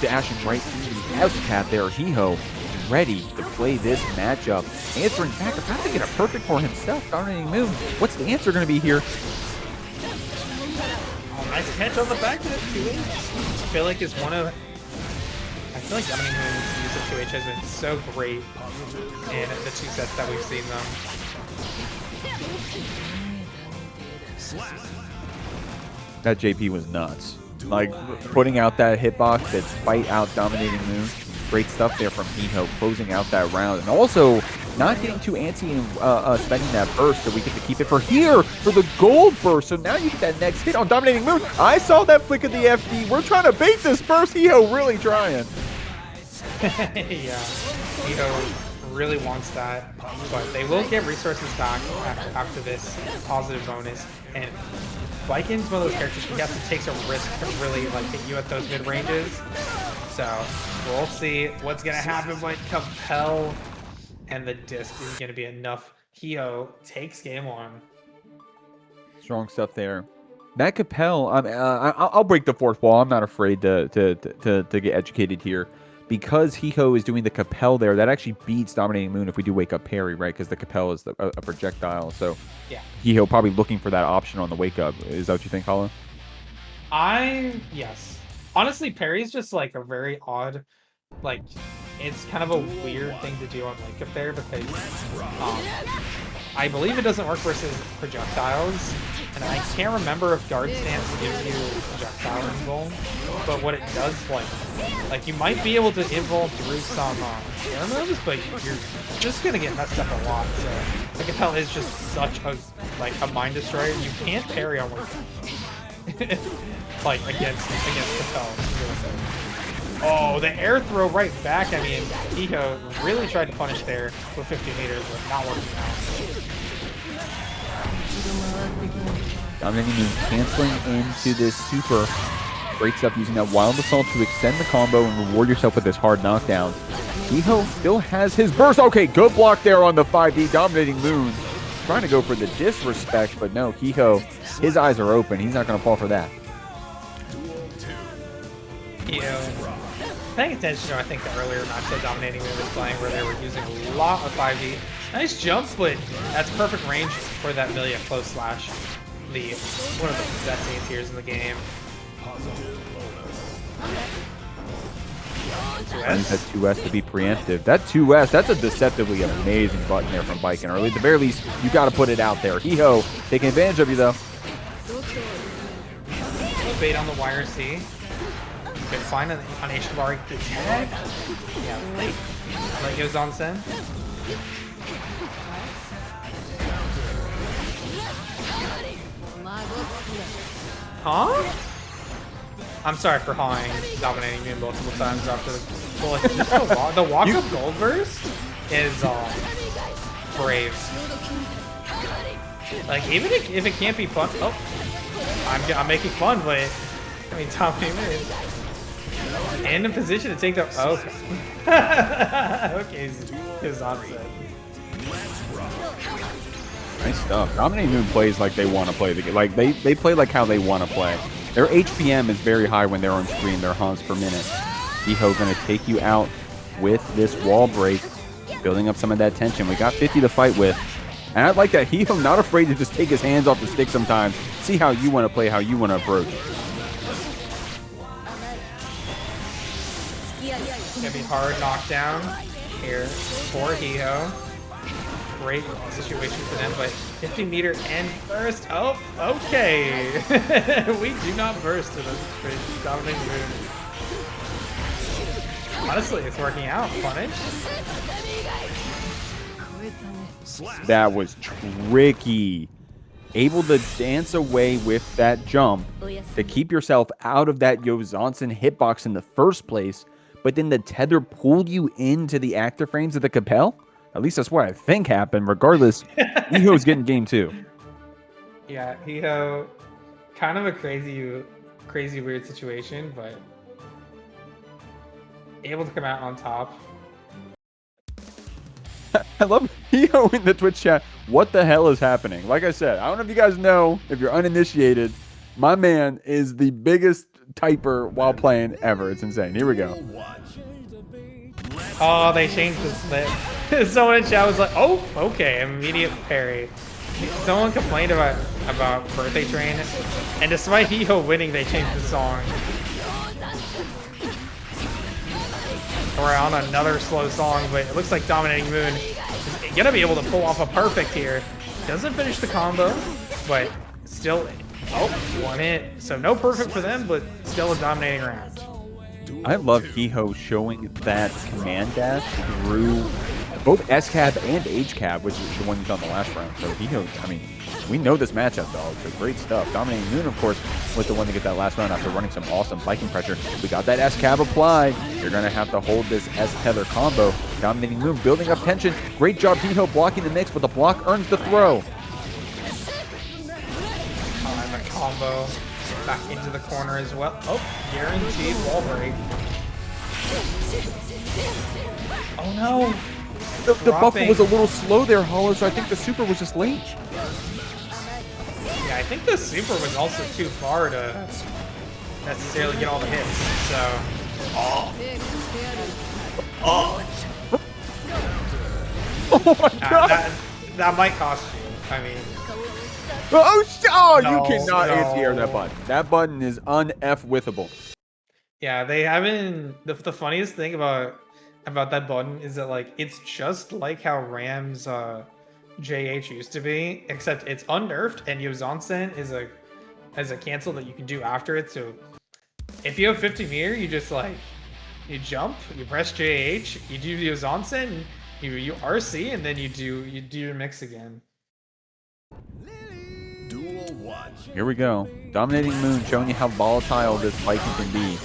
[SPEAKER 3] Dashing right through the S-Cat there. Hiho ready to play this matchup. Answering back, about to get a perfect for himself. Dominating Moon. What's the answer going to be here?
[SPEAKER 2] Oh, nice catch on the back to 2H. I feel like it's one of... I feel like dominating Moon's use of 2H has been so great in the 2 sets that we've seen them.
[SPEAKER 3] That JP was nuts. Like, putting out that hitbox, that fight out dominating Moon. Great stuff there from Hiho, closing out that round. And also, not getting too antsy and spending that burst, so we get to keep it for here for the gold burst. So now you get that next hit on dominating Moon. I saw that flick of the FD. We're trying to bait this burst. Hiho really trying.
[SPEAKER 2] Yeah, Mito really wants that, but they will get resources back after this positive bonus. And Baiken's one of those characters who has to take some risk to really like hit you at those mid ranges. So we'll see what's gonna happen. But Capel and the disc is gonna be enough. Hiho takes game 1.
[SPEAKER 3] Strong stuff there. That Capel, I'll break the fourth wall. I'm not afraid to get educated here. Because Hiho is doing the Capel there, that actually beats Dominating Moon if we do wake up parry, right? Because the Capel is a projectile. So
[SPEAKER 2] yeah,
[SPEAKER 3] Hiho probably looking for that option on the wake up. Is that what you think, Hollow?
[SPEAKER 2] Yes. Honestly, parry is just like a very odd, like, it's kind of a weird thing to do on wake up there because I believe it doesn't work versus projectiles. And I can't remember if guard stance gives you projectile invuln, but what it does, like you might be able to invuln through some air moves, but you're just gonna get messed up a lot. So the Capel is just such a a mind destroyer. You can't parry on like against Capel. Oh, the air throw right back. I mean, Hiho really tried to punish there with 50 meters, but not working out.
[SPEAKER 3] Dominating Moon canceling into this super. Great stuff using that Wild Assault to extend the combo and reward yourself with this hard knockdown. Hiho still has his burst. Okay, good block there on the 5D. Dominating Moon. Trying to go for the disrespect, but no, Hiho, his eyes are open. He's not going to fall for that.
[SPEAKER 2] Hiho, paying attention to, I think, the earlier match that Dominating Moon was playing where they were using a lot of 5D. Nice jump, but that's perfect range for that Millia close slash. One of the best tiers in the game.
[SPEAKER 3] I need that 2S to be preemptive. That 2S, that's a deceptively amazing button there from Baiken early. At the very least, you got to put it out there. Hiho taking advantage of you, though.
[SPEAKER 2] Bait on the YRC. Good find on Ishibari. Good tag. Yeah, late goes on Sen. Huh? I'm sorry for hawing Dominating Moon multiple times after the bullet. The walk-up gold burst is brave. Like, even if it can't be fun... Oh! I'm making fun, but... I mean, Dominating Moon in a position to take the... Oh, okay. Okay, he's on set.
[SPEAKER 3] Nice stuff. Dominating Moon plays like they want to play the game. Like, they play like how they want to play. Their HPM is very high when they're on screen, their haunts per minute. Hiho gonna take you out with this wall break.
[SPEAKER 1] building up some of that tension. We got 50 to fight with. And I like that Hiho not afraid to just take his hands off the stick sometimes. See how you want to play, how you want to approach.
[SPEAKER 2] Gonna be hard knockdown here for Hiho. Great situation for them, but 50-meter and burst. Oh, okay. We do not burst to this dominating move. Honestly, it's working out. Punish.
[SPEAKER 1] That was tricky. Able to dance away with that jump to keep yourself out of that Yozansen hitbox in the first place, but then the tether pulled you into the active frames of the Capel? At least that's what I think happened. Regardless, Hiho's getting game 2.
[SPEAKER 2] Yeah, Hiho, kind of a crazy weird situation, but able to come out on top.
[SPEAKER 1] I love Hiho in the Twitch chat. What the hell is happening? Like I said, I don't know if you guys know, if you're uninitiated, my man is the biggest typer while playing ever. It's insane. Here we go.
[SPEAKER 2] Oh, they changed the split. Someone in chat was like, oh, okay, immediate parry. Someone complained about Birthday Train, and despite Hiho winning, they changed the song. We're on another slow song, but it looks like Dominating Moon is gonna be able to pull off a perfect here. Doesn't finish the combo, but still, oh, one hit. So no perfect for them, but still a dominating round.
[SPEAKER 1] I love Hiho showing that command dash through both S-Cab and H-Cab, which is the one he's on the last round. So Hiho, I mean, we know this matchup, dog. So great stuff. Dominating Moon, of course, was the one to get that last round after running some awesome Baiken pressure. We got that S-Cab applied. You're going to have to hold this S-Tether combo. Dominating Moon building up tension. Great job, Hiho, blocking the mix, but the block earns the throw.
[SPEAKER 2] And the combo back into the corner as well. Oh, guaranteed wall break. Oh no!
[SPEAKER 1] The buffer was a little slow there, Hollow, so I think the super was just late.
[SPEAKER 2] Yeah, I think the super was also too far to necessarily get all the hits, so...
[SPEAKER 1] Oh my god!
[SPEAKER 2] That might cost you, I mean...
[SPEAKER 1] Oh,
[SPEAKER 2] no,
[SPEAKER 1] you cannot anti-air that
[SPEAKER 2] no.
[SPEAKER 1] button. That button is un-F-withable.
[SPEAKER 2] Yeah, they haven't... The funniest thing about that button is that, like, it's just like how Ram's JH used to be, except it's unnerfed, and Yozansen is a cancel that you can do after it. So if you have 50 meter, you just like you jump, you press JH, you do Yozansen, you RC, and then you do your mix again.
[SPEAKER 1] Here we go. Dominating Moon showing you how volatile this Baiken can be.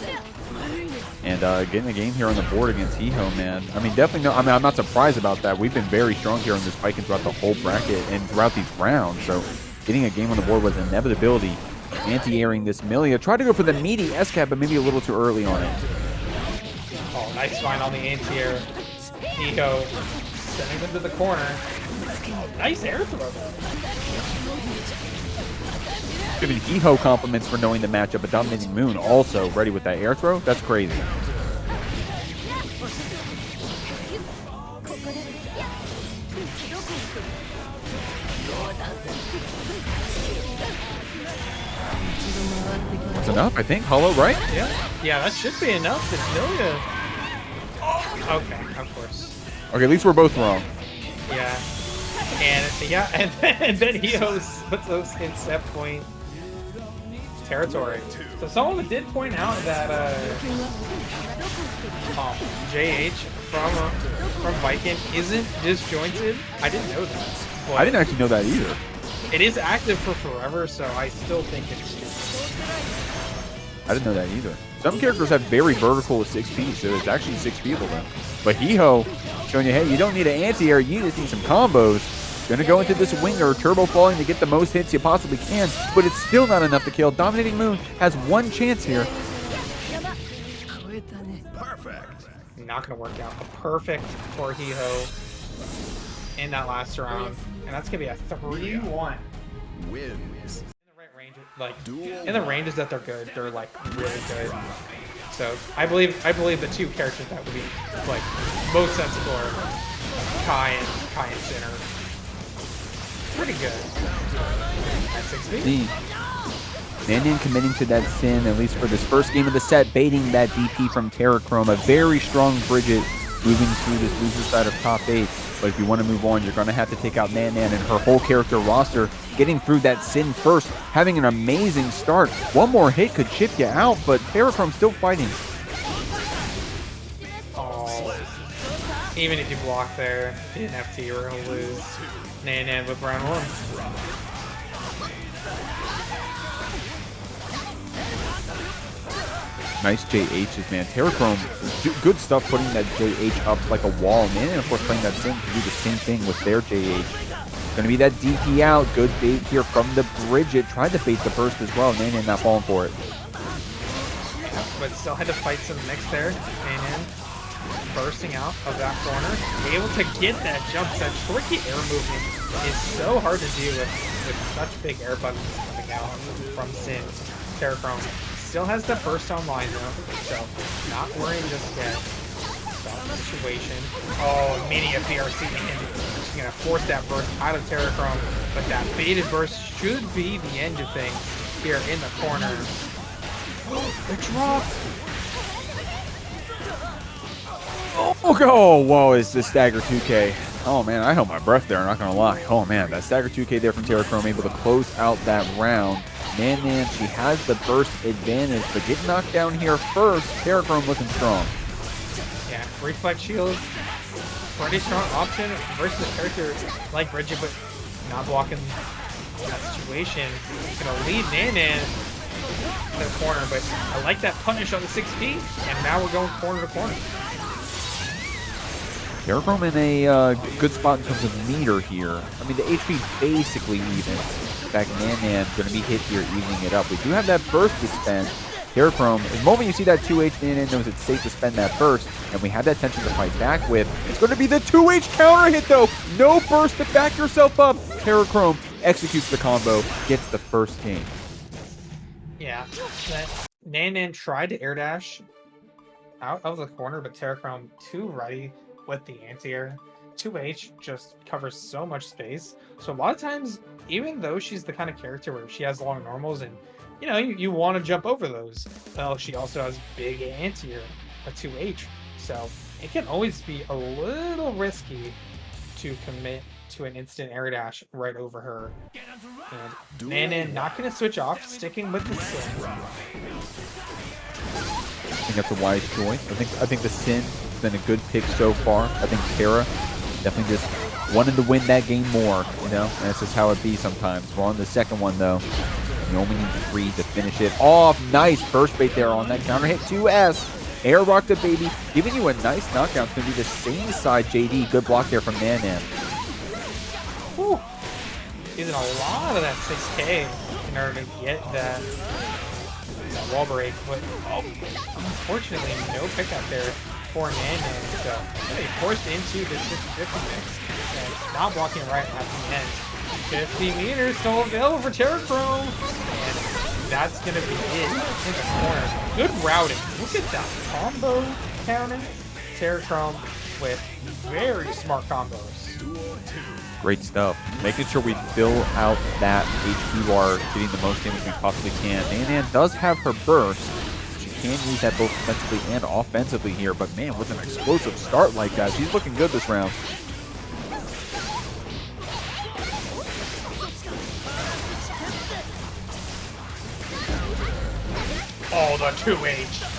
[SPEAKER 1] And getting a game here on the board against Hiho, man. I mean, definitely no. I mean, I'm not surprised about that. We've been very strong here on this Baiken throughout the whole bracket and throughout these rounds. So getting a game on the board was an inevitability. Anti-airing this Millia. Tried to go for the meaty S-Cap, but maybe a little too early on it.
[SPEAKER 2] Oh, nice find on the anti-air. Hiho sending them to the corner. Oh, nice air throw though.
[SPEAKER 1] Giving Hiho compliments for knowing the matchup, but Dominating Moon also ready with that air throw. That's crazy. That's enough, I think. Hollow, right?
[SPEAKER 2] Yeah, that should be enough. It's Millia. Oh, okay, of course.
[SPEAKER 1] Okay, at least we're both wrong.
[SPEAKER 2] Yeah. And then he puts those in set point territory. So someone did point out that JH from Baiken isn't disjointed. I didn't know that. But
[SPEAKER 1] I didn't actually know that either.
[SPEAKER 2] it is active for forever, so I still think it's
[SPEAKER 1] I didn't know that either. Some characters have very vertical with 6P, so it's actually 6 people then. But Hiho showing you, hey, you don't need an anti-air, you just need some combos. Gonna go into this winger, turbo falling to get the most hits you possibly can, but it's still not enough to kill. Dominating Moon has one chance here.
[SPEAKER 2] perfect. Not gonna work out. A perfect for Hiho in that last round, and that's gonna be a 3-1.
[SPEAKER 4] Wins.
[SPEAKER 2] In the right range, like in the ranges that they're good, they're like really good. So I believe the two characters that would be like most sensible are Kai and Sinner. Pretty good. At 6B.
[SPEAKER 3] Nan committing to that sin, at least for this first game of the set, baiting that DP from Terachrome. A very strong Bridget moving through this loser side of top 8. But if you want to move on, you're going to have to take out Nan and her whole character roster. Getting through that sin first, having an amazing start. One more hit could chip you out, but Terachrome still fighting.
[SPEAKER 2] Oh, even if you block there, in FT, we're going to lose Nan with round 1.
[SPEAKER 3] Nice JHs, man. Terachrome, good stuff putting that JH up like a wall. Man, of course, playing that Sin can do the same thing with their JH. Gonna be that DP out. Good bait here from the Bridget. Tried to bait the burst as well. Nan not falling for it.
[SPEAKER 2] Yeah, but still had to fight some mix there. Nan bursting out of that corner. Able to get that jump. That tricky air movement is so hard to do with such big air buttons coming out from Sin. Terachrome still has the burst online though, so not worrying just yet about the situation. Oh, Millia PRC in. She's gonna force that burst out of Terachrome, but that baited burst should be the end of things here in the corner. The drop!
[SPEAKER 3] Oh, whoa, is the stagger 2K. Oh man, I held my breath there, I'm not gonna lie. Oh man, that stagger 2K there from Terachrome, able to close out that round. Nan, she has the burst advantage, but getting knocked down here first. Terachrome looking strong.
[SPEAKER 2] Yeah, reflex shield, pretty strong option versus a character like Bridget, but not blocking that situation. It's gonna lead Nan to the corner, but I like that punish on the 6P, and now we're going corner to corner.
[SPEAKER 3] Terachrome in a good spot in terms of meter here. I mean, the HP basically even. In fact, Nan going to be hit here, evening it up. We do have that burst to spend. Terachrome, the moment you see that 2H, Nan knows it's safe to spend that burst, and we have that tension to fight back with. It's going to be the 2H counter hit, though. No burst to back yourself up. Terachrome executes the combo, gets the first game.
[SPEAKER 2] Yeah, Nan tried to air dash out of the corner, but Terachrome too ready with the anti-air. 2H just covers so much space. So a lot of times, even though she's the kind of character where she has long normals and, you know, you want to jump over those, well, she also has big anti-air, a 2H. So it can always be a little risky to commit to an instant air dash right over her. And Nan not going to switch off, sticking with the Sin.
[SPEAKER 3] I think that's a wise choice. I think the Sin has been a good pick so far. I think Tara definitely just wanted to win that game more, you know, and that's just how it be sometimes. We're on the second one, though. You only need 3 to finish it off. Nice burst bait there on that counter hit. 2S. Air rock the baby, giving you a nice knockdown. It's going to be the same side, JD. Good block there from Nan.
[SPEAKER 2] Whew. Using a lot of that 6K in order to get that wall break, but unfortunately no pickup there for Nan. So they forced into this 50-50 mix and not blocking right at the end. 50 meters still available for Terachrome, and that's gonna be it in the corner. Good routing. Look at that combo counter. Terachrome with very smart combos.
[SPEAKER 3] Great stuff. Making sure we fill out that HP bar, getting the most damage we possibly can. Nan does have her burst. She can use that both defensively and offensively here, but man, with an explosive start like that, she's looking good this round.
[SPEAKER 2] Oh, the 2H.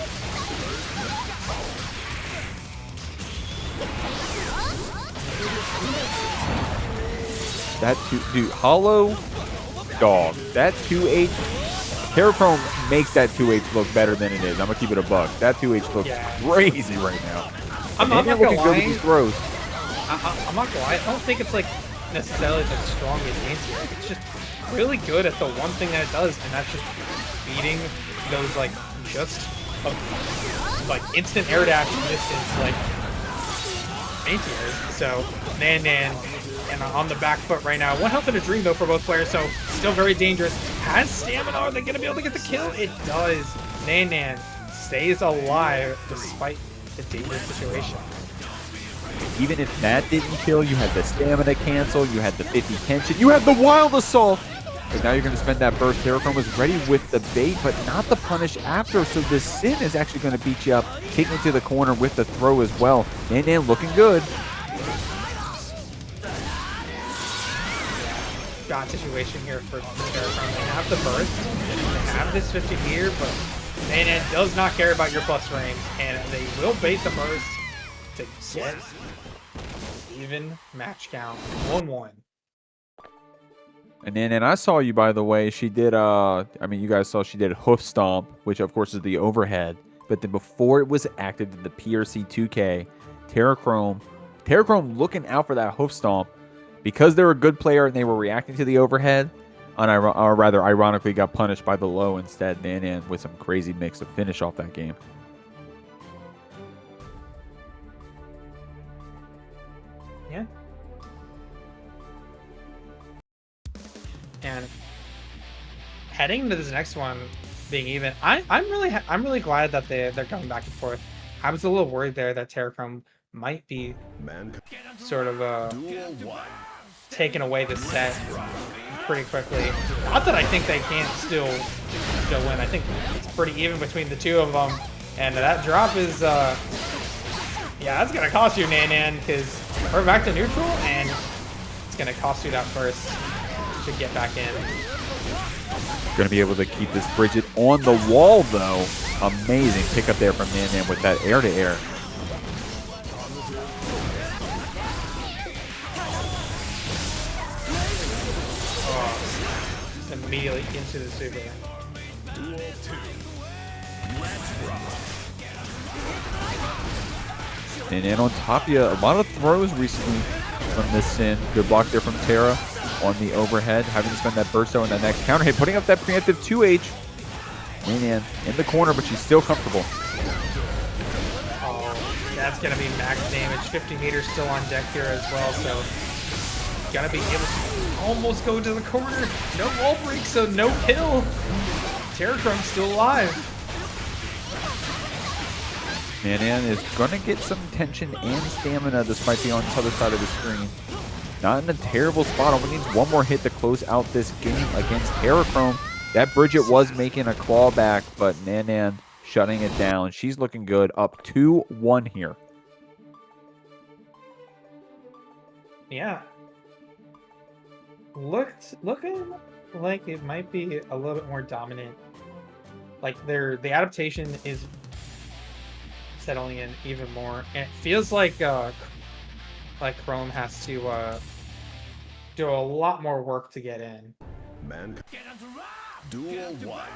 [SPEAKER 3] That dude, hollow dog. That 2H, Terachrome makes that 2H look better than it is. I'm gonna keep it a buck. That 2H looks crazy right now.
[SPEAKER 2] I'm not gonna
[SPEAKER 3] looking
[SPEAKER 2] lie.
[SPEAKER 3] good with these throws.
[SPEAKER 2] I'm not gonna lie. I don't think it's like necessarily the strongest anti-air. It's just really good at the one thing that it does, and that's just beating those like just like instant air dash distance like anti-airs. So Nan and on the back foot right now. 1 health and a dream though for both players, so still very dangerous. Has stamina. Are they gonna be able to get the kill? It does. Nan stays alive despite the dangerous situation.
[SPEAKER 3] even if that didn't kill, you had the stamina cancel, you had the 50 tension, you had the wild assault. But now you're going to spend that burst. Terachrome was ready with the bait, but not the punish after. So the Sin is actually going to beat you up, taking it to the corner with the throw as well. Nan looking good.
[SPEAKER 2] Got situation here for Terachrome. They have the burst, they have this 50 meter, but Nan does not care about your plus range, and they will bait the burst to get even match count 1-1.
[SPEAKER 3] And I saw you, by the way. She did, I mean, you guys saw she did Hoof Stomp, which of course is the overhead. But then before it was active in the PRC 2K, Terachrome looking out for that Hoof Stomp. Because they're a good player and they were reacting to the overhead, or rather ironically got punished by the low instead. Nan with some crazy mix to finish off that game.
[SPEAKER 2] Yeah. And heading into this next one being even, I'm really glad that they're going back and forth. I was a little worried there that Terachrome might be sort of taking away the set pretty quickly. Not that I think they can't still win. I think it's pretty even between the two of them. And that drop is yeah, that's gonna cost you, Nan, because we're back to neutral, and it's gonna cost you that first to get back in.
[SPEAKER 3] Going to be able to keep this Bridget on the wall, though. Amazing pickup there from Nan with that air-to-air.
[SPEAKER 2] Oh, immediately into the super.
[SPEAKER 3] And on top of you, a lot of throws recently from this Sin. Good block there from Terra on the overhead, having to spend that bursto in the next counter hit, putting up that preemptive 2H. Nan in the corner, but she's still comfortable.
[SPEAKER 2] Oh, that's gonna be max damage. 50 meters still on deck here as well, so gotta be able to almost go to the corner. No wall break, so no kill. Terachrome's still alive.
[SPEAKER 3] Nan is gonna get some tension and stamina despite being on the other side of the screen. Not in a terrible spot. Only needs one more hit to close out this game against Terachrome. That Bridget was making a clawback, but Nan shutting it down. She's looking good. Up 2-1 here.
[SPEAKER 2] Yeah. Looking like it might be a little bit more dominant. Like the adaptation is settling in even more. And it feels like Chrome has to do a lot more work to get in.
[SPEAKER 4] Man, duel one.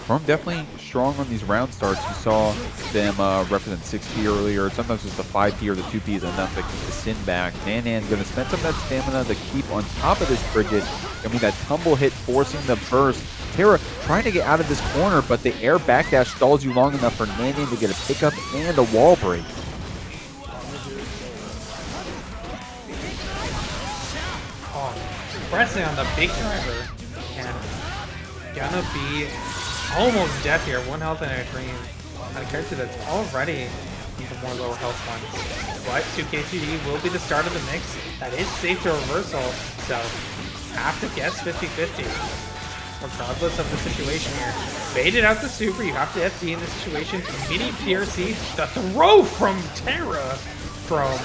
[SPEAKER 3] Chrome definitely strong on these round starts. You saw them represent 6P earlier. Sometimes just the 5P or the 2P is enough to keep the Sin back. Nan going to spend some of that stamina to keep on top of this Bridget. I mean, that tumble hit forcing the burst. Terra trying to get out of this corner, but the air backdash stalls you long enough for Nan to get a pickup and a wall break.
[SPEAKER 2] Pressing on the big driver and gonna be almost dead here. 1 health and a dream on a character that's already the more lower health ones. But 2K2D will be the start of the mix. That is safe to reversal, so have to guess 50-50. Regardless of the situation here. Baited out the super, you have to FD in this situation. Mini PRC, the throw from Terachrome.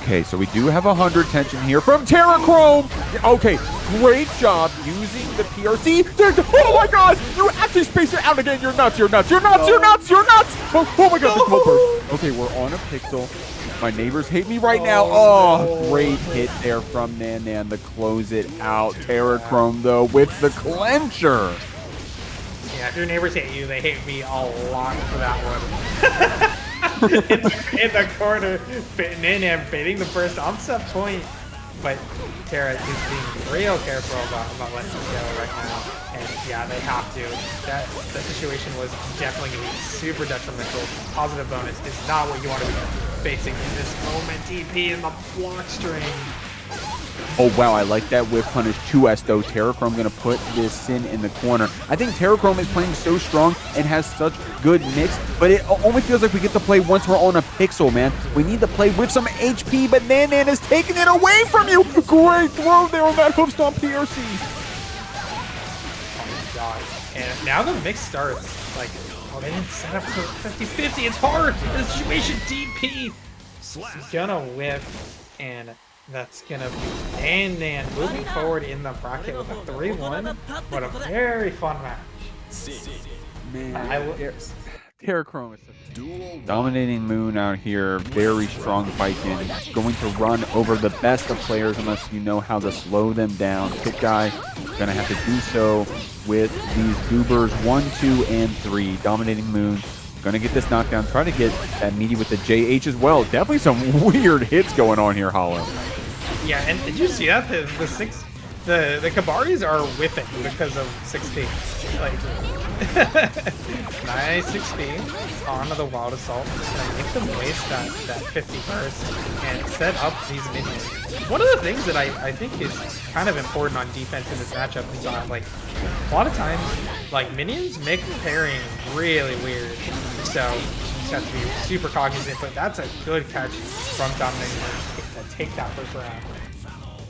[SPEAKER 3] Okay, so we do have 100 tension here from Terachrome. Okay, great job using the PRC. Oh my god, you actually space it out again. You're nuts, you're nuts, you're nuts, you're nuts, you're nuts. Oh my god, the okay, we're on a pixel. My neighbors hate me right now. Oh, great hit there from Nan to close it out. Terachrome, though, with the clencher.
[SPEAKER 2] Yeah, if your neighbors hate you, they hate me a lot for that one. in the corner, Nan baiting the first on set point, but Terra is being real careful about letting it go right now. And yeah, they have to. The situation was definitely going to be super detrimental. Positive bonus is not what you want to be facing in this moment. DP in the block string.
[SPEAKER 1] Oh, wow, I like that whip punish 2S, though. Terachrome going to put this Sin in the corner. I think Terachrome is playing so strong and has such good mix, but it only feels like we get to play once we're on a pixel, man. We need to play with some HP, but Nan is taking it away from you. Great throw there on that hoof stomp PRC.
[SPEAKER 2] Oh my god. And now the mix starts. Like, oh, they didn't set up for 50-50. It's hard. The situation DP. It's gonna whiff, and that's gonna be Nan moving forward in the bracket with a 3-1. What a very fun match.
[SPEAKER 1] Man, Terachrome is dominating Moon out here. Very strong Baiken. Going to run over the best of players unless you know how to slow them down. Pikguy gonna have to do so with these goobers 1, 2, and 3. Dominating Moon. Gonna get this knockdown. Try to get that meaty with the JH as well. Definitely some weird hits going on here, Hollow.
[SPEAKER 2] Yeah, and did you see that? The Kabaris are whipping because of 16. Like, nice 16 onto the Wild Assault. Gonna make them waste that 50 burst and set up these minions. One of the things that I think is kind of important on defense in this matchup is like a lot of times like minions make pairing really weird. So you just have to be super cognizant, but that's a good catch from Dominating Moon to take that first round.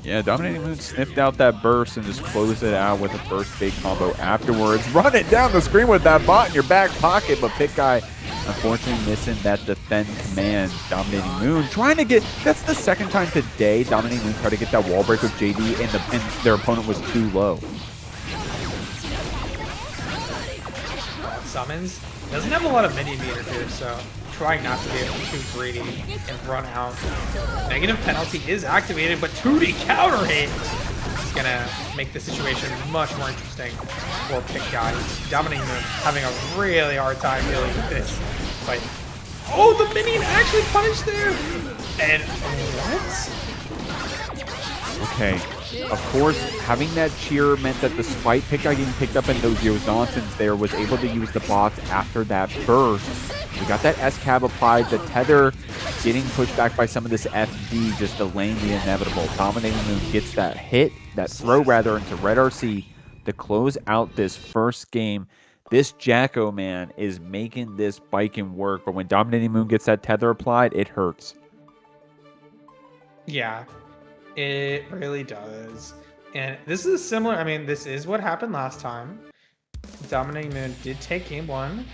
[SPEAKER 1] Yeah, Dominating Moon sniffed out that burst and just closed it out with a burst big combo afterwards. Run it down the screen with that bot in your back pocket, but Pikguy unfortunately missing that defend command. Dominating Moon trying to get, that's the second time today Dominating Moon tried to get that wall break with JD and their opponent was too low.
[SPEAKER 2] Summons doesn't have a lot of mini meter here, so try not to be too greedy and run out. Negative penalty is activated, but 2D counter hit is gonna make the situation much more interesting for Pikguy. Dominating Moon having a really hard time dealing with this. But oh, the minion actually punished there. And what?
[SPEAKER 1] Okay. Of course, having that cheer meant that despite Pikguy getting picked up in those Yozonsons there, was able to use the bots after that burst. We got that S-Cab applied, the tether getting pushed back by some of this FD, just delaying the inevitable. Dominating Moon gets that hit, that throw rather, into Red RC to close out this first game. This Jacko, man, is making this Baiken work, but when Dominating Moon gets that tether applied, it hurts.
[SPEAKER 2] Yeah. It really does. And this is similar, I mean, this is what happened last time. Dominating Moon did take game 1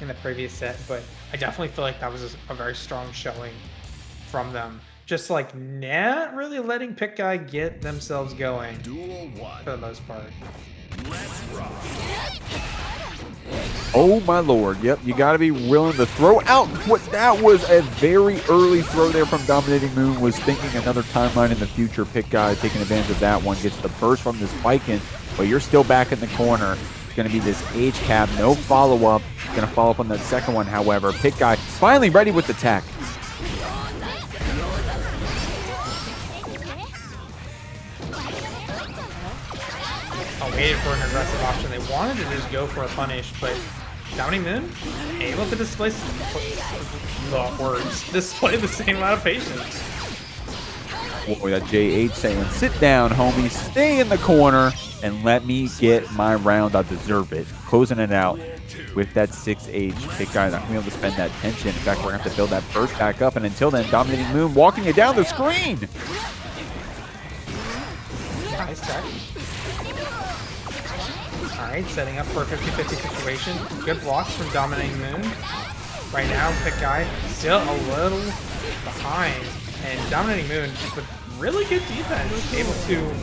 [SPEAKER 2] in the previous set, but I definitely feel like that was a very strong showing from them. Just like not really letting Pikguy get themselves going for the most part.
[SPEAKER 1] Oh my lord, yep, you gotta be willing to throw out. What that was a very early throw there from Dominating Moon, was thinking another timeline in the future. Pikguy taking advantage of that one, gets the burst from this Baiken, but you're still back in the corner. It's gonna be this H-Cab, no follow-up. Gonna follow up on that second one, however. Pikguy finally ready with the tech.
[SPEAKER 2] Waited for an aggressive option. They wanted to just go for a punish, but Dominating Moon able to display the same amount of patience.
[SPEAKER 1] Boy, that JH saying, sit down, homie, stay in the corner, and let me get my round. I deserve it. Closing it out with that 6H. Pikguy not going to be able to spend that tension. In fact, we're going to have to build that burst back up, and until then, Dominating Moon walking it down the screen.
[SPEAKER 2] Nice tech. Alright, setting up for a 50-50 situation. Good blocks from Dominating Moon. Right now, Pikguy still a little behind. And Dominating Moon, just with really good defense, able to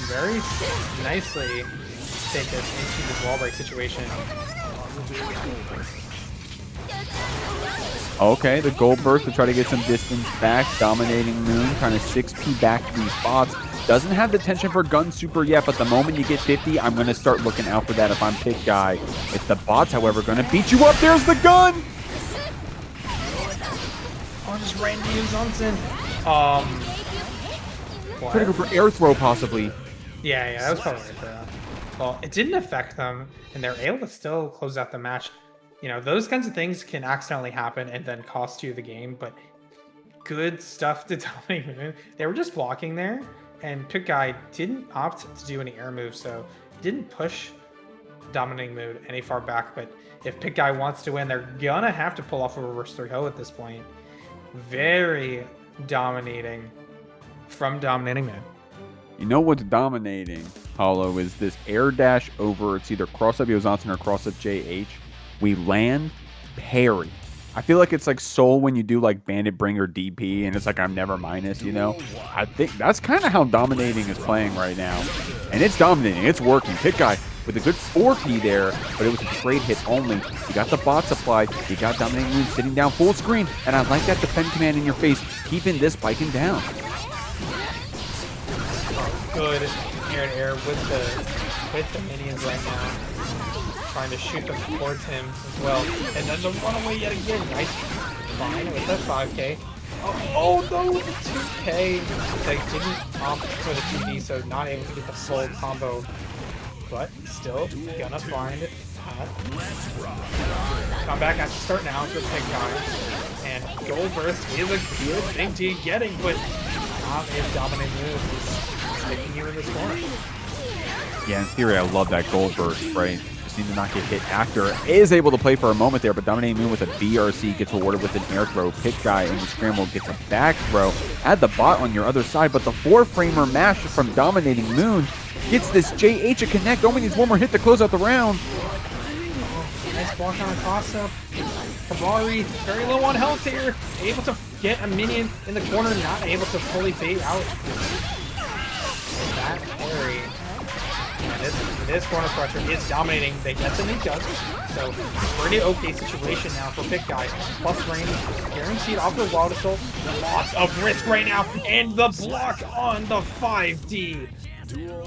[SPEAKER 2] very nicely take us into this wall break situation.
[SPEAKER 1] Okay, the gold burst to try to get some distance back. Dominating Moon trying to 6P back these bots. Doesn't have the tension for gun super yet, but the moment you get 50, I'm going to start looking out for that if I'm Pikguy. It's the bots, however, going to beat you up. There's the gun!
[SPEAKER 2] Oh, just right into Johnson.
[SPEAKER 1] Try to go for air throw, possibly.
[SPEAKER 2] Yeah, that was probably right there. Well, it didn't affect them, and they're able to still close out the match. You know, those kinds of things can accidentally happen and then cost you the game, but good stuff to dominate Moon. They were just blocking there, and Pikguy didn't opt to do any air moves, so didn't push Dominating Moon any far back. But if Pikguy wants to win, they're gonna have to pull off a reverse 3-0 at this point. Very dominating from Dominating Moon.
[SPEAKER 1] You know what's dominating, Hollow, is this air dash over, it's either cross-up Yozansen or cross-up JH. We land, parry. I feel like it's like Soul when you do like Bandit Bringer DP, and it's like I'm never minus, you know? I think that's kind of how Dominating is playing right now. And it's dominating, it's working. Pikguy with a good 4P there, but it was a trade hit only. You got the bots applied, you got Dominating Moon sitting down full screen, and I like that defend command in your face, keeping this Baiken down.
[SPEAKER 2] Good air to air with the minions right now. Trying to shoot them towards him as well. And then the runaway yet again. Nice find with that 5k. Oh no, with the 2k. They didn't opt for the 2D, so not able to get the full combo. But still gonna find it. Comeback has to start now for Pikguy. And Gold Burst is a good thing to be getting, but not a dominant move. Sticking you in this corner.
[SPEAKER 1] Yeah, in theory, I love that Gold Burst, right? Just need to not get hit after. Is able to play for a moment there, but Dominating Moon with a BRC gets rewarded with an air throw. Pikguy in the scramble gets a back throw. Add the bot on your other side, but the 4-framer mash from Dominating Moon gets this JH a connect. Only needs one more hit to close out the round.
[SPEAKER 2] Nice block on a cross-up. Kabari, very low on health here. Able to get a minion in the corner, not able to fully bait out that parry. And this corner pressure is dominating. They get the Mito. So pretty okay situation now for Pikguy. Plus range guaranteed off the Wild Assault. Lots of risk right now. And the block on the 5D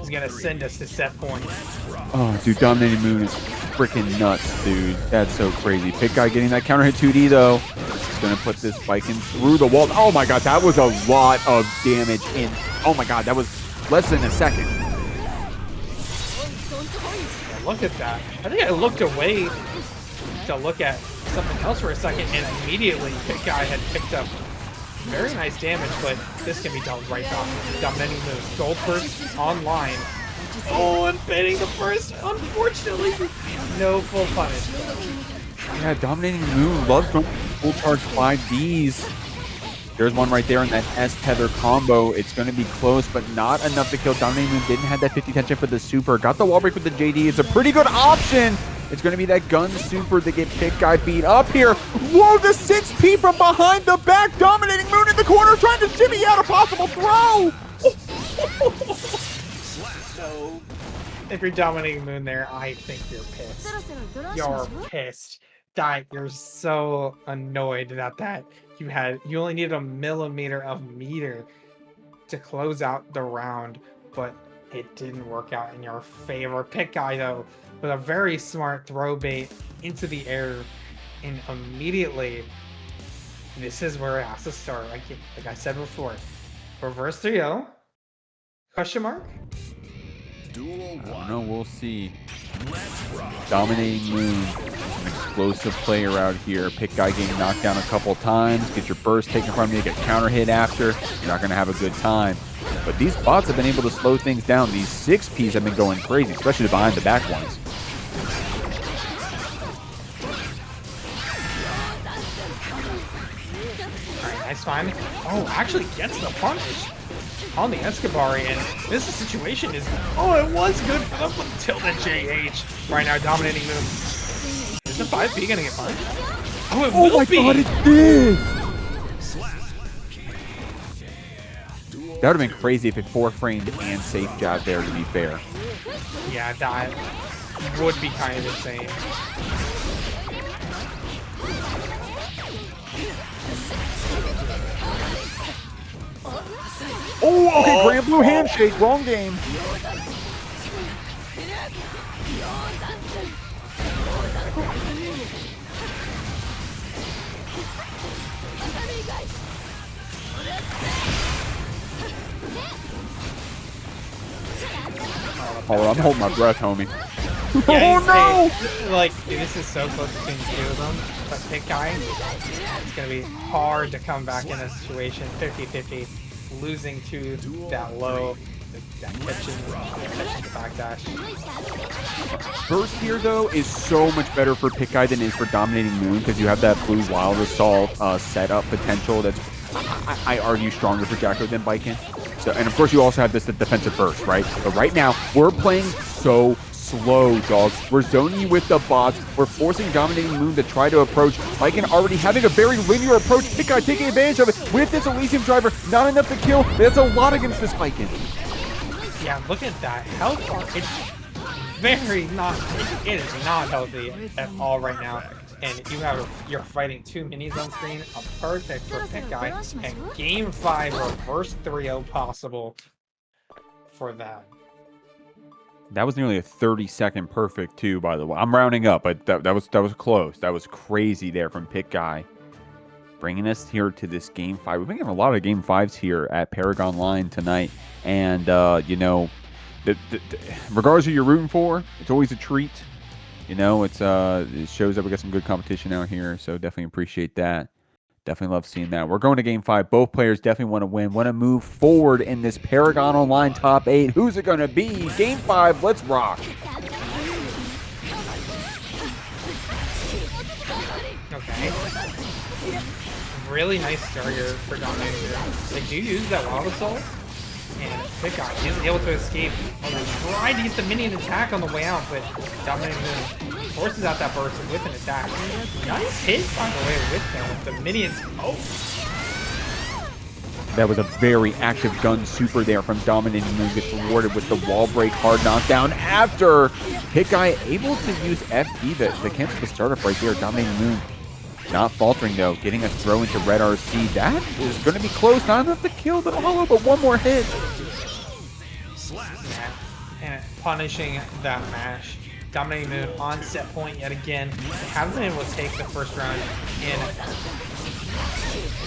[SPEAKER 2] is gonna send us to set point.
[SPEAKER 1] Oh, dude, Dominating Moon is freaking nuts, dude. That's so crazy. Pikguy getting that counter hit 2D though. Gonna put this Baiken through the wall. Oh my god, that was a lot of damage in. Oh my god, that was less than a second.
[SPEAKER 2] Yeah, look at that. I think I looked away to look at something else for a second, and immediately Pikguy had picked up very nice damage, but this can be done right back. Dominating Moon. Gold Burst online. Oh, and baiting the first. Unfortunately, no full punish.
[SPEAKER 1] Yeah, Dominating Moon loves going full charge 5Ds. There's one right there in that S-Tether combo. It's going to be close, but not enough to kill. Dominating Moon didn't have that 50 tension for the super. Got the wall break with the JD. It's a pretty good option. It's going to be that gun super to get Pikguy beat up here. Whoa, the 6P from behind the back. Dominating Moon in the corner trying to shimmy out a possible throw.
[SPEAKER 2] So, if you're Dominating Moon there, I think you're pissed. You're pissed. You're so annoyed that you only needed a millimeter of meter to close out the round, but it didn't work out in your favor. Pikguy though, with a very smart throw bait into the air, and immediately this is where it has to start. Like I said before, reverse 3-0? Question mark?
[SPEAKER 1] I don't know, we'll see. Dominating Moon is an explosive player out here. Pikguy getting knocked down a couple times, get your burst taken from you, get counter hit after. You're not going to have a good time. But these bots have been able to slow things down. These 6Ps have been going crazy, especially the behind the back ones.
[SPEAKER 2] Alright, nice find. Oh, actually gets the punish on the Escabari, and this situation is, it was good for them until the JH. Right now, Dominating Moon. Is the 5P gonna get punished? Oh, it will be!
[SPEAKER 1] God, it did! That would have been crazy if it 4-framed and safe jab there, to be fair.
[SPEAKER 2] Yeah, that would be kind of insane.
[SPEAKER 1] Oh, okay, Grand Blue handshake, wrong game. Oh, I'm holding my breath, homie.
[SPEAKER 2] Yeah,
[SPEAKER 3] Oh no!
[SPEAKER 2] like, dude, this is so close between the two of them. But Pikguy, it's going to be hard to come back in a situation. 50-50, losing to that low, that catching the backdash.
[SPEAKER 1] Burst here, though, is so much better for Pikguy than it is for Dominating Moon because you have that blue Wild Assault setup potential that's, I argue, stronger for Jacko than Baiken. So, and of course, you also have this defensive burst, right? But right now, we're playing so slow, dog. We're zoning you with the bots. We're forcing Dominating Moon to try to approach. Baiken already having a very linear approach. Pikguy taking advantage of it with this Elysium Driver. Not enough to kill. That's a lot against this Baiken.
[SPEAKER 2] Yeah, look at that health bar. It's very not. It is not healthy at all right now. And you're fighting two minis on screen. A perfect for Pikguy. And game 5 reverse 3-0 possible for that.
[SPEAKER 1] That was nearly a 30-second perfect too, by the way. I'm rounding up, but that was close. That was crazy there from Pikguy. Bringing us here to this game 5. We've been getting a lot of game 5s here at ParagOnline tonight. And, you know, regardless of who you're rooting for, it's always a treat. You know, it shows that we got some good competition out here, so definitely appreciate that. Definitely love seeing that. We're going to game 5. Both players definitely want to win, want to move forward in this ParagOnline top 8. Who's it going to be? Game 5, let's rock.
[SPEAKER 2] Okay. Really nice start here for Dominating Moon. They do use that Wild Assault, and Pikguy isn't able to escape. And they tried to get the minion attack on the way out, but Dominating Moon forces out that burst with an attack. Nice hit, by the way, with the minions. Oh!
[SPEAKER 1] That was a very active gun super there from Dominating Moon. Gets rewarded with the wall break hard knockdown after Pikguy able to use FD to cancel the startup right there. Dominating Moon not faltering, though, getting a throw into red RC. That is going to be close. Not enough to kill the Hollow, but one more hit.
[SPEAKER 2] Yeah. And punishing that mash. Dominating Moon on set point yet again. They haven't been able to take the first round in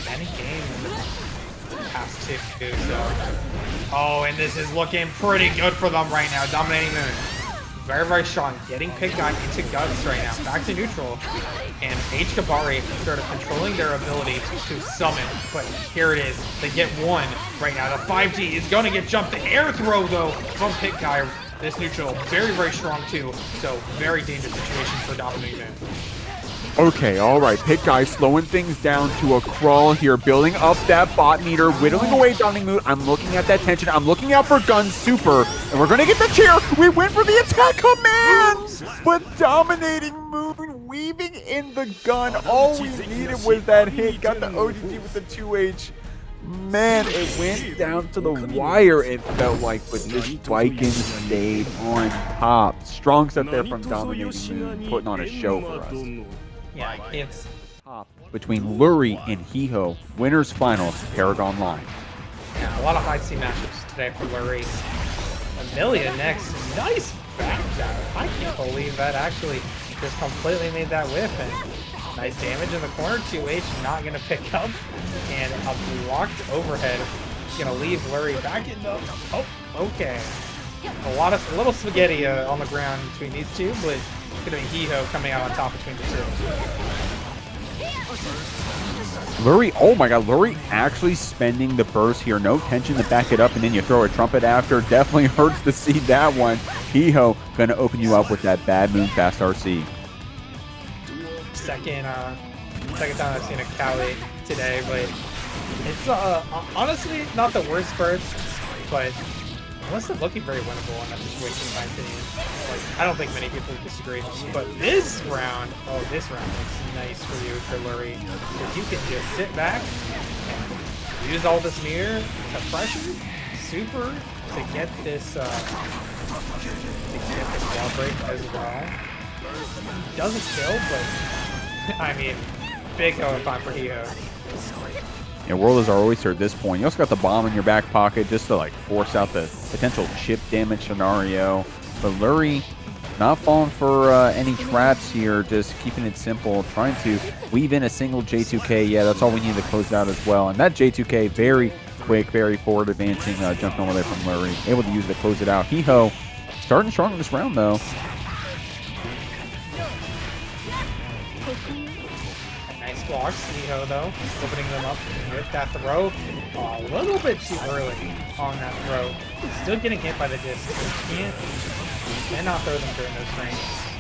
[SPEAKER 2] any game in the past two. So, oh, and this is looking pretty good for them right now. Dominating Moon. Very, very strong. Getting Pikguy into guts right now. Back to neutral. And a.b.a sort of controlling their ability to summon. But here it is. They get one right now. The 5G is going to get jumped. The air throw, though, from Pikguy. This neutral, very, very strong, too. So, very dangerous situation for Dominating Moon.
[SPEAKER 1] Okay, all right. Pikguy slowing things down to a crawl here, building up that bot meter, whittling away Dominating Moon. I'm looking at that tension. I'm looking out for gun super, and we're going to get the chair. We went for the attack command, but Dominating Moon weaving in the gun. All we needed was that hit. Got the OGG with the 2H. Man, it went down to the wire, it felt like, but this Baiken stayed on top. Strong set there from Dominating Moon, putting on a show for us.
[SPEAKER 2] Yeah, it's
[SPEAKER 1] Top between Lurry and Hiho, winners finals, ParagOnline.
[SPEAKER 2] yeah, a lot of high C matchups today for Lurry. Millia next. Nice backdown. I can't believe that actually just completely made that whiff. And nice damage in the corner. 2H not going to pick up. And a blocked overhead. Going to leave Lurry back in the... Oh, okay. A little spaghetti on the ground between these two, but it's going to be Hiho coming out on top between the two.
[SPEAKER 1] Lurry, oh my god, Lurry actually spending the burst here. No tension to back it up, and then you throw a trumpet after. Definitely hurts to see that one. Hiho going to open you up with that bad moon fast RC.
[SPEAKER 2] Second time I've seen a Cali today, but it's honestly not the worst burst, but it wasn't looking very winnable in that situation, in my opinion. Like, I don't think many people would disagree. But this round is nice for you, for Lurry. If you can just sit back and use all this mirror to pressure super to get this wall break as well. Doesn't kill, but I mean, big time for Hiho.
[SPEAKER 1] Yeah, World is our oyster at this point. You also got the bomb in your back pocket just to like force out the potential chip damage scenario. But Lurry not falling for any traps here, just keeping it simple, trying to weave in a single J2K. Yeah, that's all we need to close it out as well. And that J2K, very quick, very forward advancing, jumping over there from Lurry. Able to use it to close it out. Hiho starting strong in this round though.
[SPEAKER 2] blocks. Nhelv, though, opening them up with that throw. A little bit too early on that throw. Still getting hit by the disc. Cannot throw them during those frames.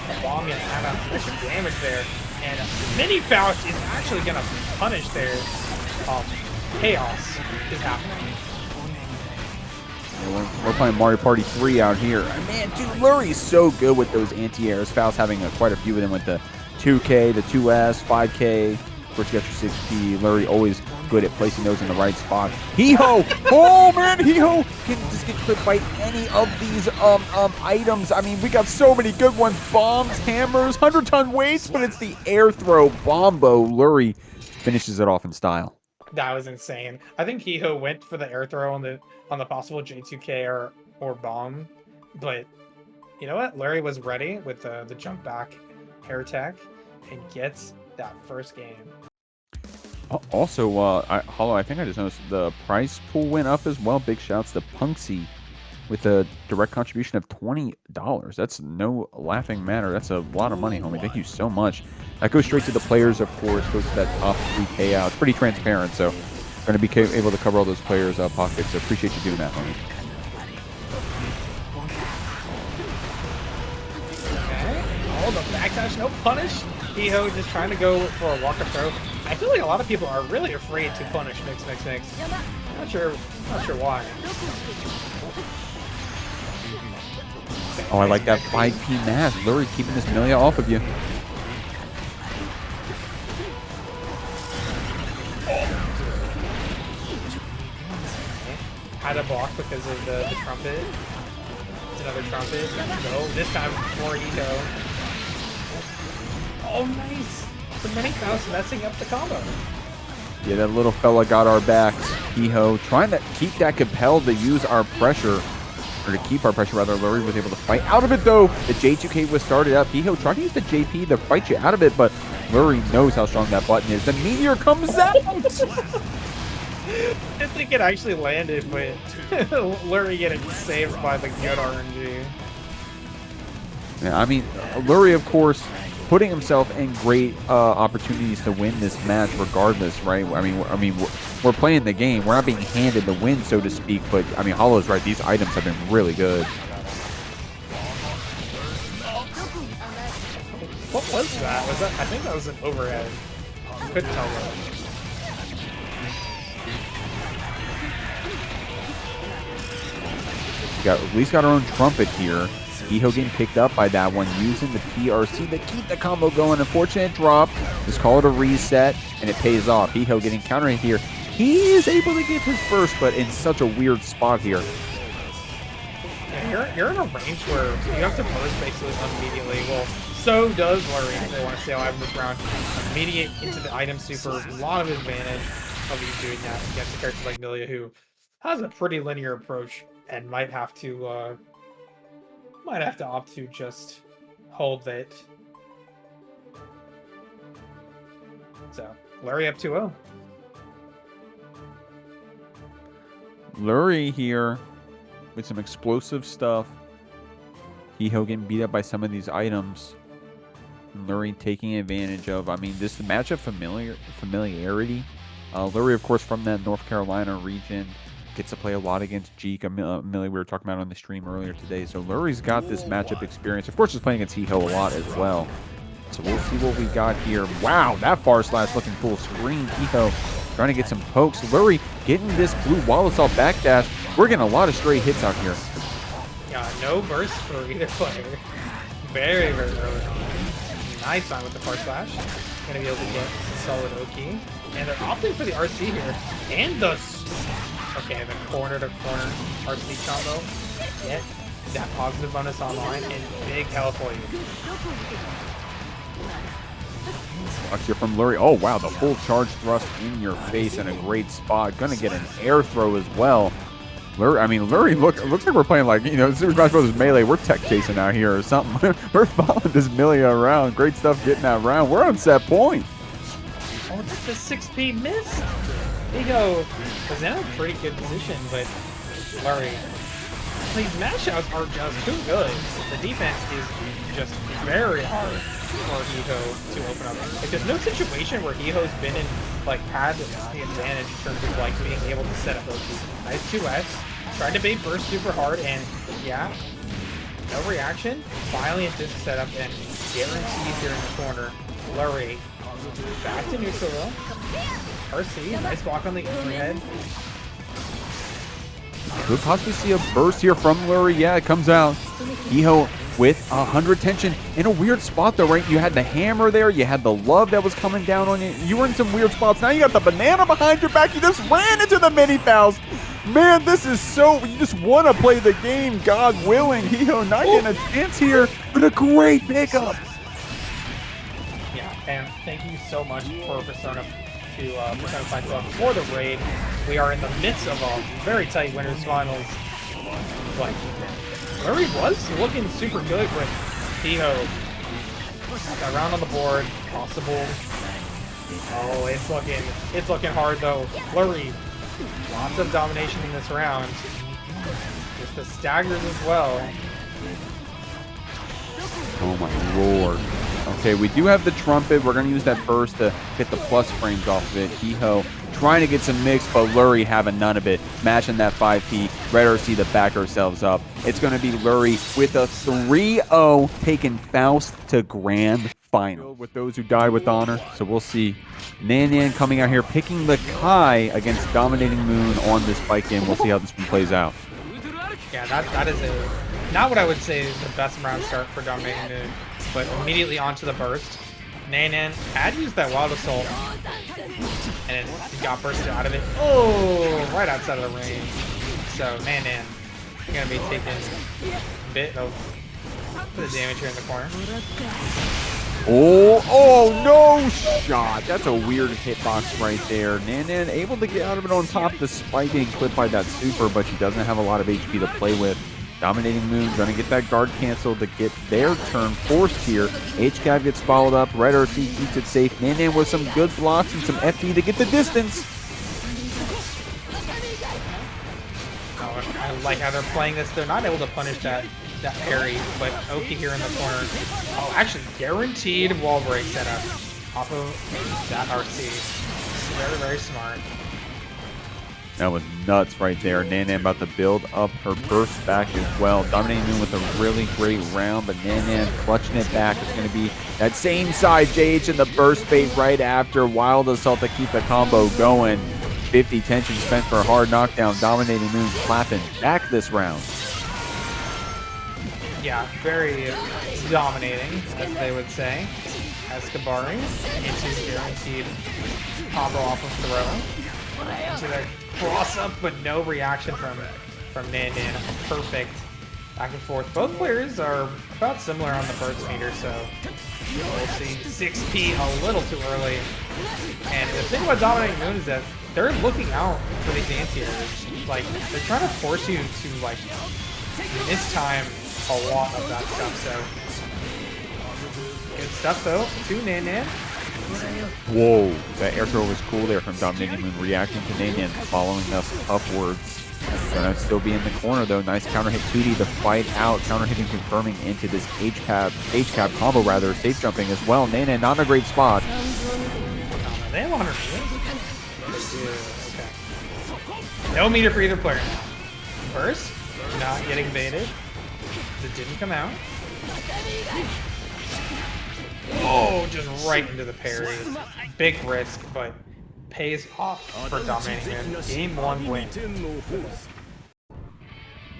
[SPEAKER 2] A bomb gonna add on some extra damage there. And Mini Faust is actually gonna punish their chaos is happening.
[SPEAKER 3] We're playing Mario Party 3 out here. Man, dude, Lurry's so good with those anti-airs. Faust having quite a few of them with the 2K, the 2S, 5K. Of course, you got your 6P. Lurry always good at placing those in the right spot. Hee-ho! Oh, man, Hee-ho can just get clipped by any of these items. I mean, we got so many good ones. Bombs, hammers, 100-ton weights, but it's the air throw Bombo. Lurry finishes it off in style.
[SPEAKER 2] That was insane. I think Hee-ho went for the air throw on the possible J2K or bomb, but you know what? Lurry was ready with the jump back air attack and gets that first game.
[SPEAKER 3] Also, Hollow, I think I just noticed the prize pool went up as well. Big shouts to Punksy with a direct contribution of $20. That's no laughing matter. That's a lot of money, homie. Thank you so much. That goes straight to the players, of course. Goes to that top 3 payout. It's pretty transparent, so going to be able to cover all those players' pockets. So appreciate you doing that, homie.
[SPEAKER 2] Okay. Oh, the backdash, no punish. Hee-ho just trying to go for a walk-up throw. I feel like a lot of people are really afraid to punish Mix. Not sure why.
[SPEAKER 3] Oh, I like that 5P mask. Lurry keeping this Millia off of you.
[SPEAKER 2] Had a block because of the trumpet. It's another trumpet. No, this time for Hee-ho. Oh, nice. The Mini Faust messing up the combo.
[SPEAKER 3] Yeah, that little fella got our backs. Hee-ho trying to keep that compelled to use our pressure. Or to keep our pressure, rather. Lurry was able to fight out of it, though. The J2K was started up. Hee-ho tried to use the JP to fight you out of it, but Lurry knows how strong that button is. The meteor comes out!
[SPEAKER 2] I think it actually landed, but Lurry getting saved by the good RNG.
[SPEAKER 3] Yeah, I mean, Lurry, of course, putting himself in great opportunities to win this match regardless, right? I mean, we're playing the game. We're not being handed the win, so to speak, but, I mean, Hollow's right. These items have been really good.
[SPEAKER 2] What was that? I think that was an overhead. Couldn't tell though.
[SPEAKER 3] We at least got our own trumpet here. Hee-ho getting picked up by that one, using the PRC to keep the combo going. Unfortunate drop. Just call it a reset, and it pays off. Hee-ho getting countered here. He is able to get his first, but in such a weird spot here.
[SPEAKER 2] Yeah, you're in a range where you have to burst basically immediately. Well, so does Lurry if they want to stay alive in this round. Immediate into the item super. A lot of advantage of you doing that against a character like Millia, who has a pretty linear approach and might have to opt to just hold it. So, Lurry up 2-0.
[SPEAKER 3] Lurry here with some explosive stuff. Hee-ho getting beat up by some of these items. Lurry taking advantage of, I mean, this matchup familiarity. Lurry, of course, from that North Carolina region, gets to play a lot against Jeek, Millie we were talking about on the stream earlier today. So Lurry's got this matchup experience. Of course, he's playing against Hee-ho a lot as well. So we'll see what we got here. Wow, that far slash looking full screen. Hee-ho trying to get some pokes. Lurry getting this blue Wallace off backdash. We're getting a lot of stray hits out here.
[SPEAKER 2] Yeah, no burst for either player. Very, very early on. Nice time with the far slash. Gonna be able to get some solid Oki. And they're opting for the RC here. And the... Okay, the corner-to-corner RC combo. Get that positive bonus online and big health for you.
[SPEAKER 3] Watch here from Lurry. Oh, wow, the full charge thrust in your face in a great spot. Gonna get an air throw as well. Lurry looks like we're playing like, you know, Super Smash Bros. Melee. We're tech chasing out here or something. We're following this Millia around. Great stuff getting that round. We're on set point.
[SPEAKER 2] Oh, the 6P missed. Hee-ho was in a pretty good position, but Lurry. These matchups are just too good. The defense is just very hard. for Hiho to open up. Like, there's no situation where Hiho's been in, like, had the advantage in terms of, like, being able to set up those nice 2S. Tried to bait burst super hard, and, yeah, no reaction. Finally, a disc setup, and guaranteed here in the corner. Lurry, back to neutral, though. RC, nice block on the overhead.
[SPEAKER 3] Could possibly see a burst here from Lurry. Yeah, it comes out. Hiho with 100 tension in a weird spot though, right? You had the hammer there, you had the love that was coming down on you. You were in some weird spots. Now you got the banana behind your back. You just ran into the mini Faust. Man, this is so, you just want to play the game, God willing. Hiho not getting a chance here, but a great pickup.
[SPEAKER 2] Yeah, and thank you so much for Persona to Persona 5 Club for the raid. We are in the midst of a very tight winners finals. Like, Lurry was looking super good, but Hiho got round on the board, possible. Oh, it's looking hard though. Lurry, lots of domination in this round. Just the staggers as well.
[SPEAKER 3] Oh my lord. Okay, we do have the trumpet. We're going to use that burst to get the plus frames off of it. Hiho trying to get some mix, but Lurry having none of it. Matching that 5P. Red RC to back ourselves up. It's going to be Lurry with a 3-0 taking Faust to grand final. With those who died with honor. So we'll see Nan coming out here picking the Kai against Dominating Moon on this Baiken. We'll see how this one plays out.
[SPEAKER 2] Yeah, that is not what I would say is the best round start for Dominating Moon, but immediately onto the burst. Nan had used that Wild Assault, and he got bursted out of it. Oh, right outside of the range. So Nan going to be taking a bit of the damage here in the corner.
[SPEAKER 3] Oh, no shot. That's a weird hitbox right there. Nan able to get out of it on top despite getting clipped by that super, but she doesn't have a lot of HP to play with. Dominating Moon going to get that guard canceled to get their turn forced here. HCAV gets followed up. Red RC keeps it safe. Nan with some good blocks and some FD to get the distance.
[SPEAKER 2] Oh, I like how they're playing this. They're not able to punish that parry, but Oki here in the corner. Oh, actually guaranteed wall break setup off of that RC. Very, very smart.
[SPEAKER 3] That was nuts right there. Nan about to build up her burst back as well. Dominating Moon with a really great round, but Nan clutching it back. It's going to be that same side JH in the burst bait right after. Wild Assault to keep the combo going. 50 tension spent for a hard knockdown. Dominating Moon clapping back this round.
[SPEAKER 2] Yeah, very dominating, as they would say. Escabari into guaranteed combo off of throw. Into that cross up, but no reaction from Nan. Perfect back and forth. Both players are about similar on the burst meter, so we'll see. 6P a little too early. And the thing about Dominating Moon is that they're looking out for these anti-airs. Like, they're trying to force you to, like, miss time a lot of that stuff, so good stuff though to Nan.
[SPEAKER 3] Whoa, that air throw was cool there from Dominating Moon, reacting to Nan following us upwards. Gonna still be in the corner though. Nice counter hit 2D to fight out. Counter hitting confirming into this H-cab combo rather. Safe jumping as well. Nan not in a great spot.
[SPEAKER 2] They have 100 meters. Okay. No meter for either player now. First, not getting baited. It didn't come out. Oh, just right into the parry. Big risk, but pays off for Dominating Moon. Game 1 win.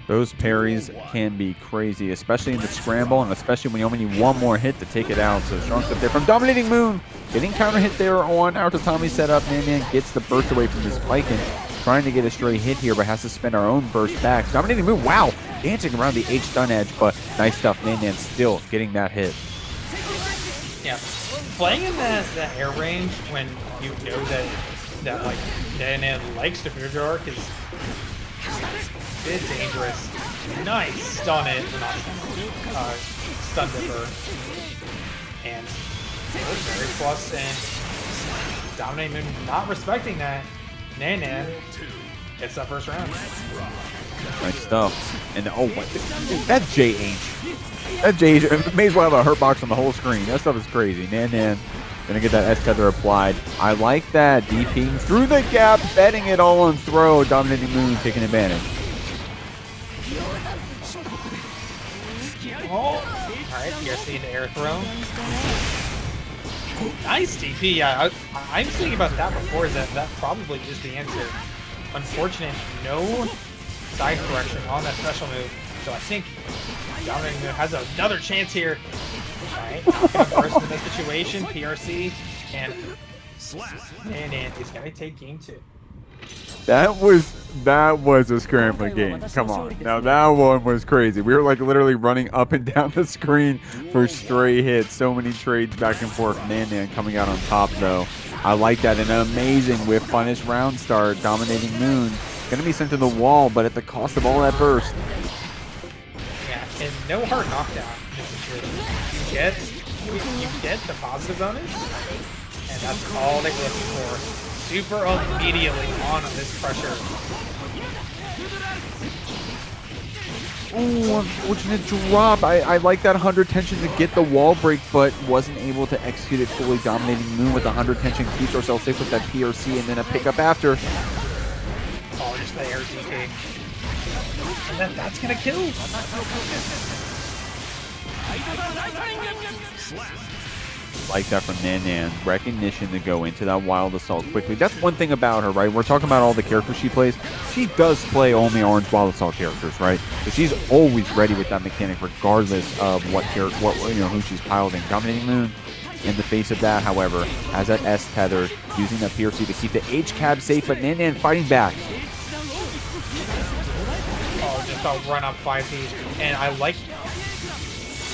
[SPEAKER 3] Those parries can be crazy, especially in the scramble, and especially when you only need one more hit to take it out. So strong stuff there from Dominating Moon. Getting counter hit there on our Tatami setup. Nan gets the burst away from this Baiken. Trying to get a stray hit here, but has to spend our own burst back. Dominating Moon, wow! Dancing around the H stun edge, but nice stuff. Nan still getting that hit.
[SPEAKER 2] Yeah, playing in that air range when you know that like Nan likes to future arc is a bit dangerous. Nice stun it, not stun dipper, and very plus, and Dominating Moon not respecting that. Nan gets that first round.
[SPEAKER 3] Nice stuff. And oh, what that JH. That JH may as well have a hurt box on the whole screen. That stuff is crazy. Nan. Gonna get that S tether applied. I like that. DPing through the gap, betting it all on throw. Dominating Moon taking advantage.
[SPEAKER 2] Oh, alright, PRC into air throw. Nice DP. Yeah, I'm thinking about that before. That probably is the answer. Unfortunate, no side correction on that special move. So I think Dominating Moon has another chance here. Alright, not gonna burst in this situation. PRC and he's gonna take game 2.
[SPEAKER 3] That was a scrambling game. Come on. Now that one was crazy. We were like literally running up and down the screen for stray hits. So many trades back and forth. Nan coming out on top though. I like that. An amazing whip punish round start. Dominating Moon. Gonna be sent to the wall, but at the cost of all that burst.
[SPEAKER 2] Yeah, and no hard knockdown. You get the positive bonus, and that's all that you're looking for. Super immediately on this pressure.
[SPEAKER 3] Ooh, unfortunate drop. I like that 100 tension to get the wall break, but wasn't able to execute it fully. Dominating Moon with 100 tension keeps ourselves safe with that PRC and then a pickup after.
[SPEAKER 2] Oh, just the air DK. And then that's gonna kill.
[SPEAKER 3] Like that from Nan. Recognition to go into that wild assault quickly. That's one thing about her, right? We're talking about all the characters she plays. She does play only orange wild assault characters, right? So she's always ready with that mechanic, regardless of who she's piloting. Dominating Moon in the face of that, however, has that S tether, using that PRC to keep the H cab safe, but Nan fighting back.
[SPEAKER 2] Oh, just a run up 5D, and I like.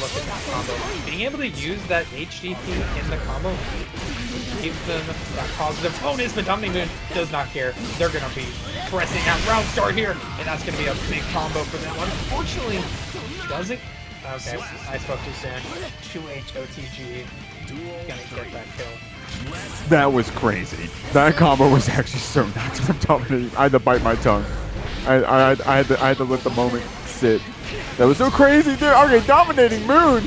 [SPEAKER 2] Look at that combo. Being able to use that HDP in the combo gives them that positive bonus, but Dominating Moon does not care. They're going to be pressing that round start here, and that's going to be a big combo for them. Unfortunately, does it? Okay, I spoke too soon. 2H OTG. Gonna get that kill.
[SPEAKER 3] That was crazy. That combo was actually so nuts from Dominating. I had to bite my tongue. I had to let the moment sit. That was so crazy, dude. Okay, Dominating Moon,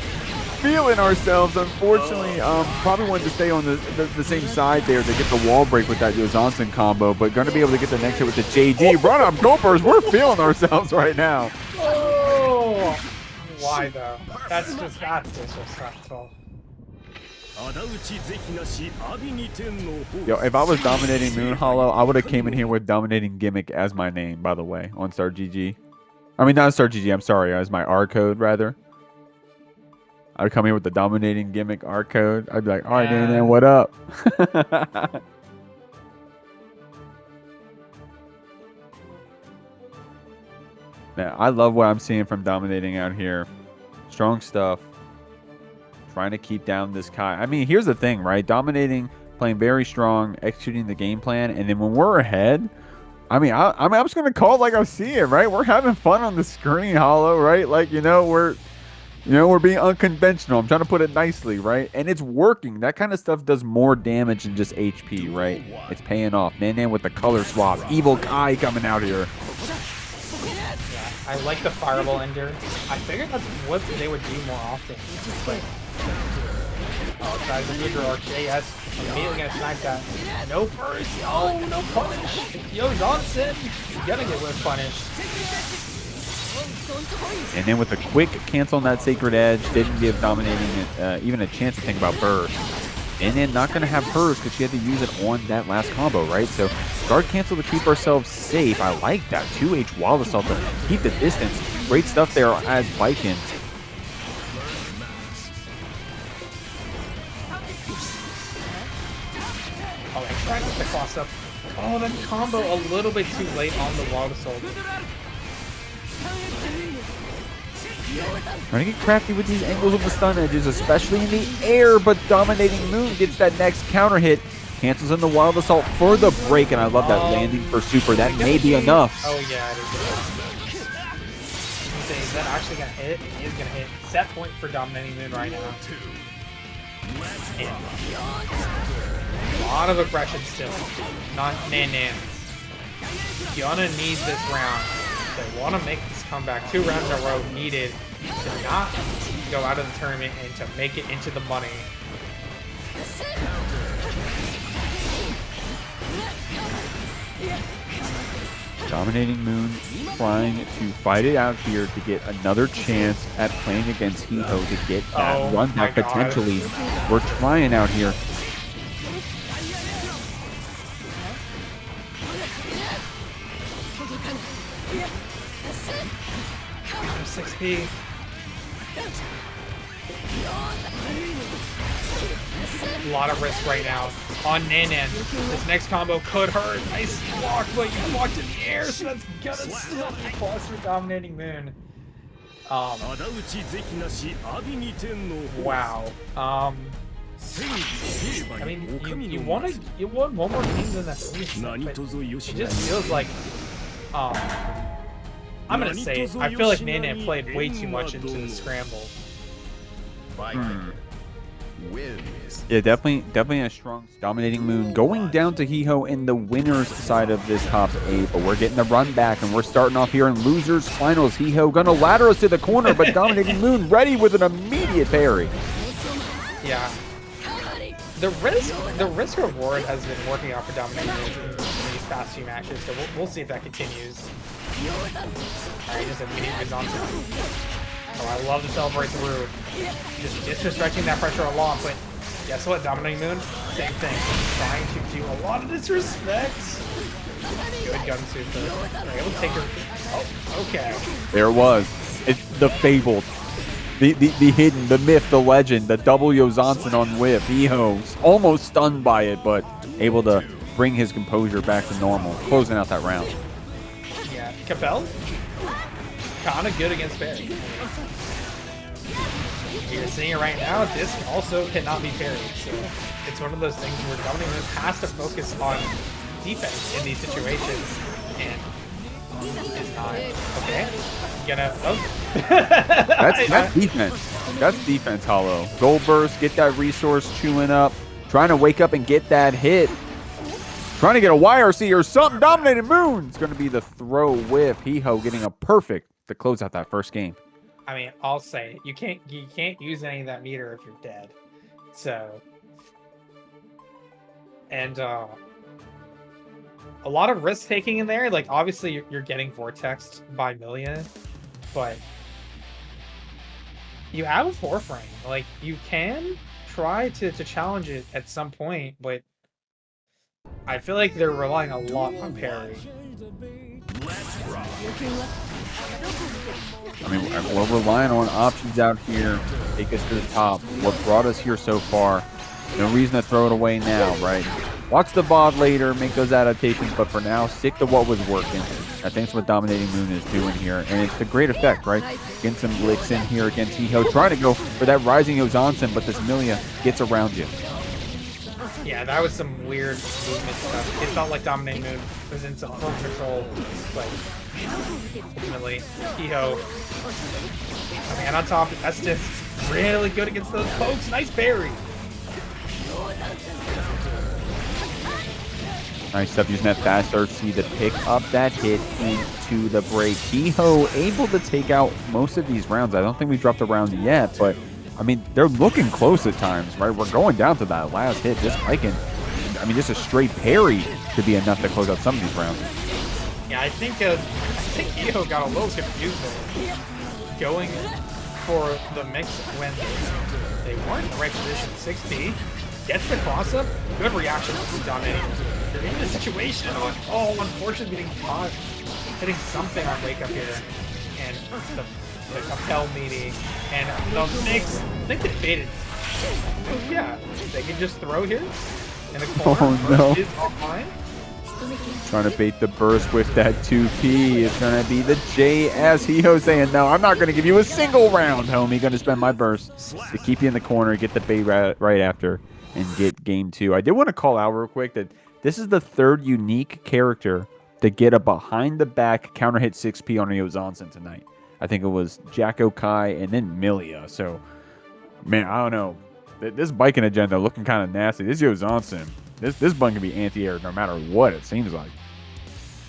[SPEAKER 3] feeling ourselves. Unfortunately, probably wanted to stay on the same side there to get the wall break with that Yozansen combo, but going to be able to get the next hit with the JD. Run up, Gopers. We're feeling ourselves right now.
[SPEAKER 2] Oh, why though? That's disrespectful.
[SPEAKER 3] Yo, if I was Dominating Moon Hollow, I would have came in here with Dominating Gimmick as my name, by the way, on Star GG. I mean, not Star GG, I'm sorry, as my R code, rather. I'd come here with the Dominating Gimmick R code. I'd be like, all right, man, what up? Man, I love what I'm seeing from Dominating out here. Strong stuff. Trying to keep down this Kai. I mean, here's the thing, right? Dominating, playing very strong, executing the game plan, and then when we're ahead, I'm just gonna call it like I see it, right? We're having fun on the screen, Hollow, right? Like, we're being unconventional. I'm trying to put it nicely, right? And it's working. That kind of stuff does more damage than just HP, right? It's paying off. Nan with the color swap. Evil Kai coming out here.
[SPEAKER 2] Yeah, I like the fireball ender. I figured that's what they would do more often. But tries to move or JS. Immediately gonna snipe that. No burst. Oh, no punish. Yozansen gonna get whiff punished.
[SPEAKER 3] And then with a quick cancel on that Sacred Edge, didn't give Dominating even a chance to think about burst. And then not going to have hers because she had to use it on that last combo, right? So guard cancel to keep ourselves safe. I like that. 2H Wild Assault to keep the distance. Great stuff there as Baiken.
[SPEAKER 2] Oh, and trying to get the cross up. Oh, that combo a little bit too late on the Wild Assault.
[SPEAKER 3] Trying to get crafty with these angles of the stun edges, especially in the air, but Dominating Moon gets that next counter hit. Cancels in the Wild Assault for the break, and I love that landing for super. That may be enough.
[SPEAKER 2] Oh, yeah, it is. Is that actually going to hit? It is going to hit. Set point for Dominating Moon right now. And a lot of aggression still. Not Nan. Giovanna needs this round. They want to make this comeback. 2 rounds in a row needed to not go out of the tournament and to make it into the money.
[SPEAKER 3] Dominating Moon trying to fight it out here to get another chance at playing against Hiho to get that run back potentially. We're trying out here.
[SPEAKER 2] 6P. A lot of risk right now on Nanan. This next combo could hurt. Nice block, but you blocked in the air, so that's gonna still be plus for Dominating Moon. Wow. I mean, you won one more game than that previous set, but it just feels like I'm gonna say it. I feel like Nanan played way too much into the scramble.
[SPEAKER 4] Wins.
[SPEAKER 3] Yeah, definitely a strong Dominating Moon going down to Hiho in the winner's side of this top 8, but we're getting the run back and we're starting off here in losers finals. Hiho gonna ladder us to the corner, but Dominating Moon ready with an immediate parry.
[SPEAKER 2] Yeah. The risk reward has been working out for Dominating Moon in these past few matches, so we'll see if that continues. Alright, just immediately on top. Oh, I love to celebrate through. Just disrespecting that pressure a lot, but guess what, Dominating Moon? Same thing. Trying to do a lot of disrespect. Good gun suit though. Alright, able to take her. Oh, okay.
[SPEAKER 3] There it was. It's the fabled. The hidden, the myth, the legend, the double Yozansen on whip. Hiho's almost stunned by it, but able to bring his composure back to normal, closing out that round.
[SPEAKER 2] Yeah, Capel? Kinda good against Pear. You're seeing it right now, this also cannot be parried, so it's one of those things where Dominating Moon has to focus on defense in these situations, and is not. Okay, gonna,
[SPEAKER 3] That's defense. That's defense, Hollow. Gold burst, get that resource chewing up, trying to wake up and get that hit. Trying to get a YRC or something. Dominating Moon. It's going to be the throw with Hiho getting a perfect to close out that first game.
[SPEAKER 2] I mean, I'll say you can't use any of that meter if you're dead. So, and a lot of risk taking in there. Like obviously you're getting vortexed by Millia, but you have a 4-frame. Like you can try to challenge it at some point, but I feel like they're relying a lot on parry.
[SPEAKER 3] I mean, we're relying on options out here to take us to the top. What brought us here so far, no reason to throw it away now, right? Watch the VOD later, make those adaptations, but for now, stick to what was working. I think that's what Dominating Moon is doing here, and it's a great effect, right? Getting some licks in here against Hiho, trying to go for that Rising Yozansen, but this Millia gets around you.
[SPEAKER 2] Yeah, that was some weird movement stuff. It felt like Dominating Moon was in some full control, but ultimately, Hiho, I mean, on top, that's just really good against those pokes. Nice parry.
[SPEAKER 3] Nice stuff using that fast RC to pick up that hit into the break. Hiho able to take out most of these rounds. I don't think we dropped a round yet, but I mean, they're looking close at times, right? We're going down to that last hit. Just Baiken, I mean, just a straight parry could be enough to close out some of these rounds.
[SPEAKER 2] Yeah, I think Hiho got a little confused there. Going for the mix when they weren't in the right position. 6P gets the cross up. Good reaction from Dominating. They're in the situation. Oh, unfortunately getting caught. Hitting something on wake up here. And the Capel meaty. And the mix. I think they baited. Oh, yeah. They can just throw here. In the corner.
[SPEAKER 3] Oh, no.
[SPEAKER 2] Is offline.
[SPEAKER 3] Trying to bait the burst with that 2P. It's going to be the JS. Hiho saying, no, I'm not going to give you a single round, homie. Going to spend my burst to keep you in the corner, get the bait right after, and get game 2. I did want to call out real quick that this is the third unique character to get a behind-the-back counter-hit 6P on a Yozansen tonight. I think it was Jacko Kai and then Millia. So, man, I don't know. This Baiken agenda looking kind of nasty. This Yozansen, this button can be anti-air no matter what it seems like.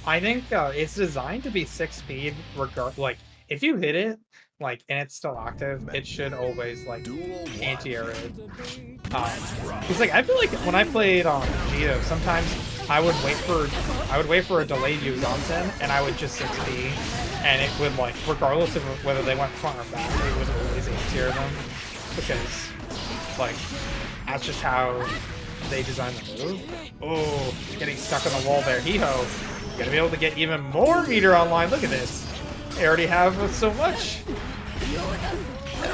[SPEAKER 2] I think it's designed to be 6 speed, like if you hit it, like and it's still active, it should always like anti-air it. Because like I feel like when I played Geo, sometimes I would wait for a delayed Yuzansen and I would just 6B, and it would like regardless of whether they went front or back, it would always anti-air them because like that's just how they designed the move. Oh, getting stuck on the wall there. Hee-ho. Gonna be able to get even more meter online. Look at this. They already have so much.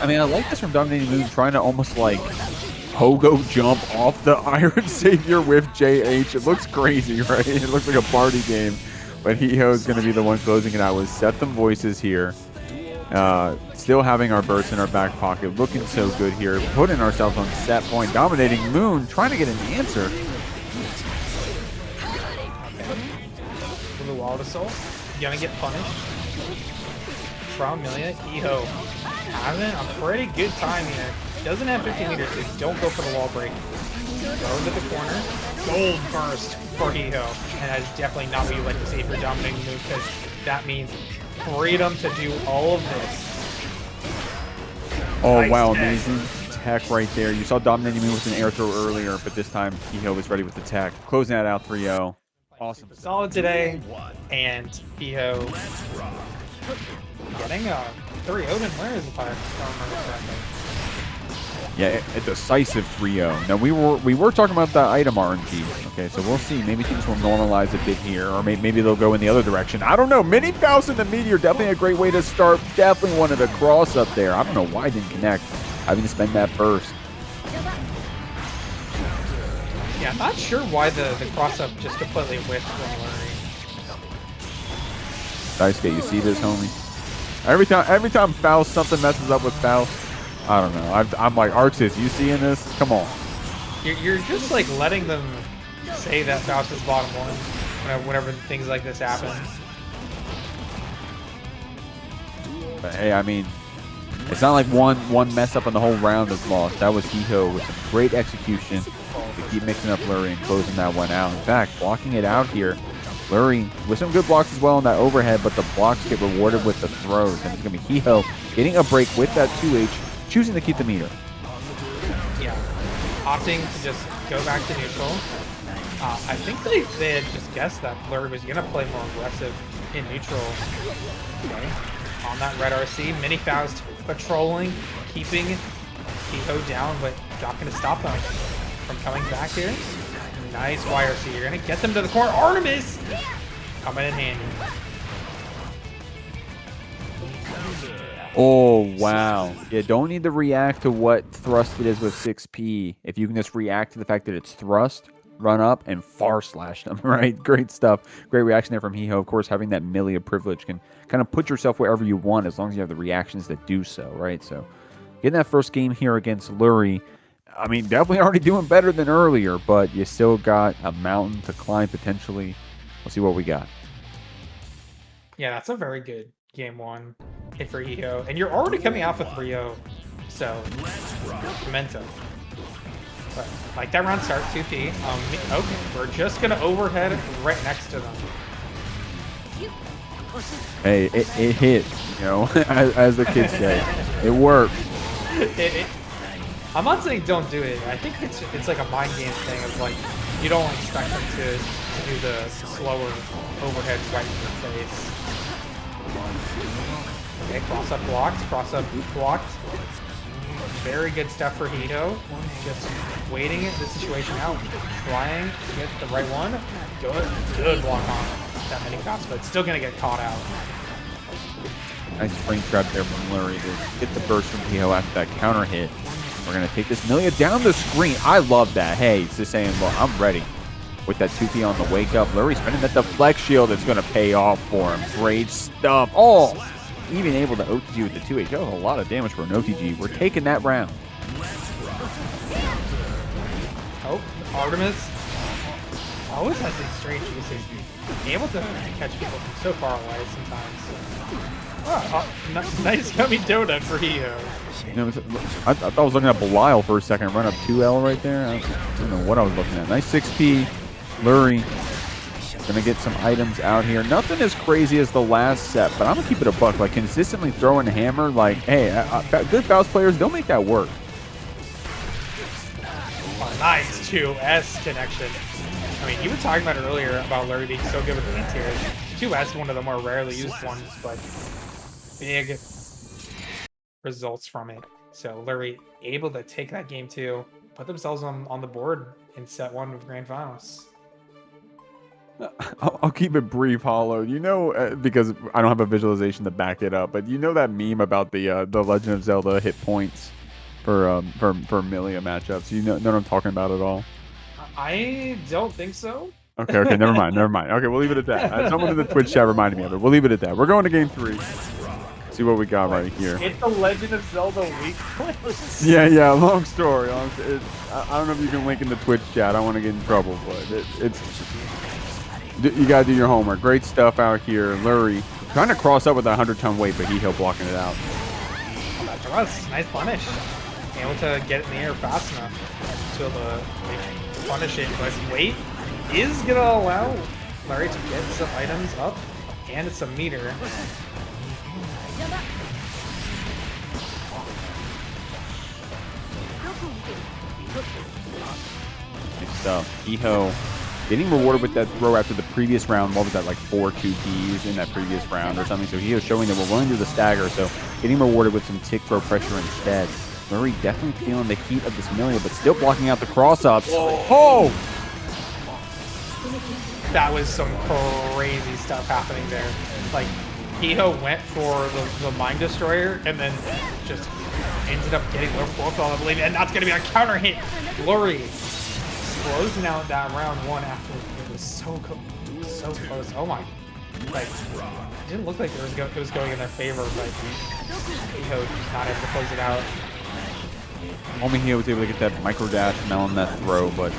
[SPEAKER 3] I mean, I like this from Dominating Moon, trying to almost like pogo jump off the Iron Savior with JH. It looks crazy, right? It looks like a party game. But Hee-ho is going to be the one closing it out with Set Them Voices here. Still having our burst in our back pocket. Looking so good here. Putting ourselves on set point. Dominating Moon, trying to get an answer.
[SPEAKER 2] The Wild Assault. Gonna get punished. From Millia. Hee-ho. Having a pretty good time here. Doesn't have 50 meters, so don't go for the wall break. Go into the corner. Gold burst for Hee-ho. And that is definitely not what you like to see for Dominating Moon, because that means freedom to do all of this.
[SPEAKER 3] Oh,
[SPEAKER 2] Nice
[SPEAKER 3] wow,
[SPEAKER 2] tech.
[SPEAKER 3] amazing tech right there. You saw Dominating Moon with an air throw earlier, but this time Hee-ho was ready with the tech. Closing that out 3-0. Awesome.
[SPEAKER 2] Solid today, and Hee-ho getting a 3-0 and where is if I don't remember correctly.
[SPEAKER 3] Yeah, a decisive 3-0. Now, we were talking about that item RNG. Okay, so we'll see. Maybe things will normalize a bit here, or maybe they'll go in the other direction. I don't know. Mini Faust and the Meteor, definitely a great way to start. Definitely wanted a cross up there. I don't know why it didn't connect. Having to spend that burst.
[SPEAKER 2] Yeah, I'm not sure why the cross-up just completely whiffed from Lurry.
[SPEAKER 3] Daisuke, you see this, homie? Every time Faust, something messes up with Faust. I don't know. I'm like, Arxis, you seeing this? Come on.
[SPEAKER 2] You're just like letting them say that Faust is bottom one whenever things like this happen.
[SPEAKER 3] But hey, I mean, it's not like one mess up on the whole round is lost. That was Hee-ho with some great execution to keep mixing up Lurry and closing that one out. In fact, blocking it out here. Lurry with some good blocks as well on that overhead, but the blocks get rewarded with the throws. And it's going to be Hee-ho getting a break with that 2H, choosing to keep the meter.
[SPEAKER 2] Yeah, opting to just go back to neutral. I think they had just guessed that Lurry was going to play more aggressive in neutral. Okay. On that red RC, Mini Faust patrolling, keeping Hee-ho down, but not going to stop them from coming back here. Nice YRC. You're going to get them to the corner. Artemis coming in handy.
[SPEAKER 3] Oh, wow. Yeah, don't need to react to what thrust it is with 6P. If you can just react to the fact that it's thrust, run up, and far slash them, right? Great stuff. Great reaction there from Hee-ho. Of course, having that Millia privilege can kind of put yourself wherever you want as long as you have the reactions that do so, right? So getting that first game here against Lurry, I mean, definitely already doing better than earlier, but you still got a mountain to climb potentially. We'll see what we got.
[SPEAKER 2] Yeah, that's a very good game one hit for Hee-ho. And you're already coming off with 3-0, so momentum. But like that round start, 2P. Okay, we're just going to overhead right next to them.
[SPEAKER 3] Hey, it hit, you know, as the kids say. It worked.
[SPEAKER 2] I'm not saying don't do it. I think it's like a mind game thing of like you don't expect them to do the slower overhead right in your face. Okay, cross up blocked, cross up blocked. Very good stuff for Hee-ho. Just waiting the situation out, trying to get the right one. Good block on that Mini Faust, but still gonna get caught out.
[SPEAKER 3] Nice spring grab there from Lurry to get the burst from Hee-ho after that counter hit. We're going to take this Millia down the screen. I love that. Hey, it's just saying, look, I'm ready. With that 2P on the wake up. Lurry spinning that deflect shield. It's going to pay off for him. Great stuff. Oh, even able to OTG with the 2H. That was a lot of damage for an OTG. We're taking that round.
[SPEAKER 2] Oh, Artemis always has these strange uses. Able to catch people from so far away sometimes. Oh, nice yummy donut for Hee-ho.
[SPEAKER 3] You know, I thought I was looking at Belial for a second. Run up 2L right there. I don't know what I was looking at. Nice 6P. Lurry Gonna get some items out here. Nothing as crazy as the last set, but I'm gonna keep it a buck. Like, consistently throwing hammer, like, hey, good Faust players, they'll make that work.
[SPEAKER 2] Oh, nice 2S connection. I mean, you were talking about it earlier about Lurry being so good with the tiers. 2S is one of the more rarely used ones, but big results from it. So Lurry able to take that game too, put themselves on the board in set 1 of Grand Finals.
[SPEAKER 1] I'll keep it brief, Hollow. You know, because I don't have a visualization to back it up, but you know that meme about the Legend of Zelda hit points for Millia matchups. You know what I'm talking about at all?
[SPEAKER 2] I don't think so.
[SPEAKER 1] Okay, never mind. Okay, we'll leave it at that. Someone in the Twitch chat reminded me of it. We'll leave it at that. We're going to game 3. See what we got right here.
[SPEAKER 2] It's the Legend of Zelda weak points.
[SPEAKER 1] Yeah. Long story. I don't know if you can link in the Twitch chat. I don't want to get in trouble, but you gotta do your homework. Great stuff out here. Lurry trying to cross up with a 100-ton weight, but Hiho blocking it out.
[SPEAKER 2] Oh, that was nice punish. Able to get it in the air fast enough to be able to punish it, but weight is gonna allow Lurry to get some items up and some meter.
[SPEAKER 1] Good stuff. Hiho getting rewarded with that throw after the previous round. What was that, like 4 2Ps in that previous round or something? So Hiho showing that we're willing to do the stagger, so getting rewarded with some tick throw pressure instead. Lurry definitely feeling the heat of this Millia, but still blocking out the cross-ups. Oh!
[SPEAKER 2] That was some crazy stuff happening there. Like, Hiho went for the Mind Destroyer and then just ended up getting low profile, I believe, and that's going to be a counter hit. Lurry closing out that round 1 after it was so close. Oh my. Like, it didn't look like it was going in their favor, but Hiho just not able to close it out.
[SPEAKER 1] Only Hiho was able to get that micro dash melon that throw, but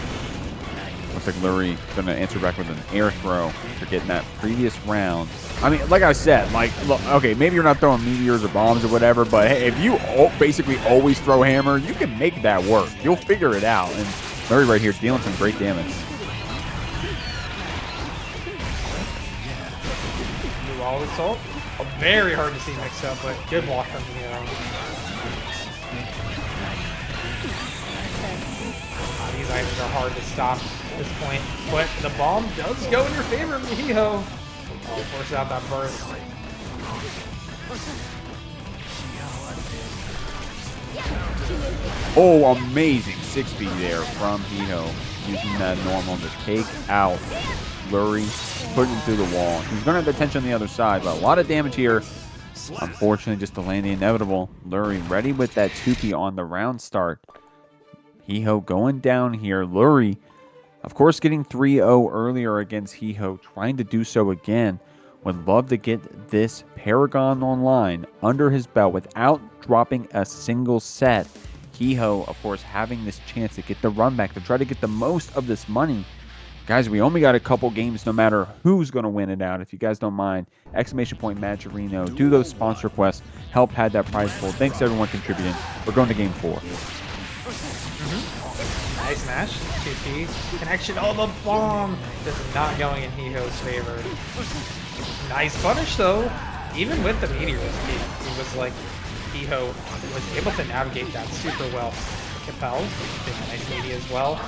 [SPEAKER 1] looks like Lurry going to answer back with an air throw for getting that previous round. I mean, like I said, like, look, okay, maybe you're not throwing meteors or bombs or whatever, but hey, if you basically always throw hammer, you can make that work. You'll figure it out. And Lurry right here dealing some great damage.
[SPEAKER 2] New wall assault. Very hard to see mix up, but good block from Hiho. These items are hard to stop at this point, but the bomb does go in your favor, Hiho. Oh, force out that burst.
[SPEAKER 1] Oh, amazing 6B there from Hiho, using that normal to take out Lurry, putting him through the wall. He's going to have the tension on the other side, but a lot of damage here. Unfortunately, just to land the inevitable. Lurry ready with that 2P on the round start. Hiho going down here. Lurry, of course, getting 3-0 earlier against Hiho, trying to do so again. Would love to get this Paragon online under his belt without dropping a single set. Hiho, of course, having this chance to get the run back, to try to get the most of this money. Guys, we only got a couple games no matter who's going to win it out. If you guys don't mind, exclamation point Maggiorino, do those sponsor quests, help pad that prize pool. Thanks to everyone contributing. We're going to game 4.
[SPEAKER 2] Nice smash. 2P. Connection. Oh, the bomb. This is not going in Hiho's favor. Nice punish, though. Even with the meteors, it was like Hiho was able to navigate that super well. Capel did a nice media as well.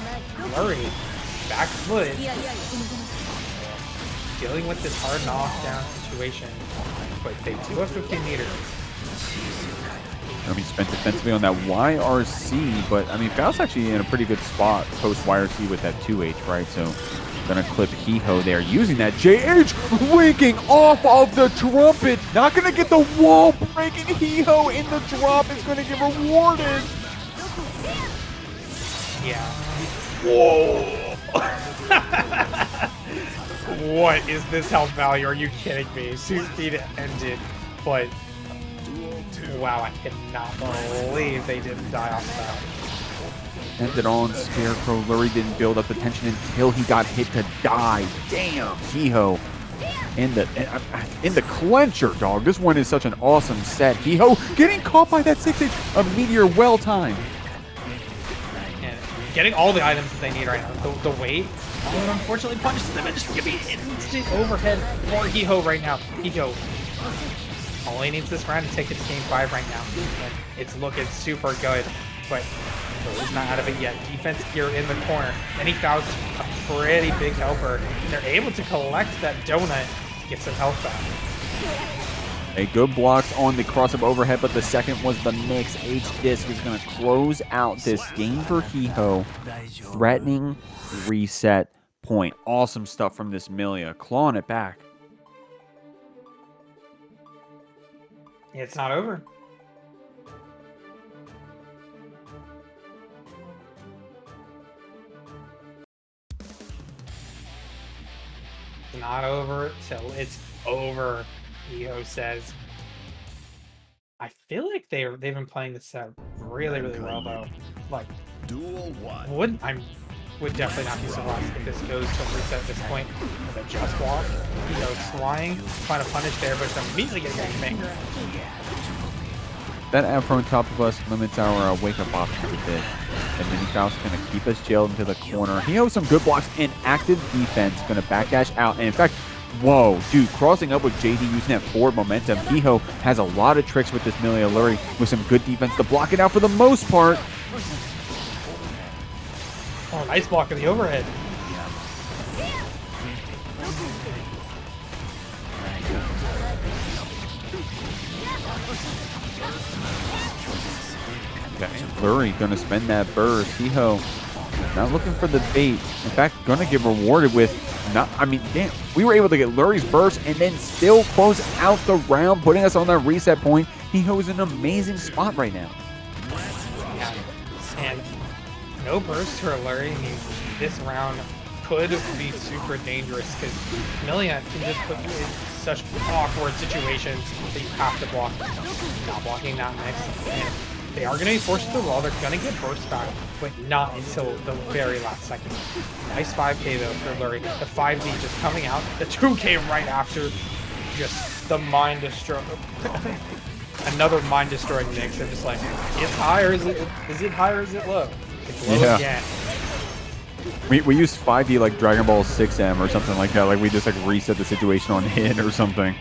[SPEAKER 2] Lurry, back foot. Dealing with this hard knockdown situation. But they do have 15 meters.
[SPEAKER 1] He spent defensively on that YRC, but I mean, Faust actually in a pretty good spot post YRC with that 2H, right? So gonna clip Hiho there, using that JH, waking off of the trumpet. Not gonna get the wall breaking. Hiho in the drop is gonna get rewarded.
[SPEAKER 2] Yeah. Whoa. What is this health value? Are you kidding me? 2 speed ended, but wow, I cannot believe they didn't die off that.
[SPEAKER 1] Ended on Scarecrow. Lurry didn't build up the tension until he got hit to die. Damn, Hiho in the clencher, dog. This one is such an awesome set. Hiho getting caught by that 6H. A meteor well timed.
[SPEAKER 2] And getting all the items that they need right now. The weight Oh, and unfortunately punishes them and just give me instant overhead for Hiho right now. Hiho only needs this round to take it to game 5 right now. And it's looking super good, but he's not out of it yet. Defense here in the corner. And he found a pretty big helper. And they're able to collect that donut to get some health back.
[SPEAKER 3] A good blocks on the cross-up overhead, but the second was the mix. H-Disc is going to close out this game for Hiho. Threatening reset point. Awesome stuff from this Millia. Clawing it back.
[SPEAKER 2] It's not over. It's not over till it's over, Hiho says. I feel like they've been playing this set really well though. Like,
[SPEAKER 4] Duel 1.
[SPEAKER 2] would definitely not be surprised if this goes to a reset at this point. With a just walk, Hiho trying to find a punish there, but it's immediately getting banged.
[SPEAKER 3] That Afro on top of us limits our wake-up options a bit. And then Faust going to keep us jailed into the corner. He has some good blocks and active defense. Going to backdash out. And in fact, whoa, dude, crossing up with JD using that forward momentum. Hiho has a lot of tricks with this Millia Lurry with some good defense to block it out for the most part.
[SPEAKER 2] Oh, nice block of the overhead.
[SPEAKER 3] Okay, Lurry going to spend that burst. Hiho not looking for the bait. In fact, going to get rewarded with damn, we were able to get Lurry's burst and then still close out the round, putting us on that reset point. Hiho is in an amazing spot right now.
[SPEAKER 2] Yeah, and no burst for Lurry means this round could be super dangerous because Millia can just put you in such awkward situations that you have to block. Not blocking that mix. And they are going to be forced to the wall. They're going to get burst back, but not until the very last second. Nice 5K though for Lurry. The 5D just coming out. The 2K right after. Just the mind destroy. Another mind destroying mix. They're just like, it's high or is it high or is it low? It's low again.
[SPEAKER 3] We used 5D like Dragon Ball 6M or something like that. Like we just like reset the situation on hit or something.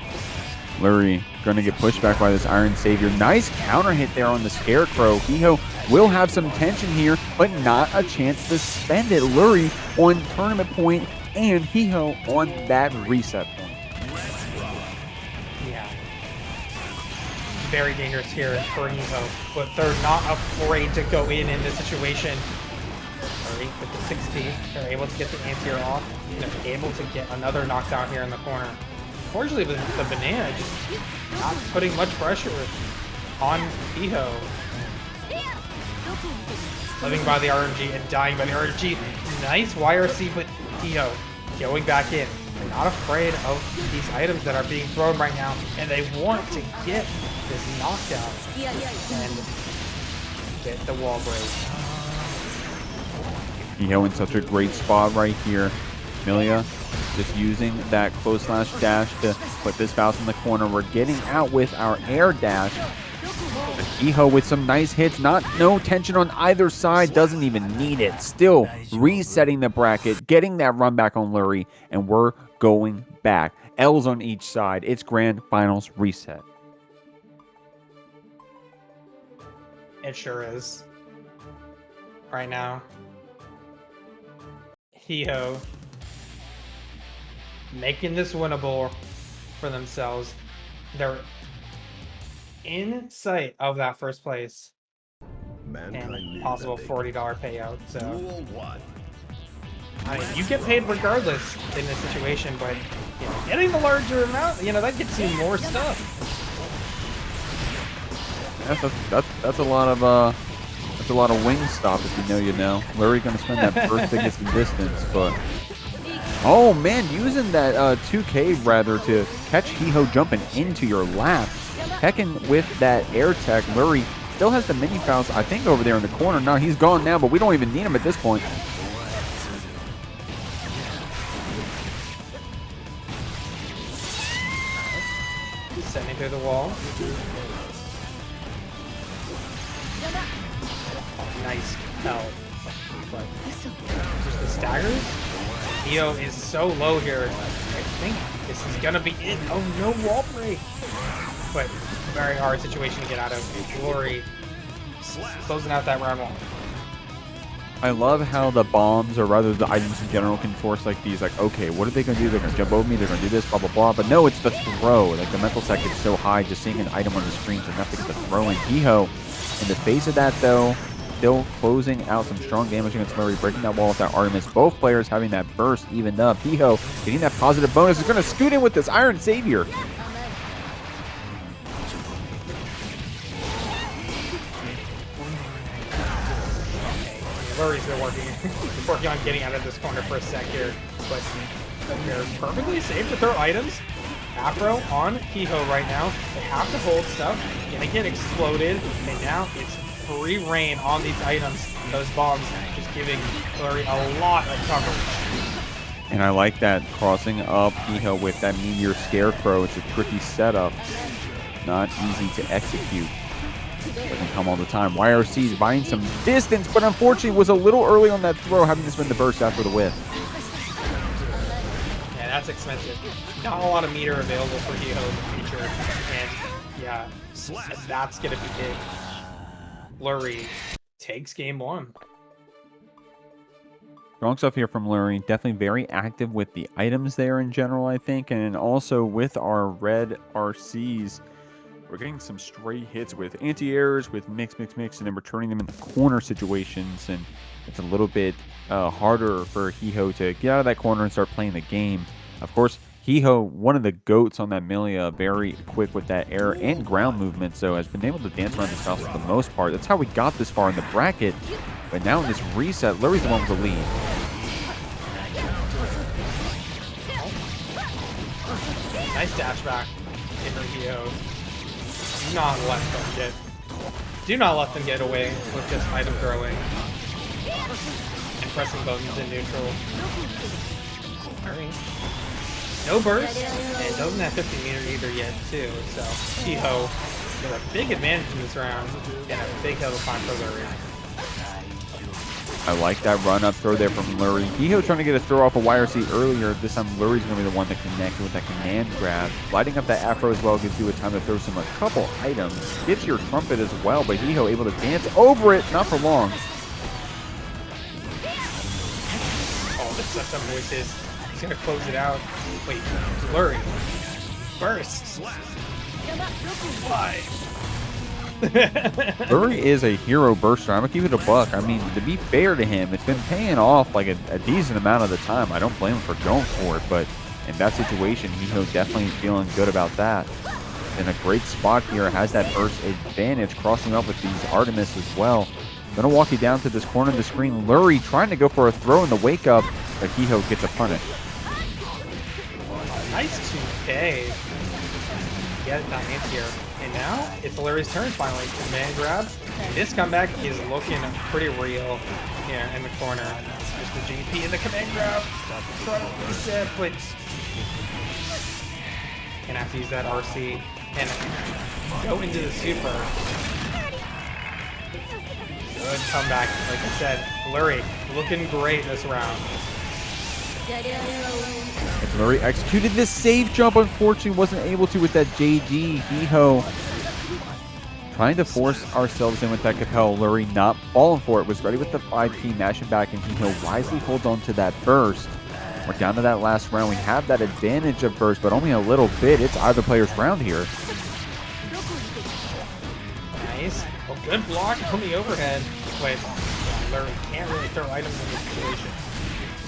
[SPEAKER 3] Lurry going to get pushed back by this Iron Savior. Nice counter hit there on the Scarecrow. Hiho will have some tension here, but not a chance to spend it. Lurry on tournament point and Hiho on that reset point.
[SPEAKER 2] Yeah. Very dangerous here for Hiho, but they're not afraid to go in this situation. Lurry with the 60, they're able to get the anti-air off. They're able to get another knockdown here in the corner. Unfortunately, the banana just not putting much pressure on Hiho. Living by the RNG and dying by the RNG. Nice YRC, but Hiho going back in. They're not afraid of these items that are being thrown right now, and they want to get this knockdown and get the wall break.
[SPEAKER 3] Hiho in such a great spot right here. Millia just using that close slash dash to put this Faust in the corner. We're getting out with our air dash. Hiho with some nice hits. No tension on either side. Doesn't even need it. Still resetting the bracket, getting that run back on Lurry, and we're going back. L's on each side. It's grand finals reset.
[SPEAKER 2] It sure is. Right now. Hiho making this winnable for themselves. They're in sight of that first place and possible $40 payout. So,
[SPEAKER 4] Duel 1.
[SPEAKER 2] I mean, you get paid regardless in this situation, but getting the larger amount, that gets you more stuff.
[SPEAKER 3] That's a lot of wing stop if you know. Lurry gonna spend that burst to get some distance, but oh man, using that 2K rather to catch Hiho jumping into your lap. Heckin' with that air tech. Lurry still has the mini Faust, I think, over there in the corner. No, he's gone now, but we don't even need him at this point.
[SPEAKER 2] Sending through the wall. Nice help. But just the staggers? Mito is so low here. I think this is gonna be it. Oh no, wall break. But very hard situation to get out of. Lurry closing out that round 1.
[SPEAKER 3] I love how the bombs, or rather the items in general, can force like these, like, okay, what are they going to do? They're going to jump over me, they're going to do this, blah, blah, blah. But no, it's the throw. Like, the mental set gets so high, just seeing an item on the screen is enough to get the throw in. Hiho, in the face of that, though, still closing out some strong damage against Lurry, breaking that wall with that Artemis. Both players having that burst evened up. Hiho getting that positive bonus, is going to scoot in with this Iron Savior.
[SPEAKER 2] Lurry's been working on getting out of this corner for a sec here, but they're perfectly safe to throw items. Afro on Hiho right now. They have to hold stuff. Gonna get exploded, and now it's free reign on these items. Those bombs just giving Lurry a lot of coverage.
[SPEAKER 3] And I like that crossing up Hiho with that Meteor Scarecrow. It's a tricky setup. Not easy to execute. Doesn't come all the time. YRC is buying some distance, but unfortunately was a little early on that throw, having to spin the burst after the whiff.
[SPEAKER 2] Yeah, that's expensive. Not a lot of meter available for Hiho in the future. And yeah, that's going to be big. Lurry takes game 1.
[SPEAKER 3] Strong stuff here from Lurry. Definitely very active with the items there in general, I think. And also with our red RCs, we're getting some stray hits with anti-airs, with mix, and then returning them in the corner situations. And it's a little bit harder for Hiho to get out of that corner and start playing the game. Of course, Hiho, one of the GOATs on that Millia, very quick with that air and ground movement, so has been able to dance around this Faust for the most part. That's how we got this far in the bracket. But now in this reset, Lurry's the one with the lead.
[SPEAKER 2] Nice dash back for Hiho. Do not let them get away with just item throwing and pressing buttons in neutral. Alright. No burst, and doesn't have 50 meter either yet too, so Hiho with a big advantage in this round and a big hill climb for Lurry.
[SPEAKER 3] I like that run-up throw there from Lurry. Hiho trying to get a throw off of YRC earlier. This time Lurry's going to be the one that connected with that command grab. Lighting up that Afro as well gives you a time to throw a couple items. Gets your trumpet as well, but Hiho able to dance over it. Not for long.
[SPEAKER 2] Oh, the set-up voices. He's going to close it out. Wait, Lurry. Burst. Why?
[SPEAKER 3] Lurry is a hero burster. I'm going to keep it a buck. I mean, to be fair to him, it's been paying off like a decent amount of the time. I don't blame him for going for it, but in that situation, Hiho definitely feeling good about that. In a great spot here, has that burst advantage, crossing up with these Artemis as well. Going to walk you down to this corner of the screen. Lurry trying to go for a throw in the wake up, but Hiho gets a punish.
[SPEAKER 2] Nice 2K. Get it down in here. And now it's Lurry's turn finally. Command grab. This comeback is looking pretty real here in the corner. There's the GP and the command grab. Try to reset, but gonna have to use that RC and go into the super. Good comeback. Like I said, Lurry looking great this round.
[SPEAKER 3] Lurry executed this safe jump, unfortunately wasn't able to with that JD. Hiho trying to force ourselves in with that Capel. Lurry not falling for it, was ready with the 5P, mashing back, and Hiho wisely holds on to that burst. We're down to that last round. We have that advantage of burst, but only a little bit. It's either player's round here.
[SPEAKER 2] Nice. Well, good block on the overhead. Wait, Lurry can't really throw items in this situation.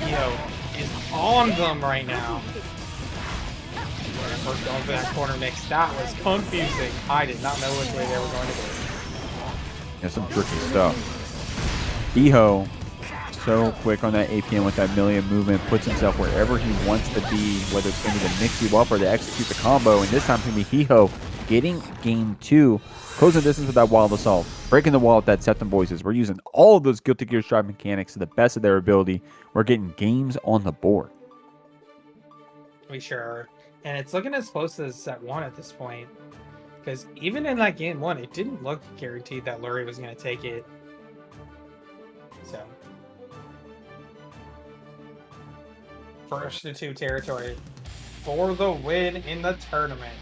[SPEAKER 2] Hiho is on them right now. First going for that corner mix. That was confusing. I did not know which way they were going to go.
[SPEAKER 3] Yeah, some tricky stuff. Hiho, so quick on that APM with that Millia movement, puts himself wherever he wants to be, whether it's going to mix you up or to execute the combo. And this time it's going to be Hiho getting game 2. Closing distance with that Wild Assault. Breaking the wall with that Septum Voices. We're using all of those Guilty Gear Strive mechanics to the best of their ability. We're getting games on the board.
[SPEAKER 2] We sure are. And it's looking as close as set 1 at this point. Because even in that game 1, it didn't look guaranteed that Lurry was going to take it. So. first to 2 territory for the win in the tournament.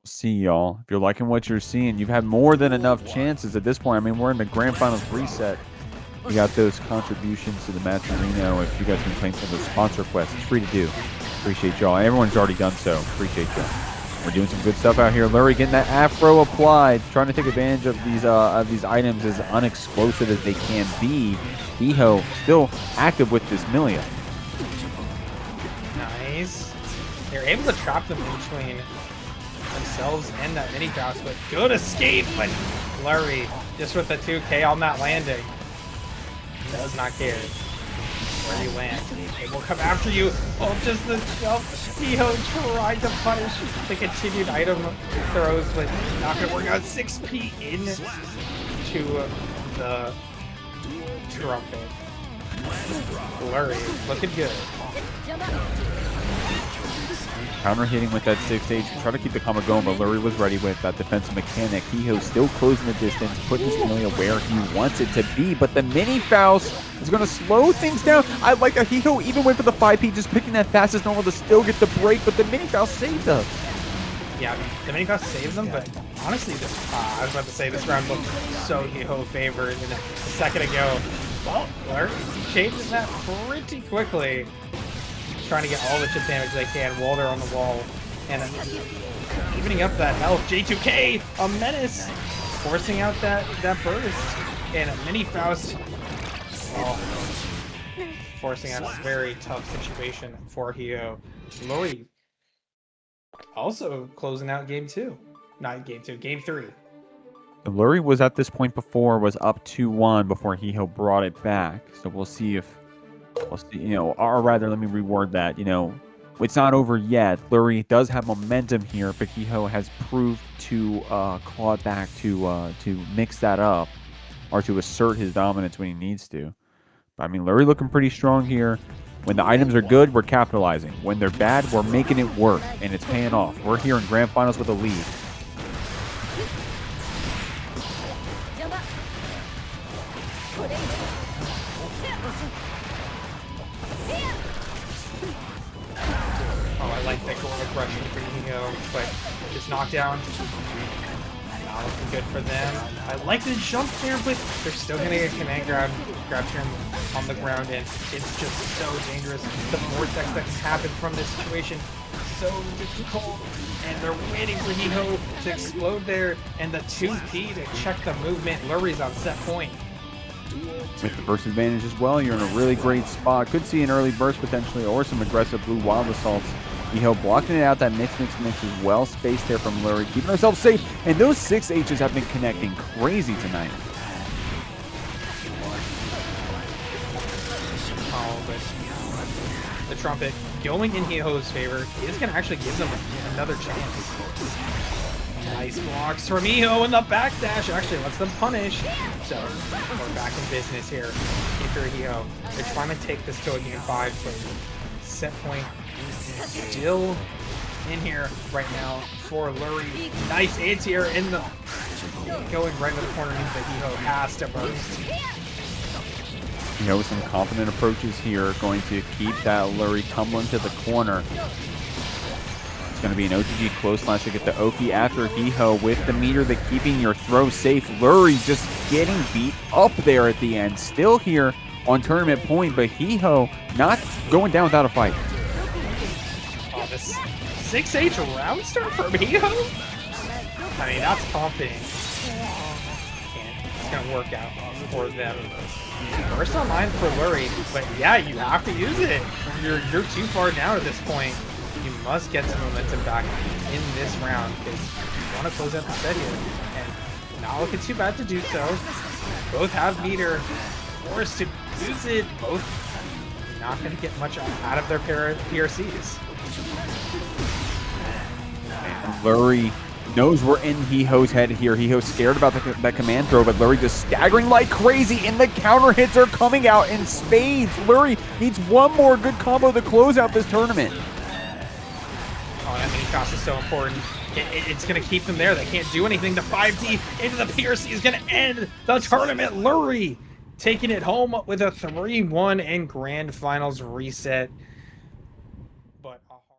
[SPEAKER 3] See y'all. If you're liking what you're seeing, you've had more than enough chances at this point. I mean, we're in the grand finals reset. You got those contributions to the match arena. If you guys have been playing some of the sponsor quests, it's free to do. Appreciate y'all. Everyone's already done so. Appreciate y'all. We're doing some good stuff out here. Lurry getting that afro applied, trying to take advantage of these items as unexplosive as they can be. Iho still active with this Millia.
[SPEAKER 2] Nice. They're able to trap them in between themselves and that mini Faust, but good escape, but Lurry just with the 2K on that landing. Does not care where you land. It will come after you. Oh, just the jump. Iho tried to punish the continued item throws, but not going to work out. 6P into the trumpet. Lurry looking good.
[SPEAKER 3] Counter hitting with that 6H. Try to keep the combo going, but Lurry was ready with that defensive mechanic. Iho still closing the distance, putting his Millia where he wants it to be, but the mini Faust is going to slow things down. I like that Iho even went for the 5P, just picking that fast as normal to still get the break, but the mini Faust saved us.
[SPEAKER 2] Yeah, the mini Faust saved them, but honestly, I was about to say this round looked so Iho favored a second ago. Well, Lurry changing that pretty quickly. Trying to get all the chip damage they can while they're on the wall. And evening up that health. J2K, a menace. Forcing out that burst. And a mini Faust. Oh, forcing out a very tough situation for Iho. Lurry also closing out game 2. Not game 2, game 3.
[SPEAKER 3] Lurry was at this point before, was up 2-1 before Iho brought it back. So we'll see if or rather, let me reword that. It's not over yet. Lurry does have momentum here, but Iho has proved to claw it back to mix that up or to assert his dominance when he needs to. But I mean, Lurry looking pretty strong here. When the items are good, we're capitalizing. When they're bad, we're making it work, and it's paying off. We're here in grand finals with a lead.
[SPEAKER 2] Like that Goldlewis rushing for Iho, but just knockdown. Not looking good for them. I like the jump there, but they're still gonna get command grab turn on the ground, and it's just so dangerous. The vortex that can happen from this situation so difficult, and they're waiting for Iho to explode there, and the 2P to check the movement. Lurry's on set point.
[SPEAKER 3] With the burst advantage as well, you're in a really great spot. Could see an early burst potentially, or some aggressive blue wild assaults. Iho blocking it out, that mix is well spaced there from Lurry, keeping ourselves safe, and those 6Hs have been connecting crazy tonight.
[SPEAKER 2] Oh, but the trumpet going in Iho's favor is going to actually give them another chance. Nice blocks from Iho in the backdash. Actually lets them punish. So we're back in business here. After Iho, they're trying to take this to a game 5, but set point still in here right now for Lurry. Nice anti-air in the going right to the corner means that Iho has to burst.
[SPEAKER 3] With some confident approaches here, going to keep that Lurry tumbling to the corner. It's going to be an OTG close slash to get the Oki after Iho with the meter that keeping your throw safe. Lurry just getting beat up there at the end. Still here on tournament point, but Iho not going down without a fight.
[SPEAKER 2] Oh, this 6H round start from Iho? I mean, that's confident. It's going to work out for them. First online for Lurry, but yeah, you have to use it. You're too far down at this point. You must get some momentum back in this round because you want to close out the set here. And not looking too bad to do so. Both have meter, forced to use it. Both not going to get much out of their PRCs.
[SPEAKER 3] And Lurry knows we're in Iho's head here. Iho's scared about that command throw, but Lurry just staggering like crazy, and the counter hits are coming out in spades. Lurry needs one more good combo to close out this tournament.
[SPEAKER 2] Oh, that mini Faust is so important. It's going to keep them there. They can't do anything. The 5D into the PRC is going to end the tournament. Lurry taking it home with a 3-1 in grand finals reset.